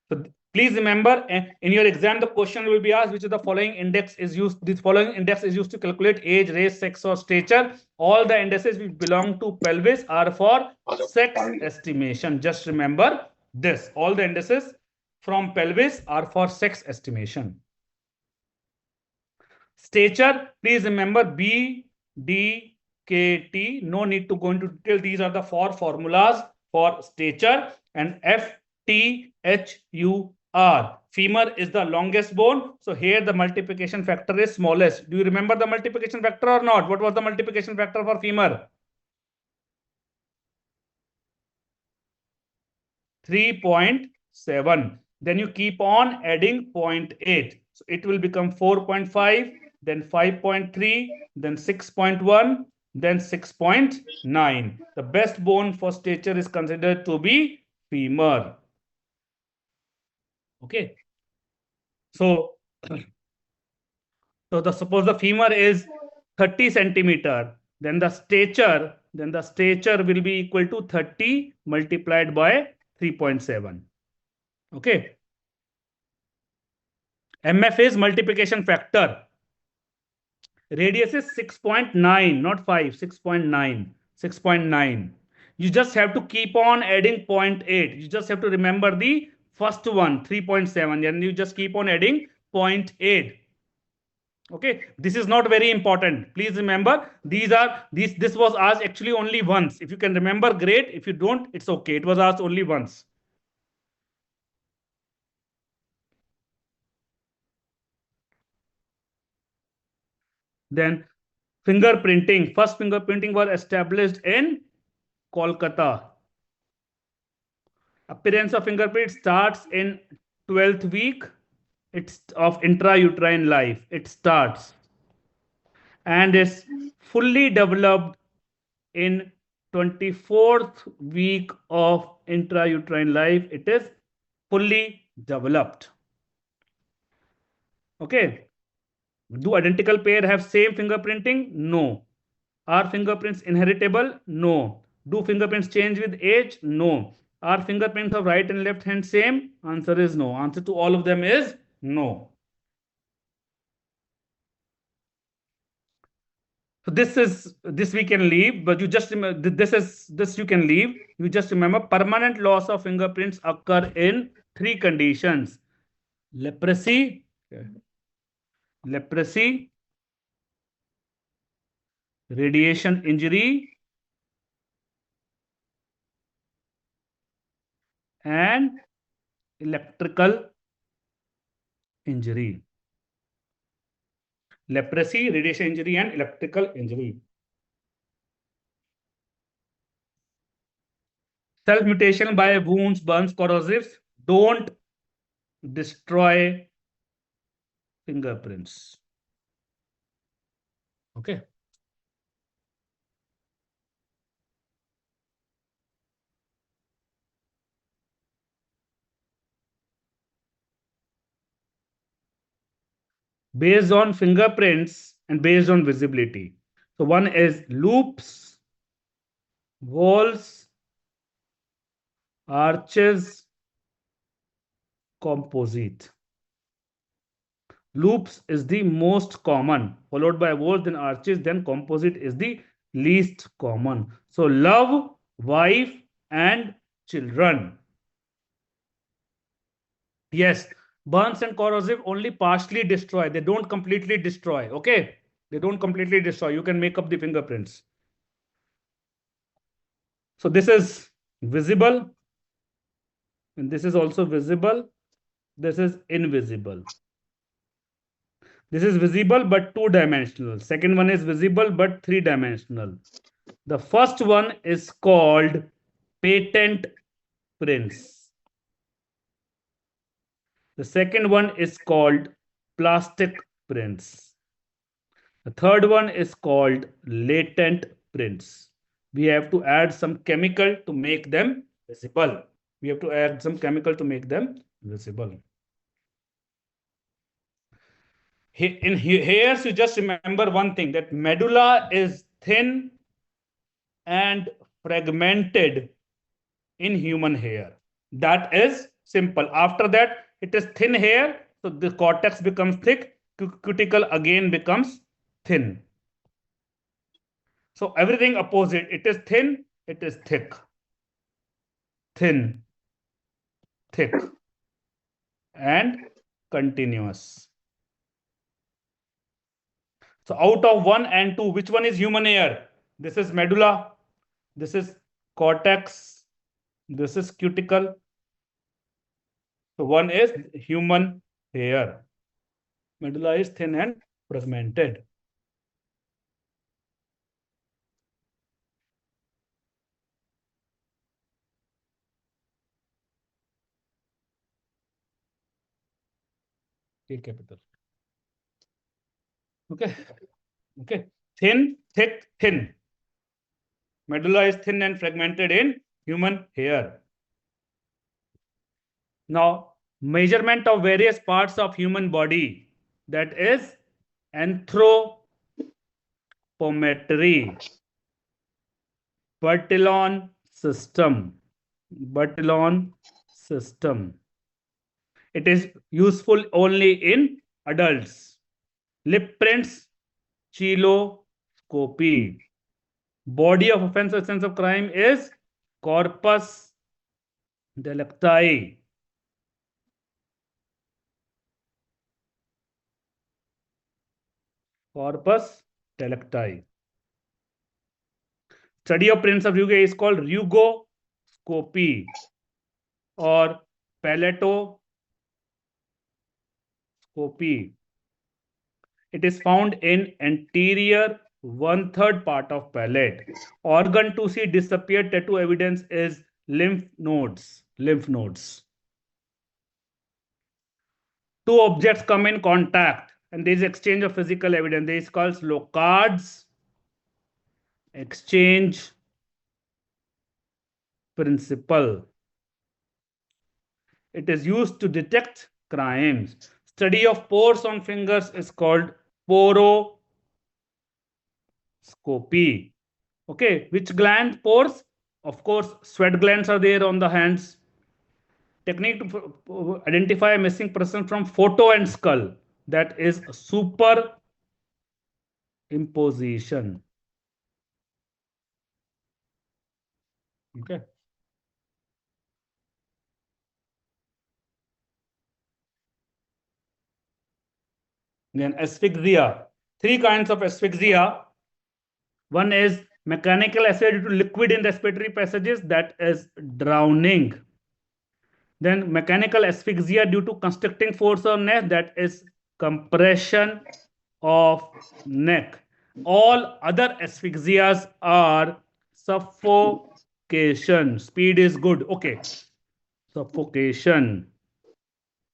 So please remember, in your exam, the question will be asked which of the following index is used. This following index is used to calculate age, race, sex, or stature. All the indices which belong to pelvis are for sex estimation. Just remember this. All the indices from pelvis are for sex estimation. Stature, please remember B, D, K, T. No need to go into detail. These are the four formulas for stature. And F, T, H, U, R. Femur is the longest bone. So here the multiplication factor is smallest. Do you remember the multiplication factor or not? What was the multiplication factor for femur? 3.7. Then you keep on adding 0.8. So it will become 4.5, then 5.3, then 6.1, then 6.9. The best bone for stature is considered to be femur. Okay. So suppose the femur is 30 centimeter, then the stature will be equal to 30 multiplied by 3.7. Okay. MF is multiplication factor. Radius is 6.9, not 5, 6.9. 6.9. You just have to keep on adding 0.8. You just have to remember the first one, 3.7, and you just keep on adding 0.8. Okay, this is not very important. Please remember, this was asked actually only once. If you can remember, great. If you don't, it's okay. It was asked only once. Then fingerprinting. First fingerprinting was established in Kolkata. Appearance of fingerprint starts in 12th week. It's of intrauterine life. It starts and is fully developed in 24th week of intrauterine life. It is fully developed. Okay. Do identical pair have same fingerprinting? No. Are fingerprints inheritable? No. Do fingerprints change with age? No. Are fingerprints of right and left hand same? Answer is no. Answer to all of them is no. So this we can leave, but you just remember this you can leave. You just remember permanent loss of fingerprints occur in 3 conditions: leprosy, radiation injury, and electrical injury. Leprosy, radiation injury, and electrical injury. Self-mutation by wounds, burns, corrosives don't destroy fingerprints. Okay. based on fingerprints and based on visibility. So one is loops, walls, arches, composite. Loops is the most common, followed by walls, then arches, then composite is the least common. So love, wife, and children. Yes, burns and corrosive only partially destroy. They don't completely destroy. Okay, they don't completely destroy. You can make up the fingerprints. So this is visible, and this is also visible. This is invisible. This is visible but two-dimensional. Second one is visible but three-dimensional. The first one is called patent prints. The second one is called plastic prints. The third one is called latent prints. We have to add some chemical to make them visible. We have to add some chemical to make them visible. In hairs, you just remember one thing, that medulla is thin and fragmented in human hair. That is simple. After that, it is thin hair, so the cortex becomes thick, cuticle again becomes thin. So everything opposite, it is thin, it is thick. Thin, thick, and continuous. So out of 1 and 2, which one is human hair? This is medulla, this is cortex, this is cuticle. So one is human hair. Medulla is thin and fragmented. T capital. Okay. Okay. Thin, thick, thin. Medulla is thin and fragmented in human hair. Now, measurement of various parts of human body, that is anthropometry. Bertillon system. Bertillon system. It is useful only in adults. Lip prints, chiloscopy. Body of offense or sense of crime is corpus delicti. Corpus delicti. Study of prints of Rugae is called rugoscopy or palatoscopy. It is found in anterior 1/3 part of palate. Organ to see disappeared tattoo evidence is lymph nodes. Lymph nodes. Two objects come in contact and there is exchange of physical evidence. This is called Locard's exchange principle. It is used to detect crimes. Study of pores on fingers is called poroscopy. Okay, which gland? Pores? Of course, sweat glands are there on the hands. Technique to identify a missing person from photo and skull, that is superimposition. Okay. Then asphyxia. Three kinds of asphyxia. One is mechanical asphyxia due to liquid in respiratory passages, that is drowning. Then mechanical asphyxia due to constricting force on neck, that is compression of neck. All other asphyxias are suffocation. Speed is good. Okay. Suffocation.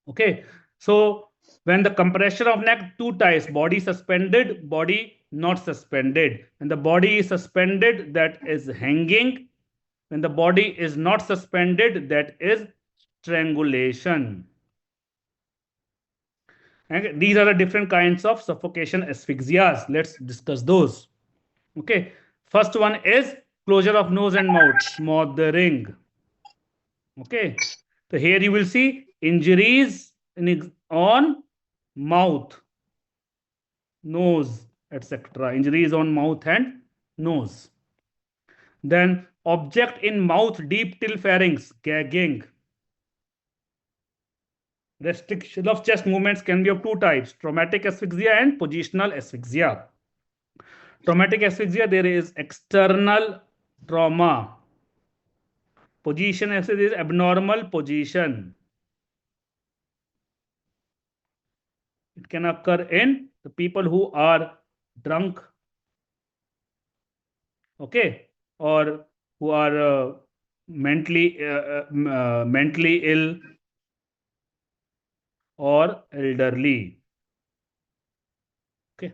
Okay. So when the compression of neck, two types: body suspended, body not suspended. When the body is suspended, that is hanging. When the body is not suspended, that is strangulation. Okay, these are the different kinds of suffocation asphyxias. Let's discuss those. Okay, first one is closure of nose and mouth, smothering. Okay, so here you will see injuries on mouth, nose, etc. Injuries on mouth and nose. Then object in mouth deep till pharynx, gagging. Restriction of chest movements can be of two types, traumatic asphyxia and positional asphyxia. Traumatic asphyxia, there is external trauma. Position asphyxia is abnormal position. It can occur in the people who are drunk, okay, or who are mentally ill or elderly. Okay.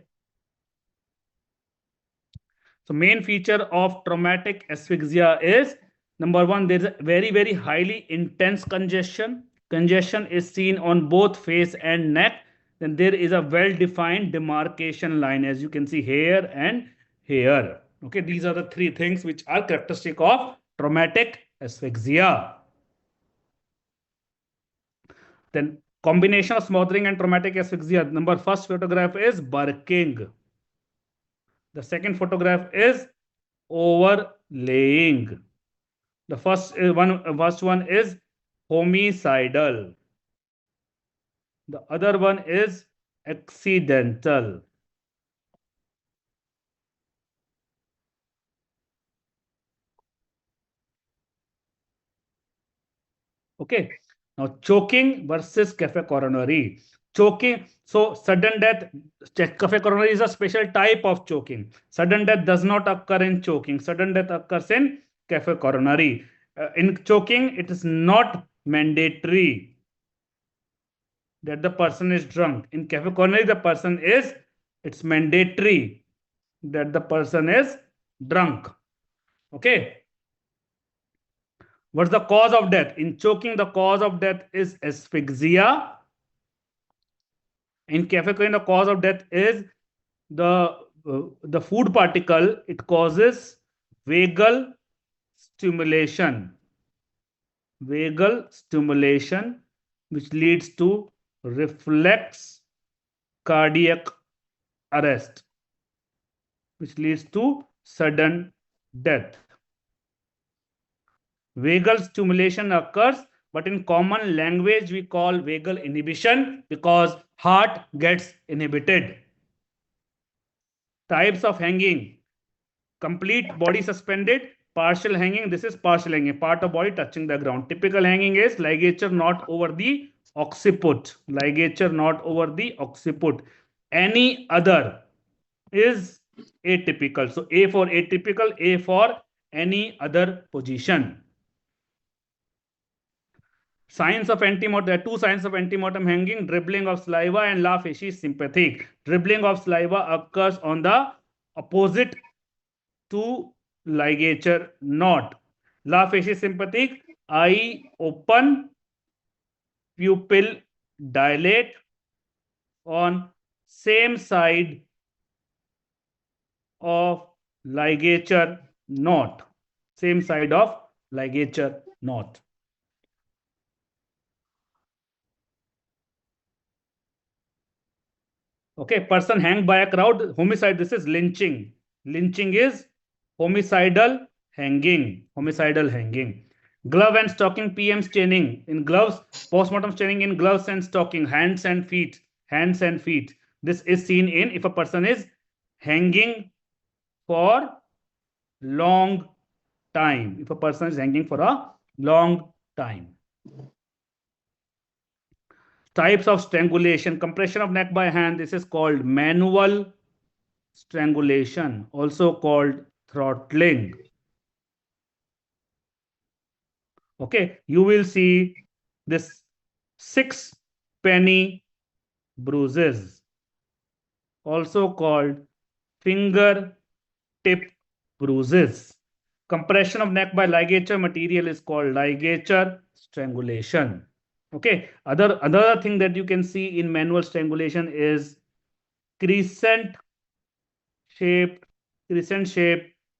So main feature of traumatic asphyxia is number one, there is a very, very highly intense congestion. Congestion is seen on both face and neck. Then there is a well-defined demarcation line, as you can see here and here. Okay, these are the three things which are characteristic of traumatic asphyxia. Then combination of smothering and traumatic asphyxia. Number first photograph is barking. The second photograph is overlaying. The first one is homicidal. The other one is accidental. Okay. Now choking versus café coronary. Choking, so sudden death, café coronary is a special type of choking. Sudden death does not occur in choking. Sudden death occurs in café coronary. In choking, it is not mandatory that the person is drunk. In café coronary, it's mandatory that the person is drunk. Okay. What's the cause of death? In choking, the cause of death is asphyxia. In café coronary, the cause of death is the food particle. It causes vagal stimulation. Vagal stimulation, which leads to reflex cardiac arrest, which leads to sudden death. Vagal stimulation occurs, but in common language we call vagal inhibition because heart gets inhibited. Types of hanging: complete body suspended, partial hanging. This is partial hanging, part of body touching the ground. Typical hanging is ligature not over the occiput. Ligature not over the occiput. Any other is atypical. So A for atypical, A for any other position. Signs of antemortem. There are two signs of antemortem hanging: dribbling of saliva and la facies sympathetic. Dribbling of saliva occurs on the opposite to ligature knot. La facies sympathetic, eye open, pupil dilate on same side of ligature knot. Same side of ligature knot. Okay, person hanged by a crowd. Homicide, this is lynching. Lynching is homicidal hanging. Homicidal hanging. Glove and stocking PM staining. In gloves, postmortem staining in gloves and stocking, hands and feet. Hands and feet. This is seen in if a person is hanging for long time. If a person is hanging for a long time. Types of strangulation: compression of neck by hand. This is called manual strangulation, also called throttling. Okay, you will see this 6 penny bruises, also called finger tip bruises. Compression of neck by ligature material is called ligature strangulation. Okay. Another thing that you can see in manual strangulation is crescent shaped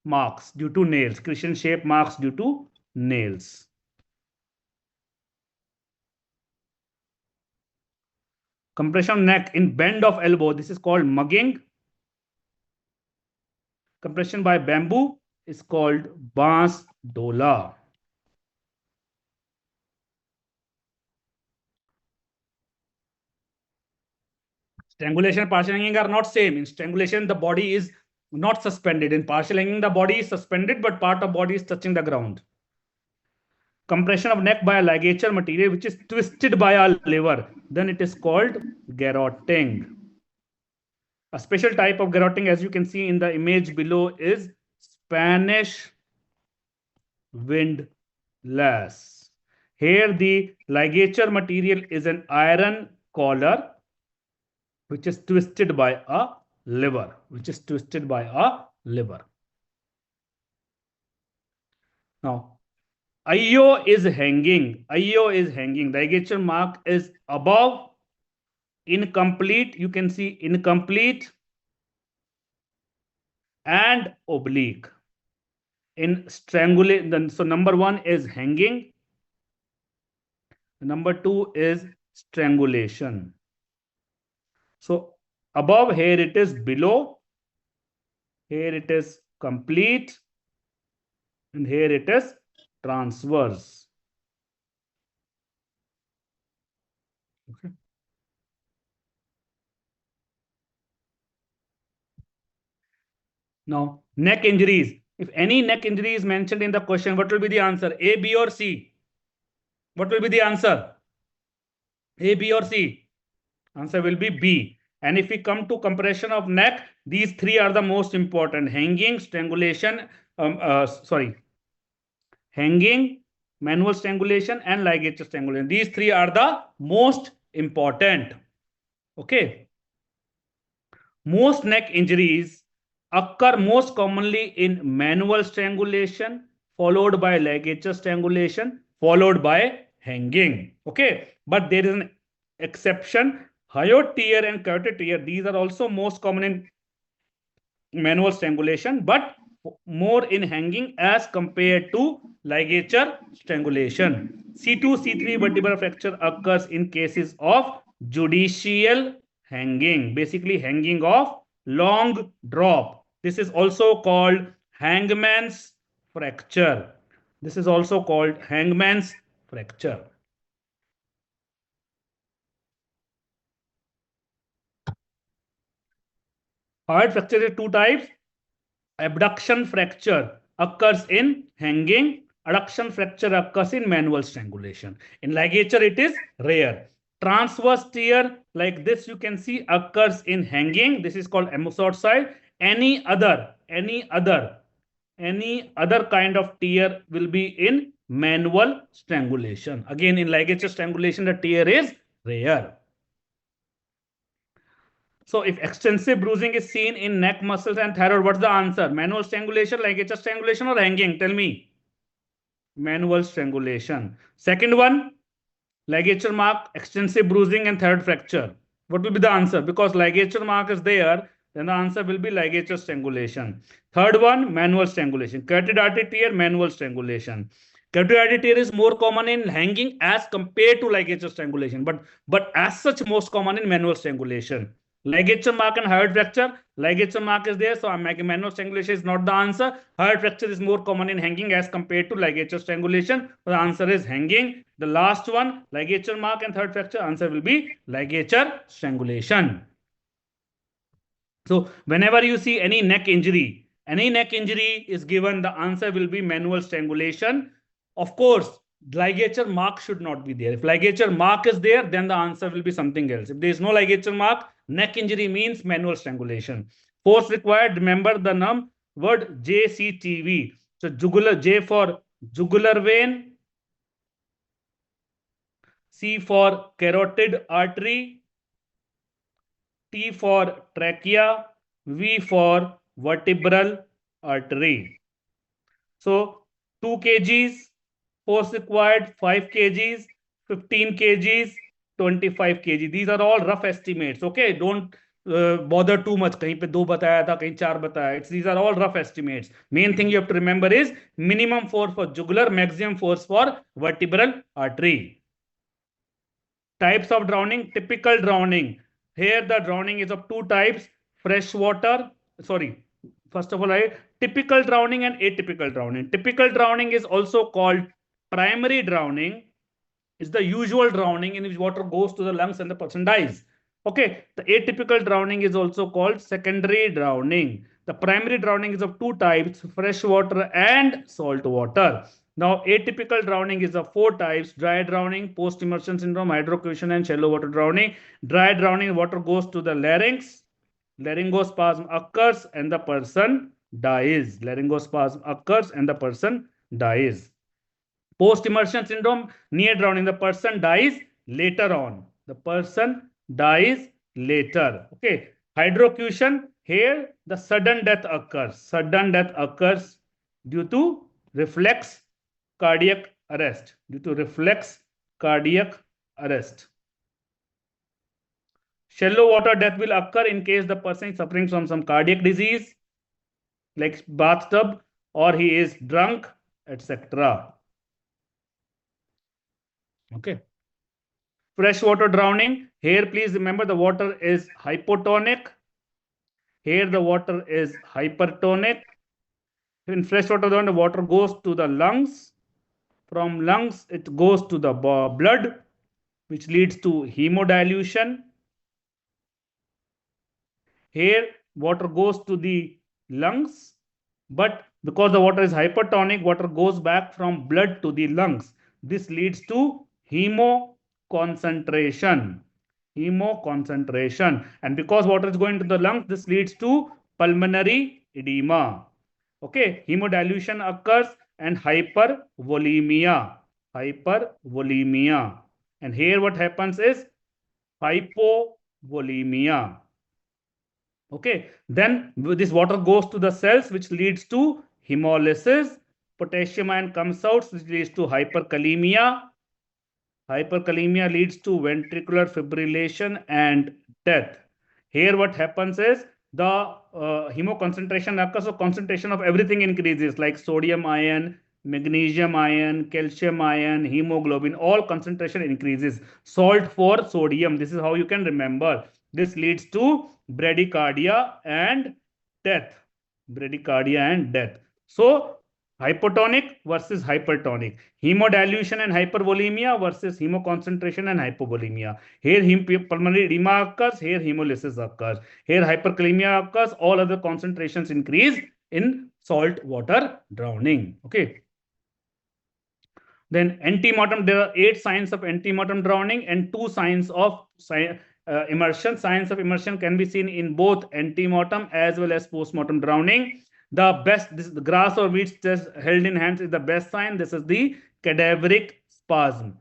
marks due to nails. Crescent shaped marks due to nails. Compression of neck in bend of elbow. This is called mugging. Compression by bamboo is called baas dola. Strangulation and partial hanging are not same. In strangulation, the body is not suspended. In partial hanging, the body is suspended, but part of body is touching the ground. Compression of neck by a ligature material which is twisted by a lever, then it is called garroting. A special type of garroting, as you can see in the image below, is Spanish windlass. Here the ligature material is an iron collar which is twisted by a lever, Now, IO is hanging. Ligature mark is above, incomplete. You can see incomplete and oblique. In strangulation, so number 1 is hanging. Number 2 is strangulation. So above, here it is below, here it is complete, and here it is transverse. Okay. Now, neck injuries. If any neck injury is mentioned in the question, what will be the answer? A, B, or C? What will be the answer? A, B, or C? Answer will be B. And if we come to compression of neck, these three are the most important: hanging, strangulation, hanging, manual strangulation, and ligature strangulation. These three are the most important. Okay. Most neck injuries occur most commonly in manual strangulation, followed by ligature strangulation, followed by hanging. Okay. But there is an exception. Hyoid tear and carotid tear, these are also most common in manual strangulation, but more in hanging as compared to ligature strangulation. C2, C3 vertebral fracture occurs in cases of judicial hanging, basically hanging of long drop. This is also called hangman's fracture. This is also called hangman's fracture. Hyoid fracture is two types. Abduction fracture occurs in hanging. Adduction fracture occurs in manual strangulation. In ligature, it is rare. Transverse tear like this, you can see, occurs in hanging. This is called amosaucide. Any other kind of tear will be in manual strangulation. Again, in ligature strangulation, the tear is rare. So if extensive bruising is seen in neck muscles and thyroid, what's the answer? Manual strangulation, ligature strangulation, or hanging? Tell me. Manual strangulation. Second one, ligature mark, extensive bruising, and thyroid fracture. What will be the answer? Because ligature mark is there, then the answer will be ligature strangulation. Third one, manual strangulation. Carotid artery tear, manual strangulation. Carotid artery tear is more common in hanging as compared to ligature strangulation, but as such most common in manual strangulation. Ligature mark and hyoid fracture. Ligature mark is there, so manual strangulation is not the answer. Hyoid fracture is more common in hanging as compared to ligature strangulation. So the answer is hanging. The last one, ligature mark and hyoid fracture, answer will be ligature strangulation. So whenever you see any neck injury is given, the answer will be manual strangulation. Of course, ligature mark should not be there. If ligature mark is there, then the answer will be something else. If there is no ligature mark, neck injury means manual strangulation. Force required, remember the word JCTV. So jugular, J for jugular vein, C for carotid artery, T for trachea, V for vertebral artery. So 2 kgs, force required 5 kgs, 15 kgs, 25 kg. These are all rough estimates. Okay, don't bother too much. कहीं पे 2 बताया था, कहीं 4 बताया. These are all rough estimates. Main thing you have to remember is minimum force for jugular, maximum force for vertebral artery. Types of drowning, typical drowning. Here the drowning is of 2 types, fresh water, first of all, typical drowning and atypical drowning. Typical drowning is also called primary drowning. It's the usual drowning in which water goes to the lungs and the person dies. Okay, the atypical drowning is also called secondary drowning. The primary drowning is of 2 types, fresh water and salt water. Now, atypical drowning is of 4 types, dry drowning, post-immersion syndrome, hydrofusion, and shallow water drowning. Dry drowning, water goes to the larynx, laryngospasm occurs and the person dies. Laryngospasm occurs and the person dies. Post-immersion syndrome, near drowning, the person dies later on. The person dies later. Okay. Hydrofusion, here the sudden death occurs. Sudden death occurs due to reflex cardiac arrest. Due to reflex cardiac arrest. Shallow water death will occur in case the person is suffering from some cardiac disease like bathtub, or he is drunk, etc. Okay. Freshwater drowning. Here, please remember the water is hypotonic. Here, the water is hypertonic. In freshwater drowning, the water goes to the lungs. From lungs, it goes to the blood, which leads to hemodilution. Here, water goes to the lungs, but because the water is hypertonic, water goes back from blood to the lungs. This leads to hemoconcentration. Hemoconcentration. And because water is going to the lungs, this leads to pulmonary edema. Okay, hemodilution occurs and hypervolemia. Hypervolemia. And here what happens is hypovolemia. Okay, then this water goes to the cells, which leads to hemolysis. Potassium ion comes out, which leads to hyperkalemia. Hyperkalemia leads to ventricular fibrillation and death. Here what happens is the hemoconcentration occurs, so concentration of everything increases, like sodium ion, magnesium ion, calcium ion, hemoglobin, all concentration increases. Salt for sodium, this is how you can remember. This leads to bradycardia and death. Bradycardia and death. So hypotonic versus hypertonic. Hemodilution and hypervolemia versus hemoconcentration and hypovolemia. Here pulmonary edema occurs, here hemolysis occurs. Here hyperkalemia occurs, all other concentrations increase in salt water drowning. Okay. Then antemortem, there are 8 signs of antemortem drowning and 2 signs of immersion. Signs of immersion can be seen in both antemortem as well as postmortem drowning. The best, the grass or weeds just held in hands is the best sign. This is the cadaveric spasm.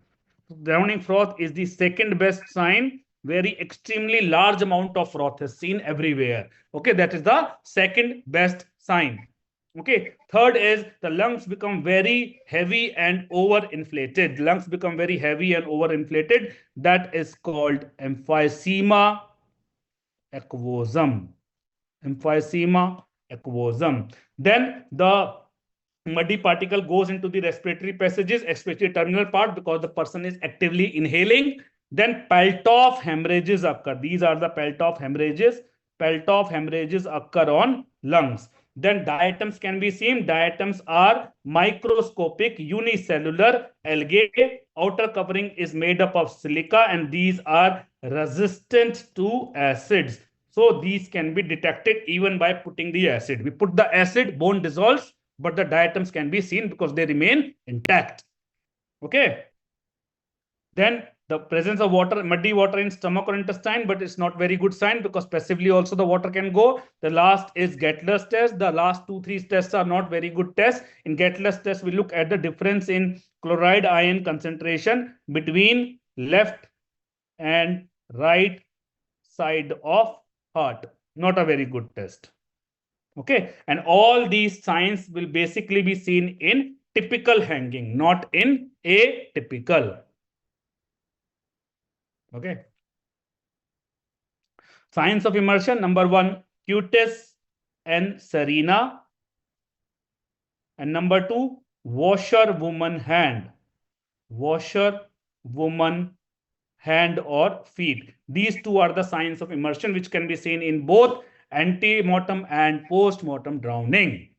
Drowning froth is the second best sign. Very extremely large amount of froth is seen everywhere. Okay, that is the second best sign. Okay, third is the lungs become very heavy and overinflated. Lungs become very heavy and overinflated. That is called emphysema aquosum. Emphysema aquosum. Then the muddy particle goes into the respiratory passages, especially terminal part, because the person is actively inhaling. Then Peltoff hemorrhages occur. These are the Peltoff hemorrhages. Peltoff hemorrhages occur on lungs. Then diatoms can be seen. Diatoms are microscopic unicellular algae. Outer covering is made up of silica, and these are resistant to acids. So these can be detected even by putting the acid. We put the acid, bone dissolves, but the diatoms can be seen because they remain intact. Okay. Then the presence of water, muddy water in stomach or intestine, but it's not very good sign because passively also the water can go. The last is Gettler's test. The last 2-3 tests are not very good tests. In Gettler's test, we look at the difference in chloride ion concentration between left and right side of heart. Not a very good test. Okay, and all these signs will basically be seen in typical hanging, not in atypical. Okay. Signs of immersion. Number 1, cutis and serena. And number 2, washer woman hand. Washer woman hand or feet. These two are the signs of immersion which can be seen in both ante-mortem and post-mortem drowning.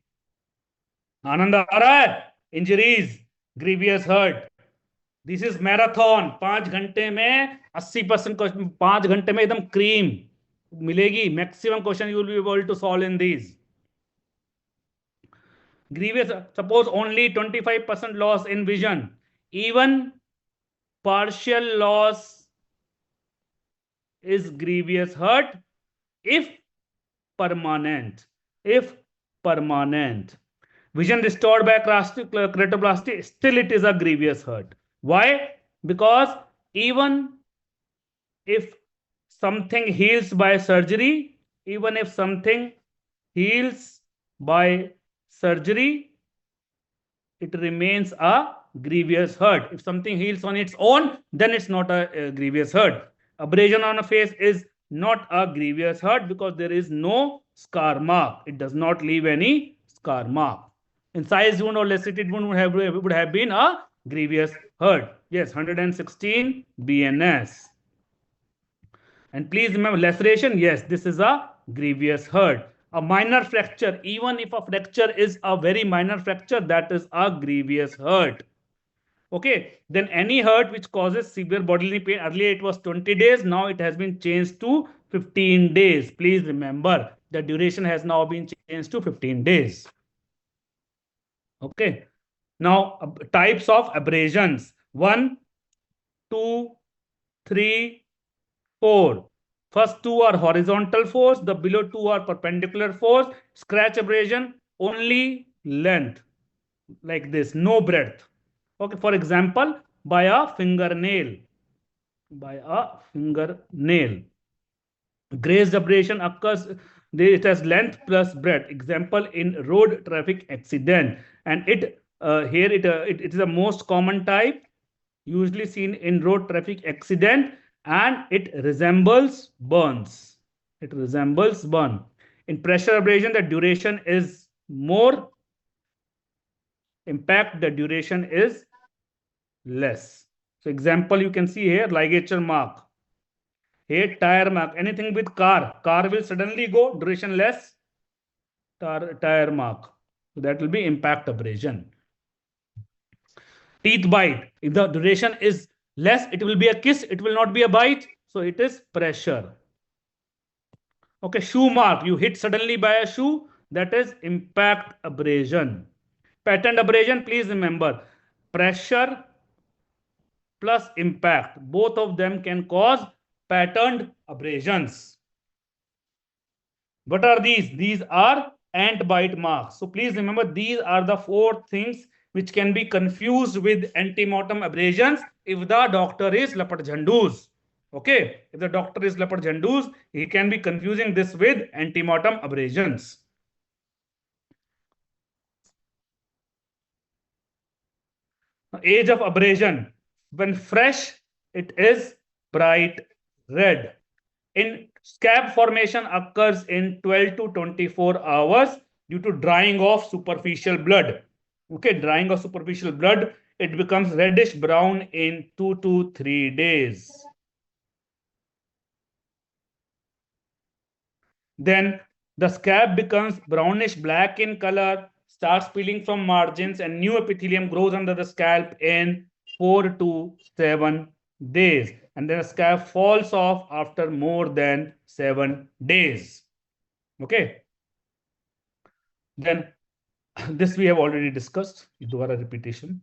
आनंद आ रहा है? Injuries, grievous hurt. This is marathon. 5 घंटे में 80% question, 5 घंटे में एकदम cream मिलेगी. Maximum question you will be able to solve in these. Grievous, suppose only 25% loss in vision. Even partial loss is grievous hurt if permanent. If permanent. Vision restored by keratoplasty, still it is a grievous hurt. Why? Because even if something heals by surgery, even if something heals by surgery, it remains a grievous hurt. If something heals on its own, then it's not a grievous hurt. Abrasion on a face is not a grievous hurt because there is no scar mark. It does not leave any scar mark. Incised wound or lacerated wound would have been a grievous hurt. Yes, 116 BNS. And please remember, laceration, yes, this is a grievous hurt. A minor fracture, even if a fracture is a very minor fracture, that is a grievous hurt. Okay, then any hurt which causes severe bodily pain, earlier it was 20 days, now it has been changed to 15 days. Please remember, the duration has now been changed to 15 days. Okay, now types of abrasions. 1, 2, 3, 4. First two are horizontal force, the below two are perpendicular force. Scratch abrasion, only length, like this, no breadth. Okay, for example, by a fingernail. By a fingernail. Grazed abrasion occurs, it has length plus breadth. Example, in road traffic accident. And it is the most common type, usually seen in road traffic accident, and it resembles burns. It resembles burn. In pressure abrasion, the duration is more. Impact, the duration is less. So example, you can see here, ligature mark. Here, tire mark. Anything with car will suddenly go, duration less. Tire mark. So that will be impact abrasion. Teeth bite. If the duration is less, it will be a kiss, it will not be a bite. So it is pressure. Okay, shoe mark. You hit suddenly by a shoe, that is impact abrasion. Patterned abrasion, please remember, pressure plus impact, both of them can cause patterned abrasions. What are these? These are ant bite marks. So please remember, these are the 4 things which can be confused with ante-mortem abrasions if the doctor is lapat jhandus. Okay, if the doctor is lapat jhandus, he can be confusing this with ante-mortem abrasions. Age of abrasion. When fresh, it is bright red. In scab formation occurs in 12 to 24 hours due to drying of superficial blood. Okay, drying of superficial blood, it becomes reddish brown in 2 to 3 days. Then the scab becomes brownish black in color, starts peeling from margins, and new epithelium grows under the scalp in 4 to 7 days. And then the scab falls off after more than 7 days. Okay. Then this we have already discussed. Dwara repetition.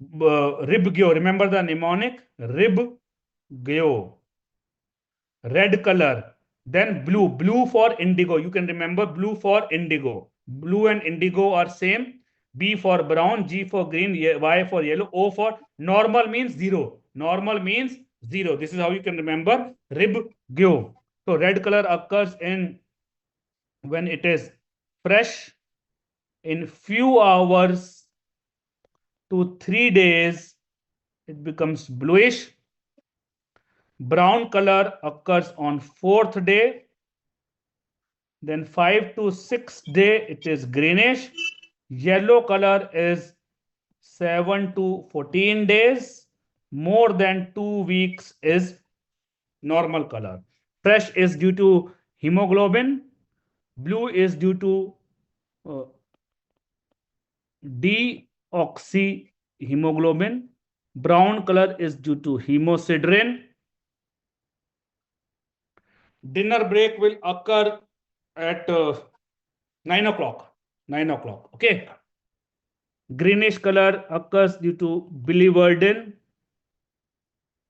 Ribgyo. Remember the mnemonic? Ribgyo. Red color. Then blue. Blue for indigo. You can remember blue for indigo. Blue and indigo are same. B for brown, G for green, Y for yellow, O for normal means 0. Normal means 0. This is how you can remember Ribgyo. So red color occurs in when it is fresh. In few hours to 3 days, it becomes bluish. Brown color occurs on 4th day. Then 5 to 6th day, it is greenish. Yellow color is 7 to 14 days. More than 2 weeks is normal color. Fresh is due to hemoglobin. Blue is due to deoxyhemoglobin. Brown color is due to hemosiderin. Dinner break will occur at 9 o'clock. 9 o'clock. Okay. Greenish color occurs due to biliverdin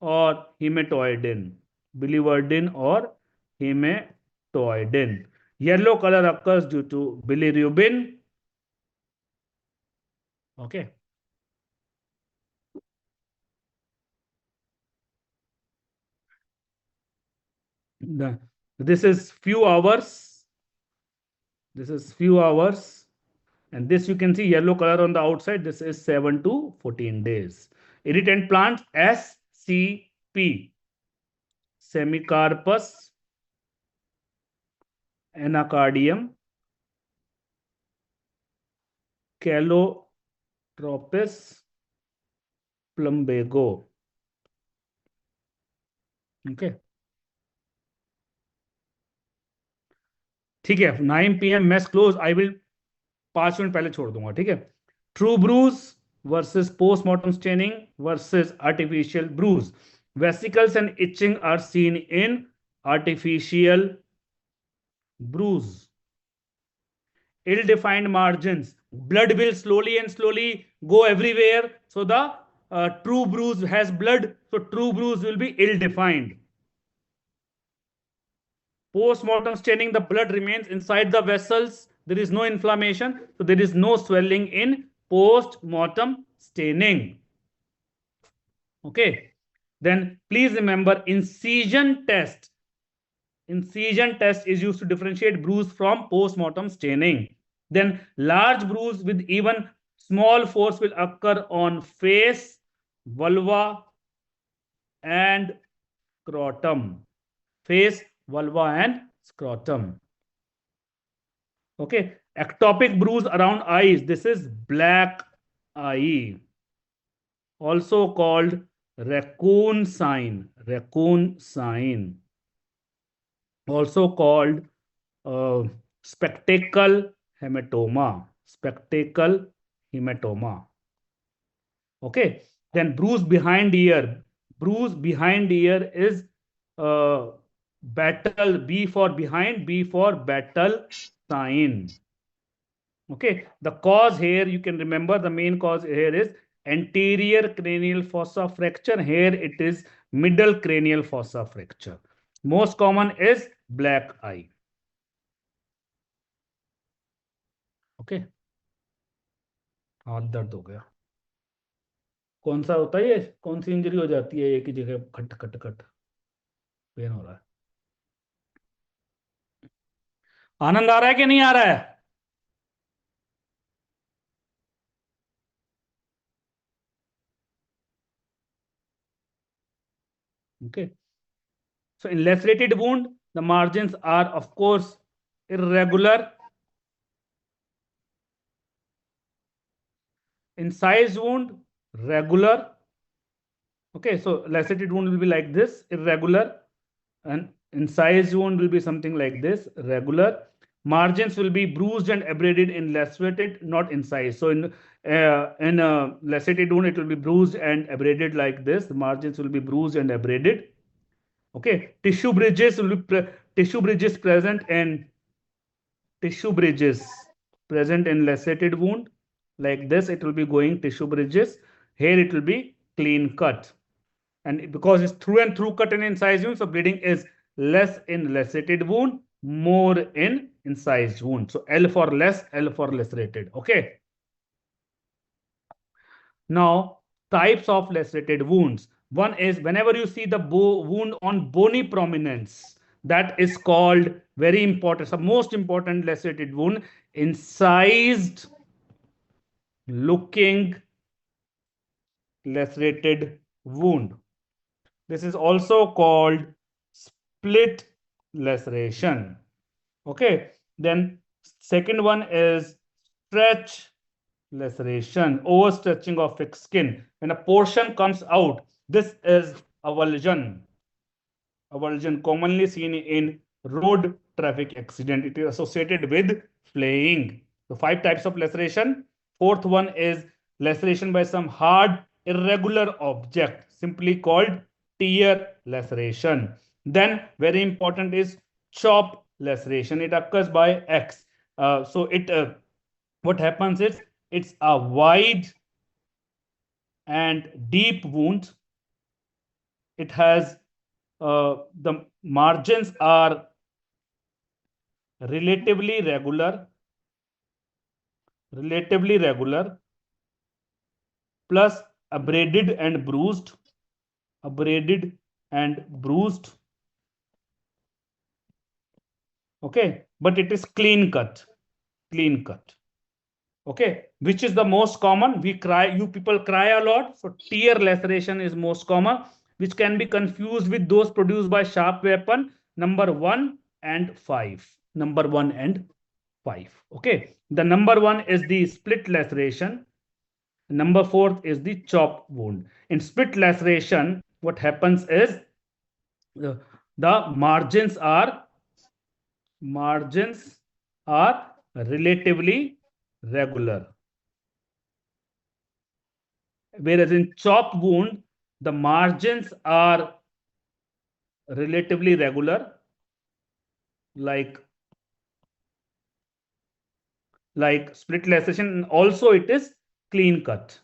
or hematoidin. Biliverdin or hematoidin. Yellow color occurs due to bilirubin. Okay. This is few hours. This is few hours. And this you can see yellow color on the outside. This is 7 to 14 days. Irritant plants SCP. Semicarpus. Anacardium. Calotropis. Plumbago. Okay. ठीक है 9 PM match close I will 5 minute पहले छोड़ दूंगा ठीक है true bruise versus postmortem staining versus artificial bruise vesicles and itching are seen in artificial bruise ill defined margins blood will slowly and slowly go everywhere so the true bruise has blood so true bruise will be ill defined. Post-mortem staining, the blood remains inside the vessels. There is no inflammation, so there is no swelling in post-mortem staining. Okay. Then please remember incision test. Incision test is used to differentiate bruise from post-mortem staining. Then large bruise with even small force will occur on face, vulva, and scrotum. Face, vulva, and scrotum. Okay. Ectopic bruise around eyes. This is black eye. Also called raccoon sign. Raccoon sign. Also called spectacle hematoma. Spectacle hematoma. Okay. Then bruise behind ear. Bruise behind ear is battle, B for behind, B for battle sign. Okay. The cause here, you can remember the main cause here is anterior cranial fossa fracture. Here it is middle cranial fossa fracture. Most common is black eye. Okay. हाथ दर्द हो गया कौन सा होता है ये कौन सी इंजरी हो जाती है एक ही जगह खट खट खट पेन हो रहा है आनंद आ रहा है कि नहीं आ रहा है okay so in lacerated wound the margins are of course irregular incised wound regular okay so lacerated wound will be like this irregular and incised wound will be something like this regular margins will be bruised and abraded in lacerated not incised so in lacerated wound it will be bruised and abraded like this the margins will be bruised and abraded okay tissue bridges will be tissue bridges present in lacerated wound like this it will be going tissue bridges here it will be clean cut and because it's through and through cut and incised wound so bleeding is less in lacerated wound more in incised wound so L for less L for lacerated okay now types of lacerated wounds one is whenever you see the wound on bony prominence that is called very important the most important lacerated wound incised looking lacerated wound This is also called split laceration. Okay. Then second one is stretch laceration, overstretching of fixed skin. When a portion comes out, this is avulsion. Avulsion commonly seen in road traffic accident. It is associated with flaying. So 5 types of laceration. Fourth one is laceration by some hard irregular object, simply called tear laceration. Then very important is chop laceration. It occurs by X. What happens is it's a wide and deep wound. It has the margins are relatively regular, plus abraded and bruised, okay, but it is clean cut. Okay, which is the most common? You people cry a lot, so tear laceration is most common, which can be confused with those produced by sharp weapon number 1 and 5. Okay, the number 1 is the split laceration. Number 4 is the chop wound. In split laceration, what happens is the margins are relatively regular. Whereas in chop wound, the margins are relatively regular, like split laceration. Also, it is clean cut.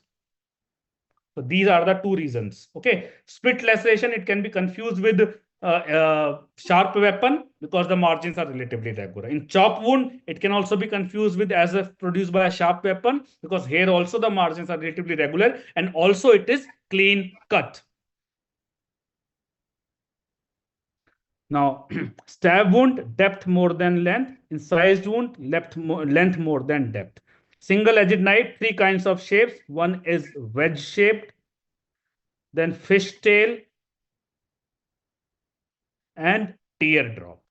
So these are the 2 reasons. Okay, split laceration, it can be confused with sharp weapon because the margins are relatively regular. In chop wound, it can also be confused with as if produced by a sharp weapon because here also the margins are relatively regular and also it is clean cut. Now, stab wound, depth more than length. Incised wound, length more than depth. Single-edged knife, 3 kinds of shapes. One is wedge-shaped, then fishtail, and teardrop.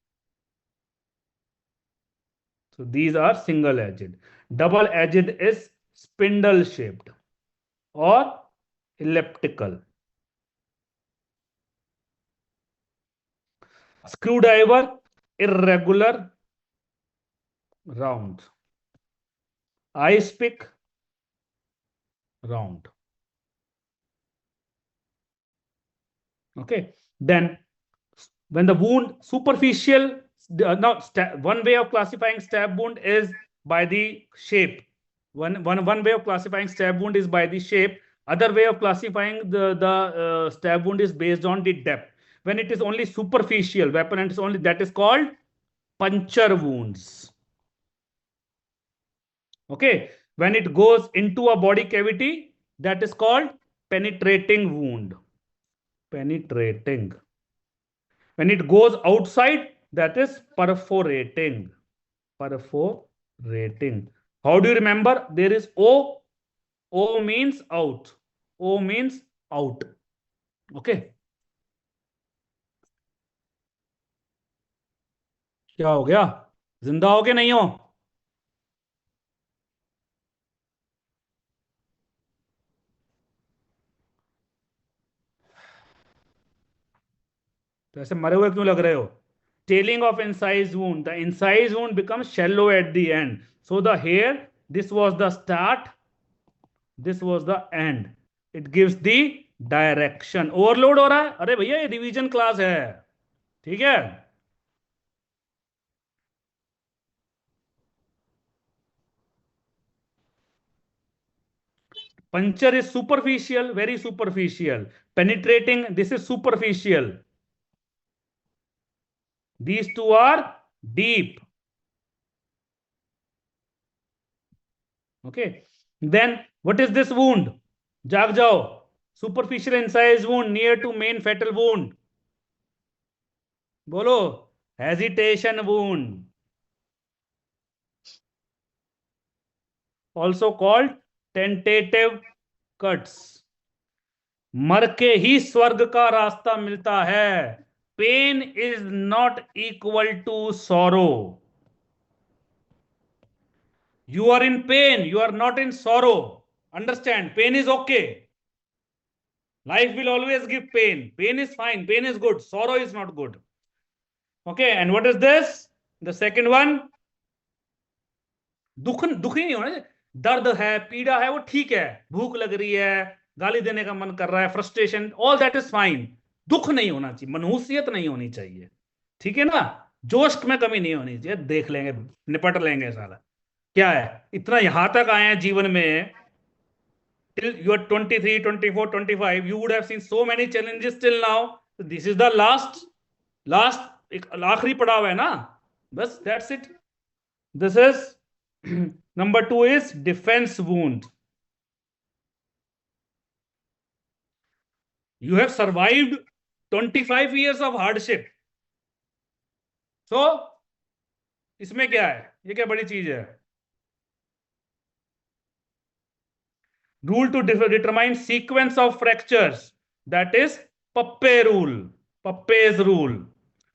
So these are single-edged. Double-edged is spindle-shaped or elliptical. Screwdriver, irregular, round. Ice pick, round. Okay. Then when the wound superficial, one way of classifying stab wound is by the shape. One way of classifying stab wound is by the shape. Other way of classifying the stab wound is based on the depth. When it is only superficial weapon and it's only, that is called puncture wounds. Okay. When it goes into a body cavity, that is called penetrating wound. Penetrating. When it goes outside, that is perforating. Perforating. How do you remember? There is O. O means out. O means out. Okay. क्या हो गया? जिंदा हो के नहीं हो? तो ऐसे मरे हुए क्यों लग रहे हो? Tailing of incised wound. The incised wound becomes shallow at the end. So the here, this was the start, this was the end. It gives the direction. Overload हो रहा है? अरे भैया ये रिवीजन क्लास है, ठीक है? Puncture is superficial, very superficial. Penetrating, this is superficial. These two are deep. Okay. Then what is this wound? जाग जाओ. Superficial incised wound near to main fatal wound. बोलो. Hesitation wound. Also called tentative cuts. मर के ही स्वर्ग का रास्ता मिलता है. Pain is not equal to sorrow. You are in pain, you are not in sorrow. Understand? Pain is okay. Life will always give pain. Pain is fine, pain is good, sorrow is not good. Okay, and what is this? The second one, दुख ही नहीं होना. दर्द है, पीड़ा है, वो ठीक है. भूख लग रही है, गाली देने का मन कर रहा है, frustration, all that is fine. दुख नहीं होना चाहिए, मनहूसियत नहीं होनी चाहिए. ठीक है ना? जोश में कमी नहीं होनी चाहिए. देख लेंगे, निपट लेंगे सारा. क्या है, इतना यहां तक आए हैं जीवन में. Till you are 23, 24, 25, you would have seen so many challenges till now. This is the last एक आखिरी पड़ाव है ना. बस that's it. This is number 2 is defense wound. You have survived 25 years of hardship. So इसमें क्या है, ये क्या बड़ी चीज है. Rule to determine sequence of fractures, that is Pappe rule, Pappe's rule.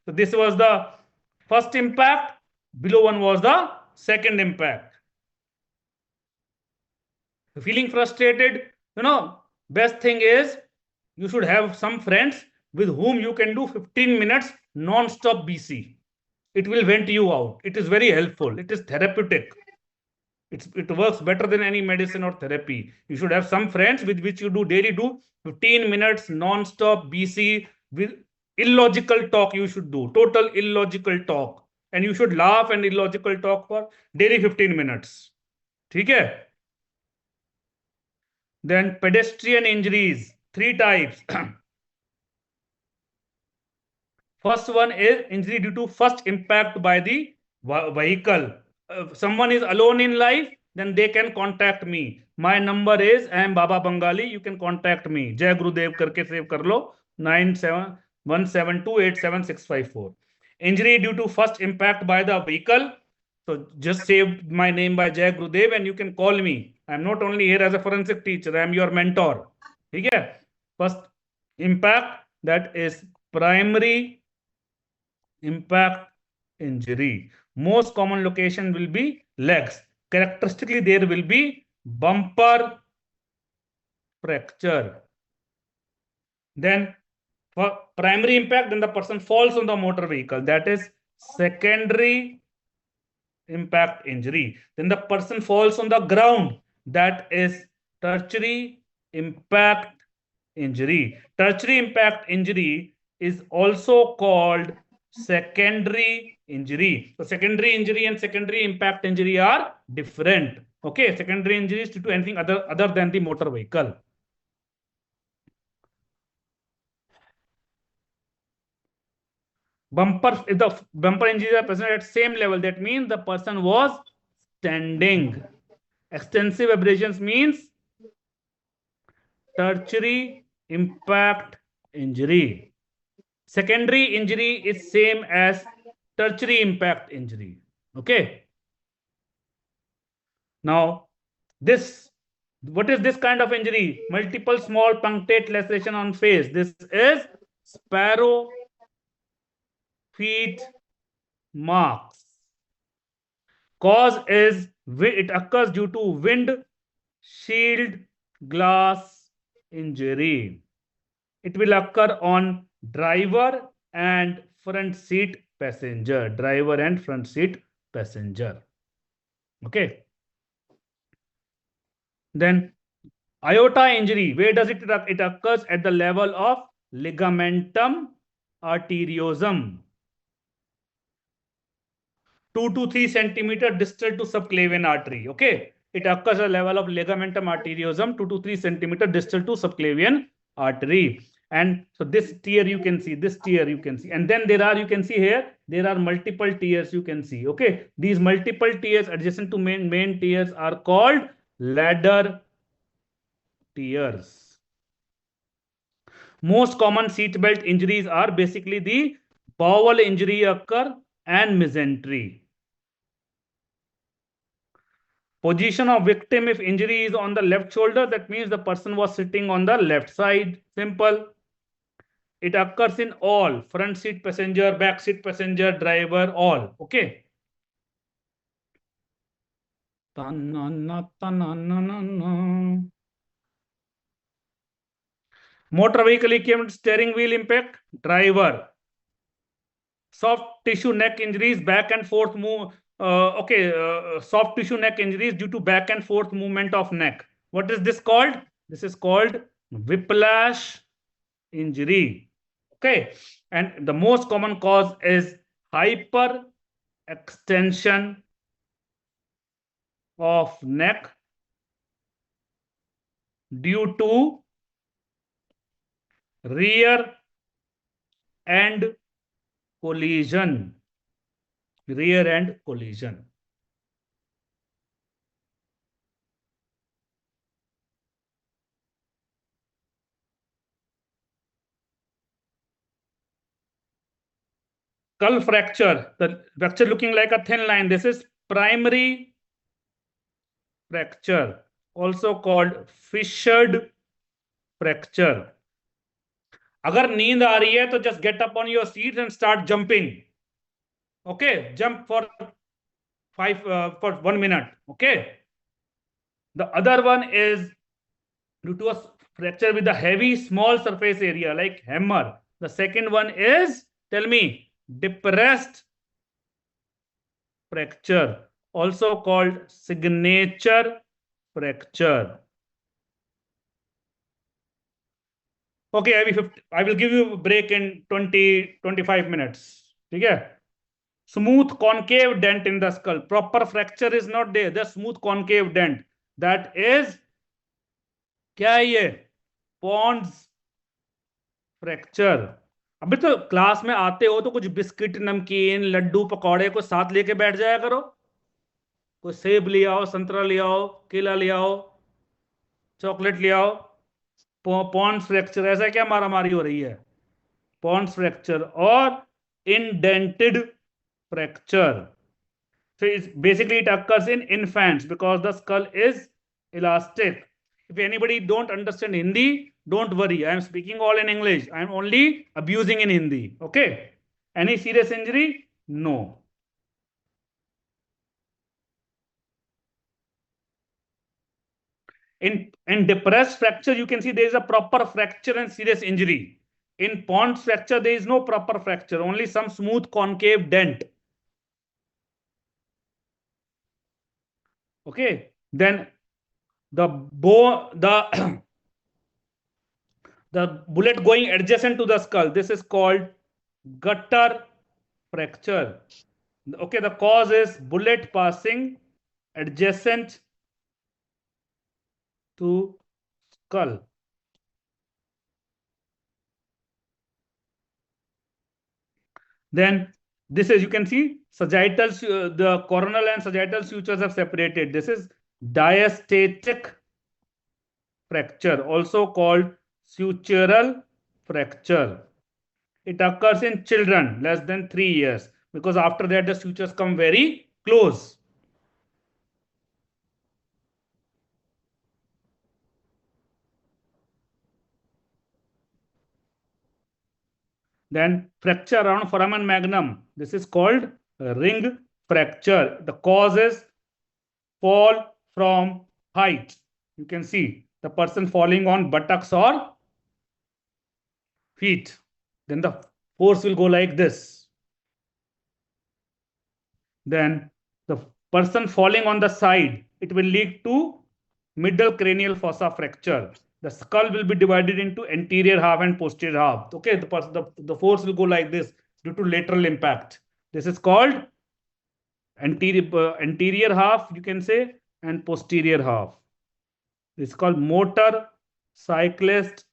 So this was the first impact, below one was the second impact. Feeling frustrated, best thing is you should have some friends with whom you can do 15 minutes non-stop BC. It will vent you out. It is very helpful. It is therapeutic. It works better than any medicine or therapy. You should have some friends with which you do 15 minutes non-stop BC with illogical talk. You should do total illogical talk, and you should laugh and illogical talk for daily 15 minutes. ठीक है? Then pedestrian injuries, 3 types. First one is injury due to first impact by the vehicle. Someone is alone in life, then they can contact me. My number is I am Baba Bengali. You can contact me. Jai Gurudev करके save कर लो. 9717287654. Injury due to first impact by the vehicle. So just save my name by Jai Gurudev and you can call me. I am not only here as a forensic teacher. I am your mentor. ठीक है? First impact, that is primary impact injury. Most common location will be legs. Characteristically, there will be bumper fracture. Then for primary impact, then the person falls on the motor vehicle. That is secondary impact injury. Then the person falls on the ground. That is tertiary impact injury. Tertiary impact injury is also called secondary injury. So secondary injury and secondary impact injury are different. Okay, secondary injury is due to anything other than the motor vehicle. If the bumper injuries are present at same level, that means the person was standing. Extensive abrasions means tertiary impact injury. Secondary injury is same as tertiary impact injury. Okay. Now, what is this kind of injury? Multiple small punctate laceration on face. This is sparrow feet marks. Cause is it occurs due to windshield glass injury. It will occur on driver and front seat passenger. Driver and front seat passenger. Okay. Then aorta injury. Where does it occur? It occurs at the level of ligamentum arteriosum. 2 to 3 centimeter distal to subclavian artery. Okay. It occurs at the level of ligamentum arteriosum, 2 to 3 centimeter distal to subclavian artery. And so this tear you can see, this tear you can see. And then you can see here, there are multiple tears you can see. Okay. These multiple tears adjacent to main tears are called ladder tears. Most common seatbelt injuries are basically the bowel injury occur and mesentery. Position of victim if injury is on the left shoulder, that means the person was sitting on the left side. Simple. It occurs in all: front seat passenger, back seat passenger, driver, all. Okay. Motor vehicle equipment, steering wheel impact, driver. Soft tissue neck injuries, back and forth move. Soft tissue neck injuries due to back and forth movement of neck. What is this called? This is called whiplash injury. Okay. And the most common cause is hyperextension of neck due to rear end collision. Rear end collision. Skull fracture, the fracture looking like a thin line. This is primary fracture, also called fissured fracture. अगर नींद आ रही है तो just get up on your seat and start jumping. Okay, jump for 1 minute. Okay. The other one is due to a fracture with a heavy small surface area like hammer. The second one is, tell me, depressed fracture, also called signature fracture. Okay, I will give you a break in 20-25 minutes. Okay. Smooth concave dent in the skull. Proper fracture is not there. The smooth concave dent. That is, क्या है ये? Pons fracture. अभी तो class में आते हो तो कुछ बिस्किट, नमकीन, लड्डू, पकौड़े को साथ लेके बैठ जाया करो. कोई सेब ले आओ, संतरा ले आओ, केला ले आओ, चॉकलेट ले आओ. पॉन्स फ्रैक्चर, ऐसा क्या मारामारी हो रही है? पॉन्स फ्रैक्चर और indented fracture. So basically it occurs in infants because the skull is elastic. If anybody don't understand Hindi, don't worry. I am speaking all in English. I am only abusing in Hindi. Okay. Any serious injury? No. In depressed fracture, you can see there is a proper fracture and serious injury. In Pons fracture, there is no proper fracture, only some smooth concave dent. Okay. Then the bullet going adjacent to the skull, this is called gutter fracture. Okay, the cause is bullet passing adjacent to skull. Then this is, you can see sagittal, the coronal and sagittal sutures have separated. This is diastatic fracture, also called sutural fracture. It occurs in children less than 3 years because after that the sutures come very close. Then fracture around foramen magnum. This is called ring fracture. The cause is fall from height. You can see the person falling on buttocks or feet. Then the force will go like this. Then the person falling on the side, it will lead to middle cranial fossa fracture. The skull will be divided into anterior half and posterior half. Okay, the force will go like this due to lateral impact. This is called anterior half, you can say, and posterior half. This is called motor cyclist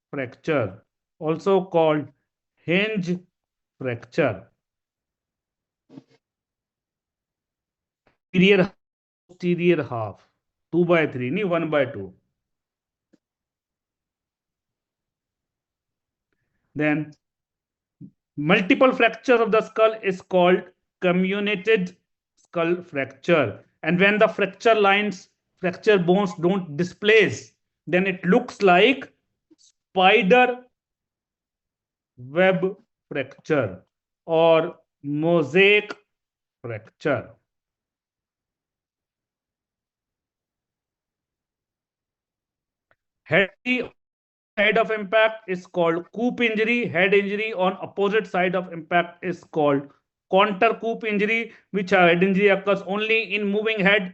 fracture, also called hinge fracture. Posterior half, 2/3, नहीं 1/2. Then multiple fracture of the skull is called comminuted skull fracture. And when the fracture lines, fracture bones don't displace, then it looks like spider web fracture or mosaic fracture. Head side of impact is called coup injury. Head injury on opposite side of impact is called counter coup injury, which head injury occurs only in moving head.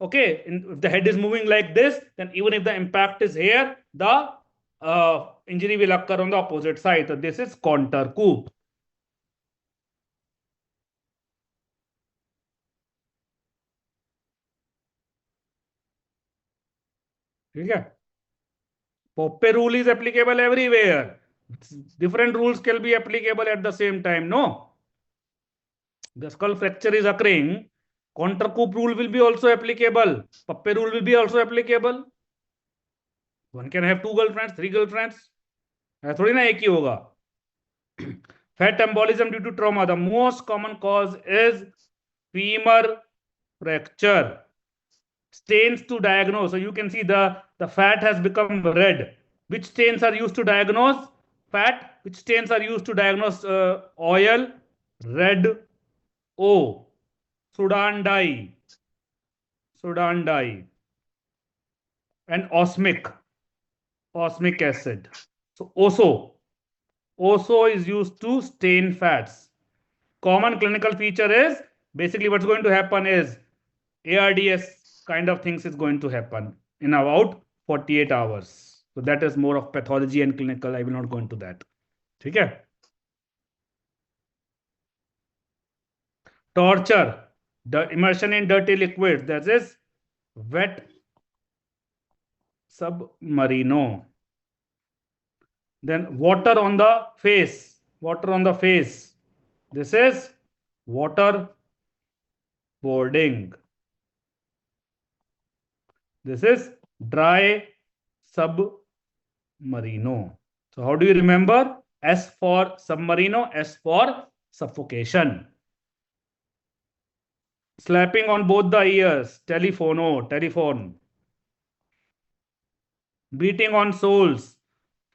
Okay, if the head is moving like this, then even if the impact is here, the injury will occur on the opposite side. So this is counter coup. ठीक है? Poppe rule is applicable everywhere. Different rules can be applicable at the same time. No, the skull fracture is occurring. Counter coup rule will be also applicable. Poppe rule will be also applicable. One can have 2 girlfriends, 3 girlfriends. थोड़ी ना एक ही होगा. Fat embolism due to trauma. The most common cause is femur fracture. Stains to diagnose. So you can see the fat has become red. Which stains are used to diagnose fat? Which stains are used to diagnose oil? Red O. Sudan dye. Sudan dye. And osmic acid. So OSO is used to stain fats. Common clinical feature is basically what's going to happen is ARDS kind of things is going to happen in about 48 hours. So that is more of pathology and clinical. I will not go into that. Okay. Torture, the immersion in dirty liquids, that is wet submarino. Then water on the face. This is water boarding. This is dry submarino. So how do you remember? S for submarino, S for suffocation. Slapping on both the ears, telephone. Beating on soles,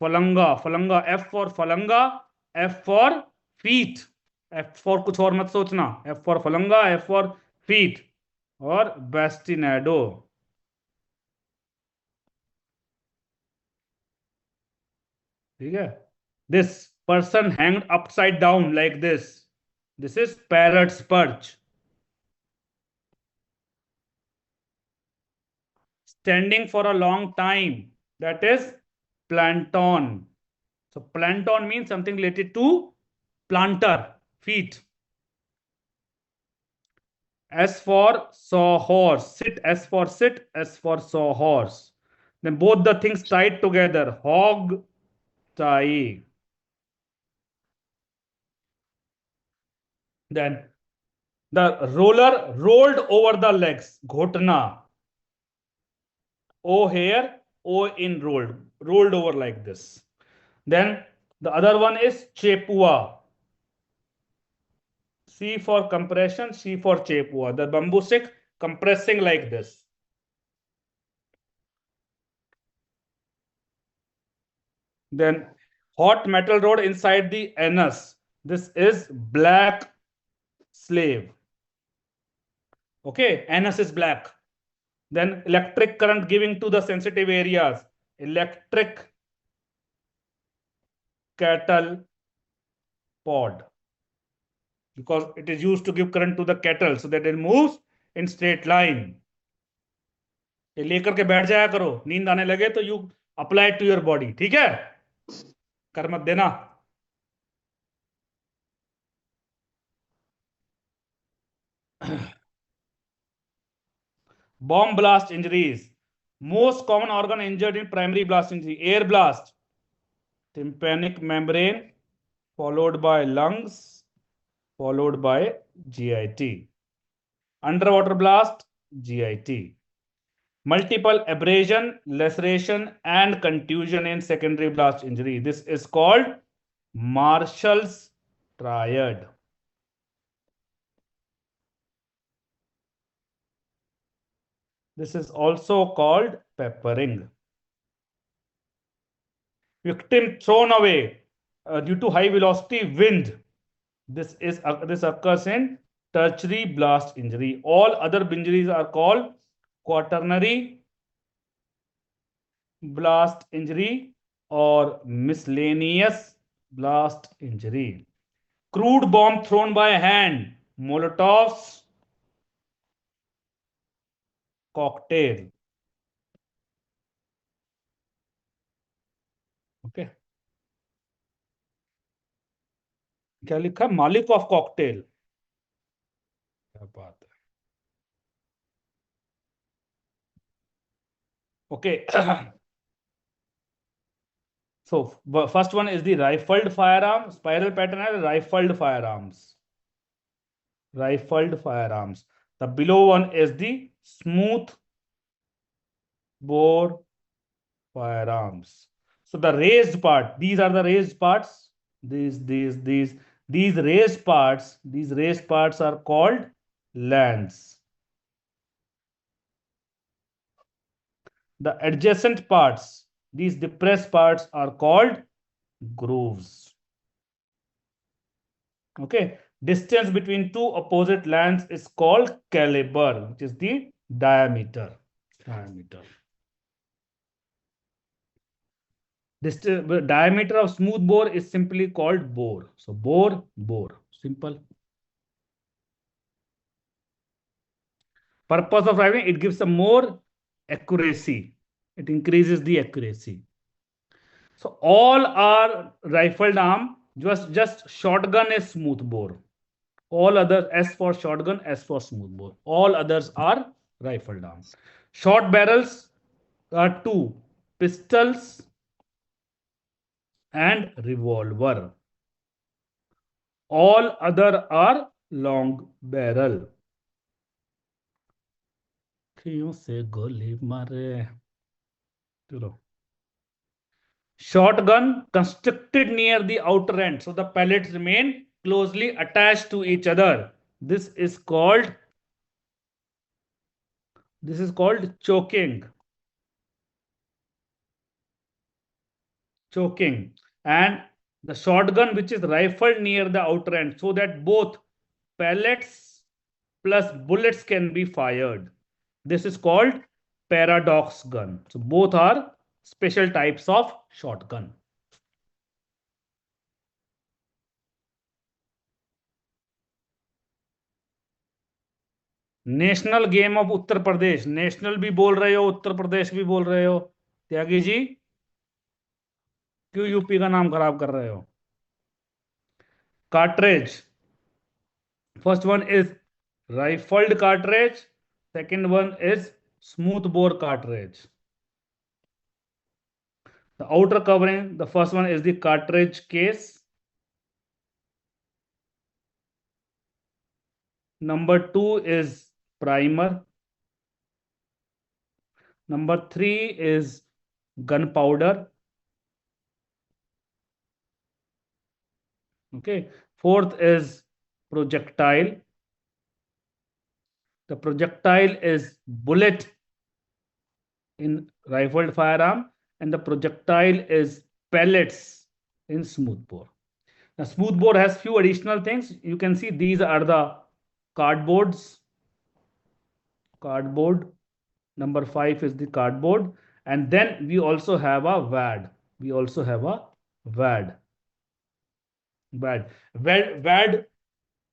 falanga, F for falanga, F for feet. F for कुछ और मत सोचना. F for falanga, F for feet. और bastinado. ठीक है? This person hanged upside down like this. This is parrot's perch. Standing for a long time, that is planton. So planton means something related to plantar, feet. S for sawhorse, sit, S for sit, S for sawhorse. Then both the things tied together, hog tie. Then the roller rolled over the legs, ghotna. O here, O in rolled over like this. Then the other one is chepua. C for compression, C for chepua. The bamboo stick compressing like this. Then hot metal rod inside the anus. This is black slave. Okay, anus is black. Then electric current giving to the sensitive areas. Electric cattle pod. Because it is used to give current to the cattle so that it moves in straight line. ये लेकर के बैठ जाया करो, नींद आने लगे तो you apply it to your body. ठीक है? कर मत देना. Bomb blast injuries. Most common organ injured in primary blast injury. Air blast, tympanic membrane, followed by lungs, followed by GIT. Underwater blast, GIT. Multiple abrasion, laceration, and contusion in secondary blast injury. This is called Marshall's triad. This is also called peppering. Victim thrown away due to high velocity wind. This occurs in tertiary blast injury. All other injuries are called quaternary blast injury or miscellaneous blast injury. Crude bomb thrown by hand, Molotov's cocktail. Okay. क्या लिखा? मालिक of cocktail. क्या बात है. Okay. So first one is the rifled firearm. Spiral pattern है rifled firearms. Rifled firearms. The below one is the smooth bore firearms. So the raised part, these are the raised parts. These raised parts are called lands. The adjacent parts, these depressed parts are called grooves. Okay. Distance between two opposite lands is called caliber, which is the diameter. This diameter of smooth bore is simply called bore. So bore, simple. Purpose of rifling, it gives a more accuracy. It increases the accuracy. So all are rifled arm. Just shotgun is smooth bore. All others, S for shotgun, S for smooth bore. All others are rifled arm. Short barrels are two: pistols and revolver. All other are long barrel. क्यों से गोली मारे? चलो. Shotgun constructed near the outer end, so the pellets remain closely attached to each other. This is called choking. And the shotgun which is rifled near the outer end, so that both pellets plus bullets can be fired. This is called paradox gun. So both are special types of shotgun. National game of Uttar Pradesh. National भी बोल रहे हो, उत्तर प्रदेश भी बोल रहे हो. त्यागी जी, क्यों UP का नाम खराब कर रहे हो? Cartridge. First one is rifled cartridge. Second one is smooth bore cartridge. The outer covering, the first one is the cartridge case. Number 2 is primer. Number 3 is gunpowder. Okay. Fourth is projectile. The projectile is bullet in rifled firearm, and the projectile is pellets in smooth bore. Now, smooth bore has few additional things. You can see these are the cardboards. Cardboard. Number 5 is the cardboard. And then we also have a WAD. WAD.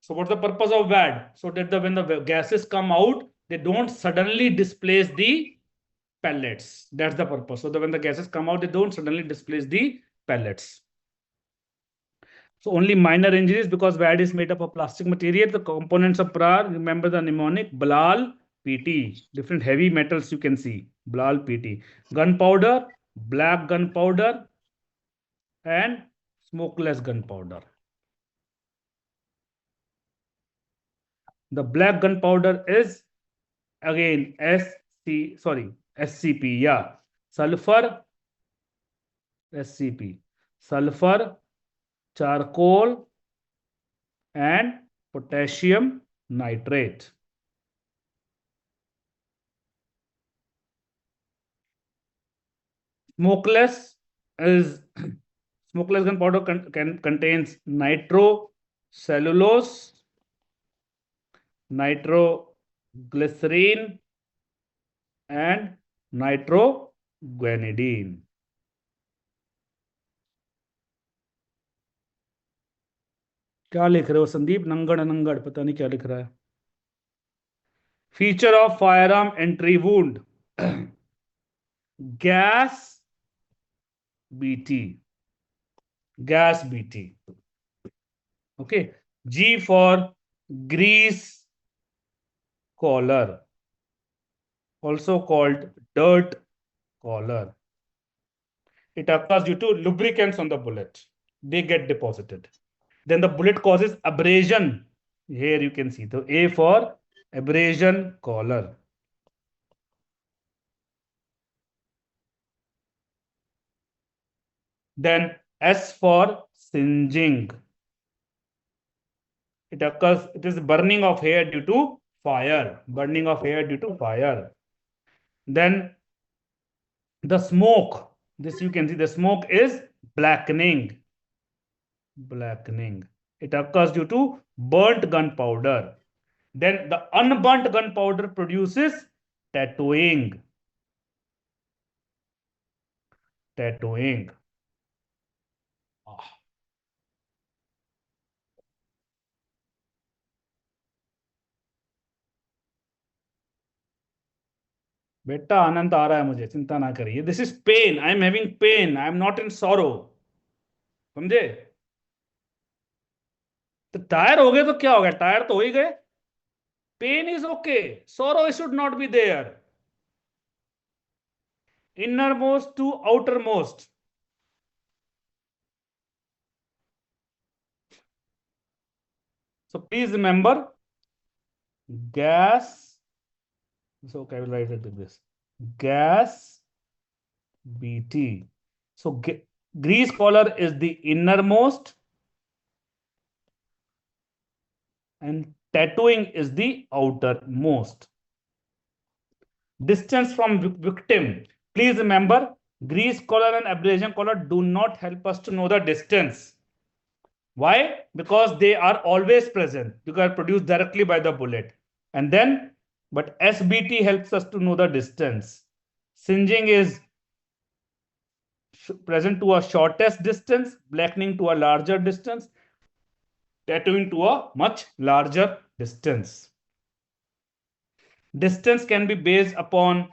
So what's the purpose of WAD? So that when the gases come out, they don't suddenly displace the pellets. That's the purpose. So that when the gases come out, they don't suddenly displace the pellets. So only minor injuries, because WAD is made up of plastic material. The components of PRAR, remember the mnemonic, BLAL, PT. Different heavy metals you can see. BLAL, PT. Gunpowder, black gunpowder, and smokeless gunpowder. The black gunpowder is again SCP. Yeah. Sulfur, SCP. Sulfur, charcoal, and potassium nitrate. Smokeless is smokeless gunpowder contains nitrocellulose, nitroglycerine, and nitroguanidine. क्या लिख रहे हो संदीप? नंगड़ नंगड़, पता नहीं क्या लिख रहा है. Feature of firearm entry wound. gas BT. Gas BT. Okay. G for grease collar, also called dirt collar. It occurs due to lubricants on the bullet. They get deposited. Then the bullet causes abrasion. Here you can see. So A for abrasion collar. Then S for singeing. It occurs, it is burning of hair due to fire. Burning of hair due to fire. Then the smoke. This you can see, the smoke is blackening. Blackening. It occurs due to burnt gunpowder. Then the unburnt gunpowder produces tattooing. Tattooing. बेटा आनंद आ रहा है मुझे, चिंता ना करिए. This is pain. I am having pain. I am not in sorrow. समझे? तो tyre हो गए तो क्या हो गया? टायर तो हो ही गए. Pain is okay. Sorrow should not be there. Innermost to outermost. So please remember gas. So okay, I will write it like this. Gas BT. So grease collar is the innermost and tattooing is the outermost. Distance from victim. Please remember, grease collar and abrasion collar do not help us to know the distance. Why? Because they are always present. They are produced directly by the bullet. And then, but SBT helps us to know the distance. Singeing is present to a shortest distance, blackening to a larger distance, tattooing to a much larger distance. Distance can be based upon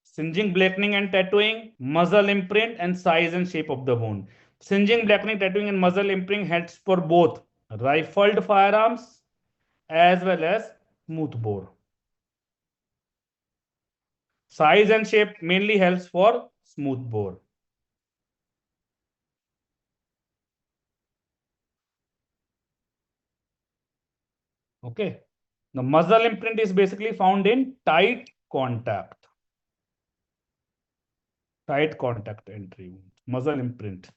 singeing, blackening, and tattooing, muzzle imprint, and size and shape of the wound. Singeing, blackening, tattooing, and muzzle imprint helps for both rifled firearms as well as smoothbore. Size and shape mainly helps for smoothbore. Okay. The muzzle imprint is basically found in tight contact. Tight contact entry wound. Muzzle imprint.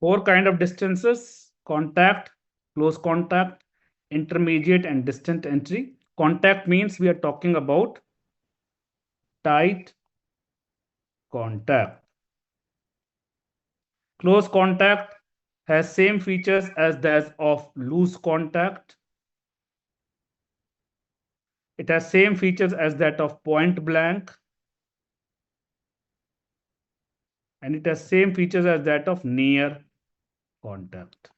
Four kind of distances: contact, close contact, intermediate, and distant entry. Contact means we are talking about tight contact. Close contact has same features as that of loose contact. It has same features as that of point blank. And it has same features as that of near contact.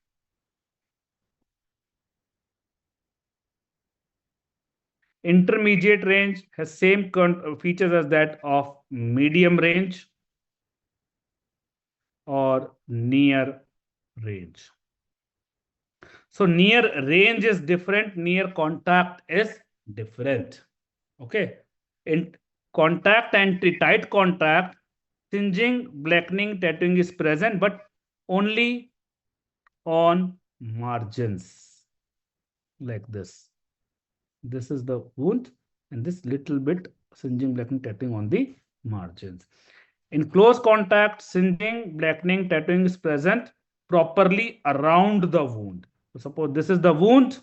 Intermediate range has same features as that of medium range or near range. So near range is different, near contact is different. Okay. In contact and tight contact, singeing, blackening, tattooing is present, but only on margins like this. This is the wound and this little bit singeing, blackening, tattooing on the margins. In close contact, singeing, blackening, tattooing is present properly around the wound. So suppose this is the wound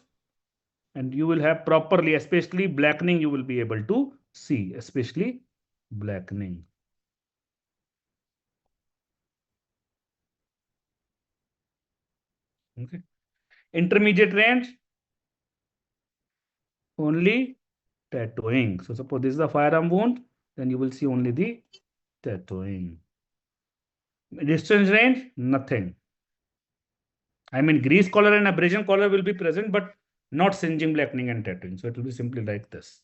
and you will have properly, especially blackening, you will be able to see, especially blackening. Okay. Intermediate range, only tattooing. So suppose this is a firearm wound, then you will see only the tattooing. Distance range, nothing. I mean, grease color and abrasion color will be present, but not singeing, blackening, and tattooing. So it will be simply like this.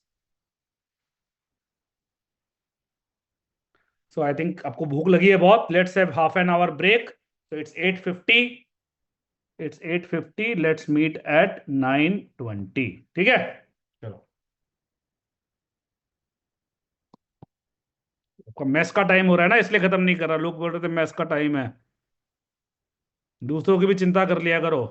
So I think आपको भूख लगी है बहुत. Let's have half an hour break. So it's 8:50. It's 8:50. Let's meet at 9:20. ठीक है? चलो. आपका mess का टाइम हो रहा है ना, इसलिए खत्म नहीं कर रहा. लोग बोल रहे थे मैस का टाइम है. दूसरों की भी चिंता कर लिया करो.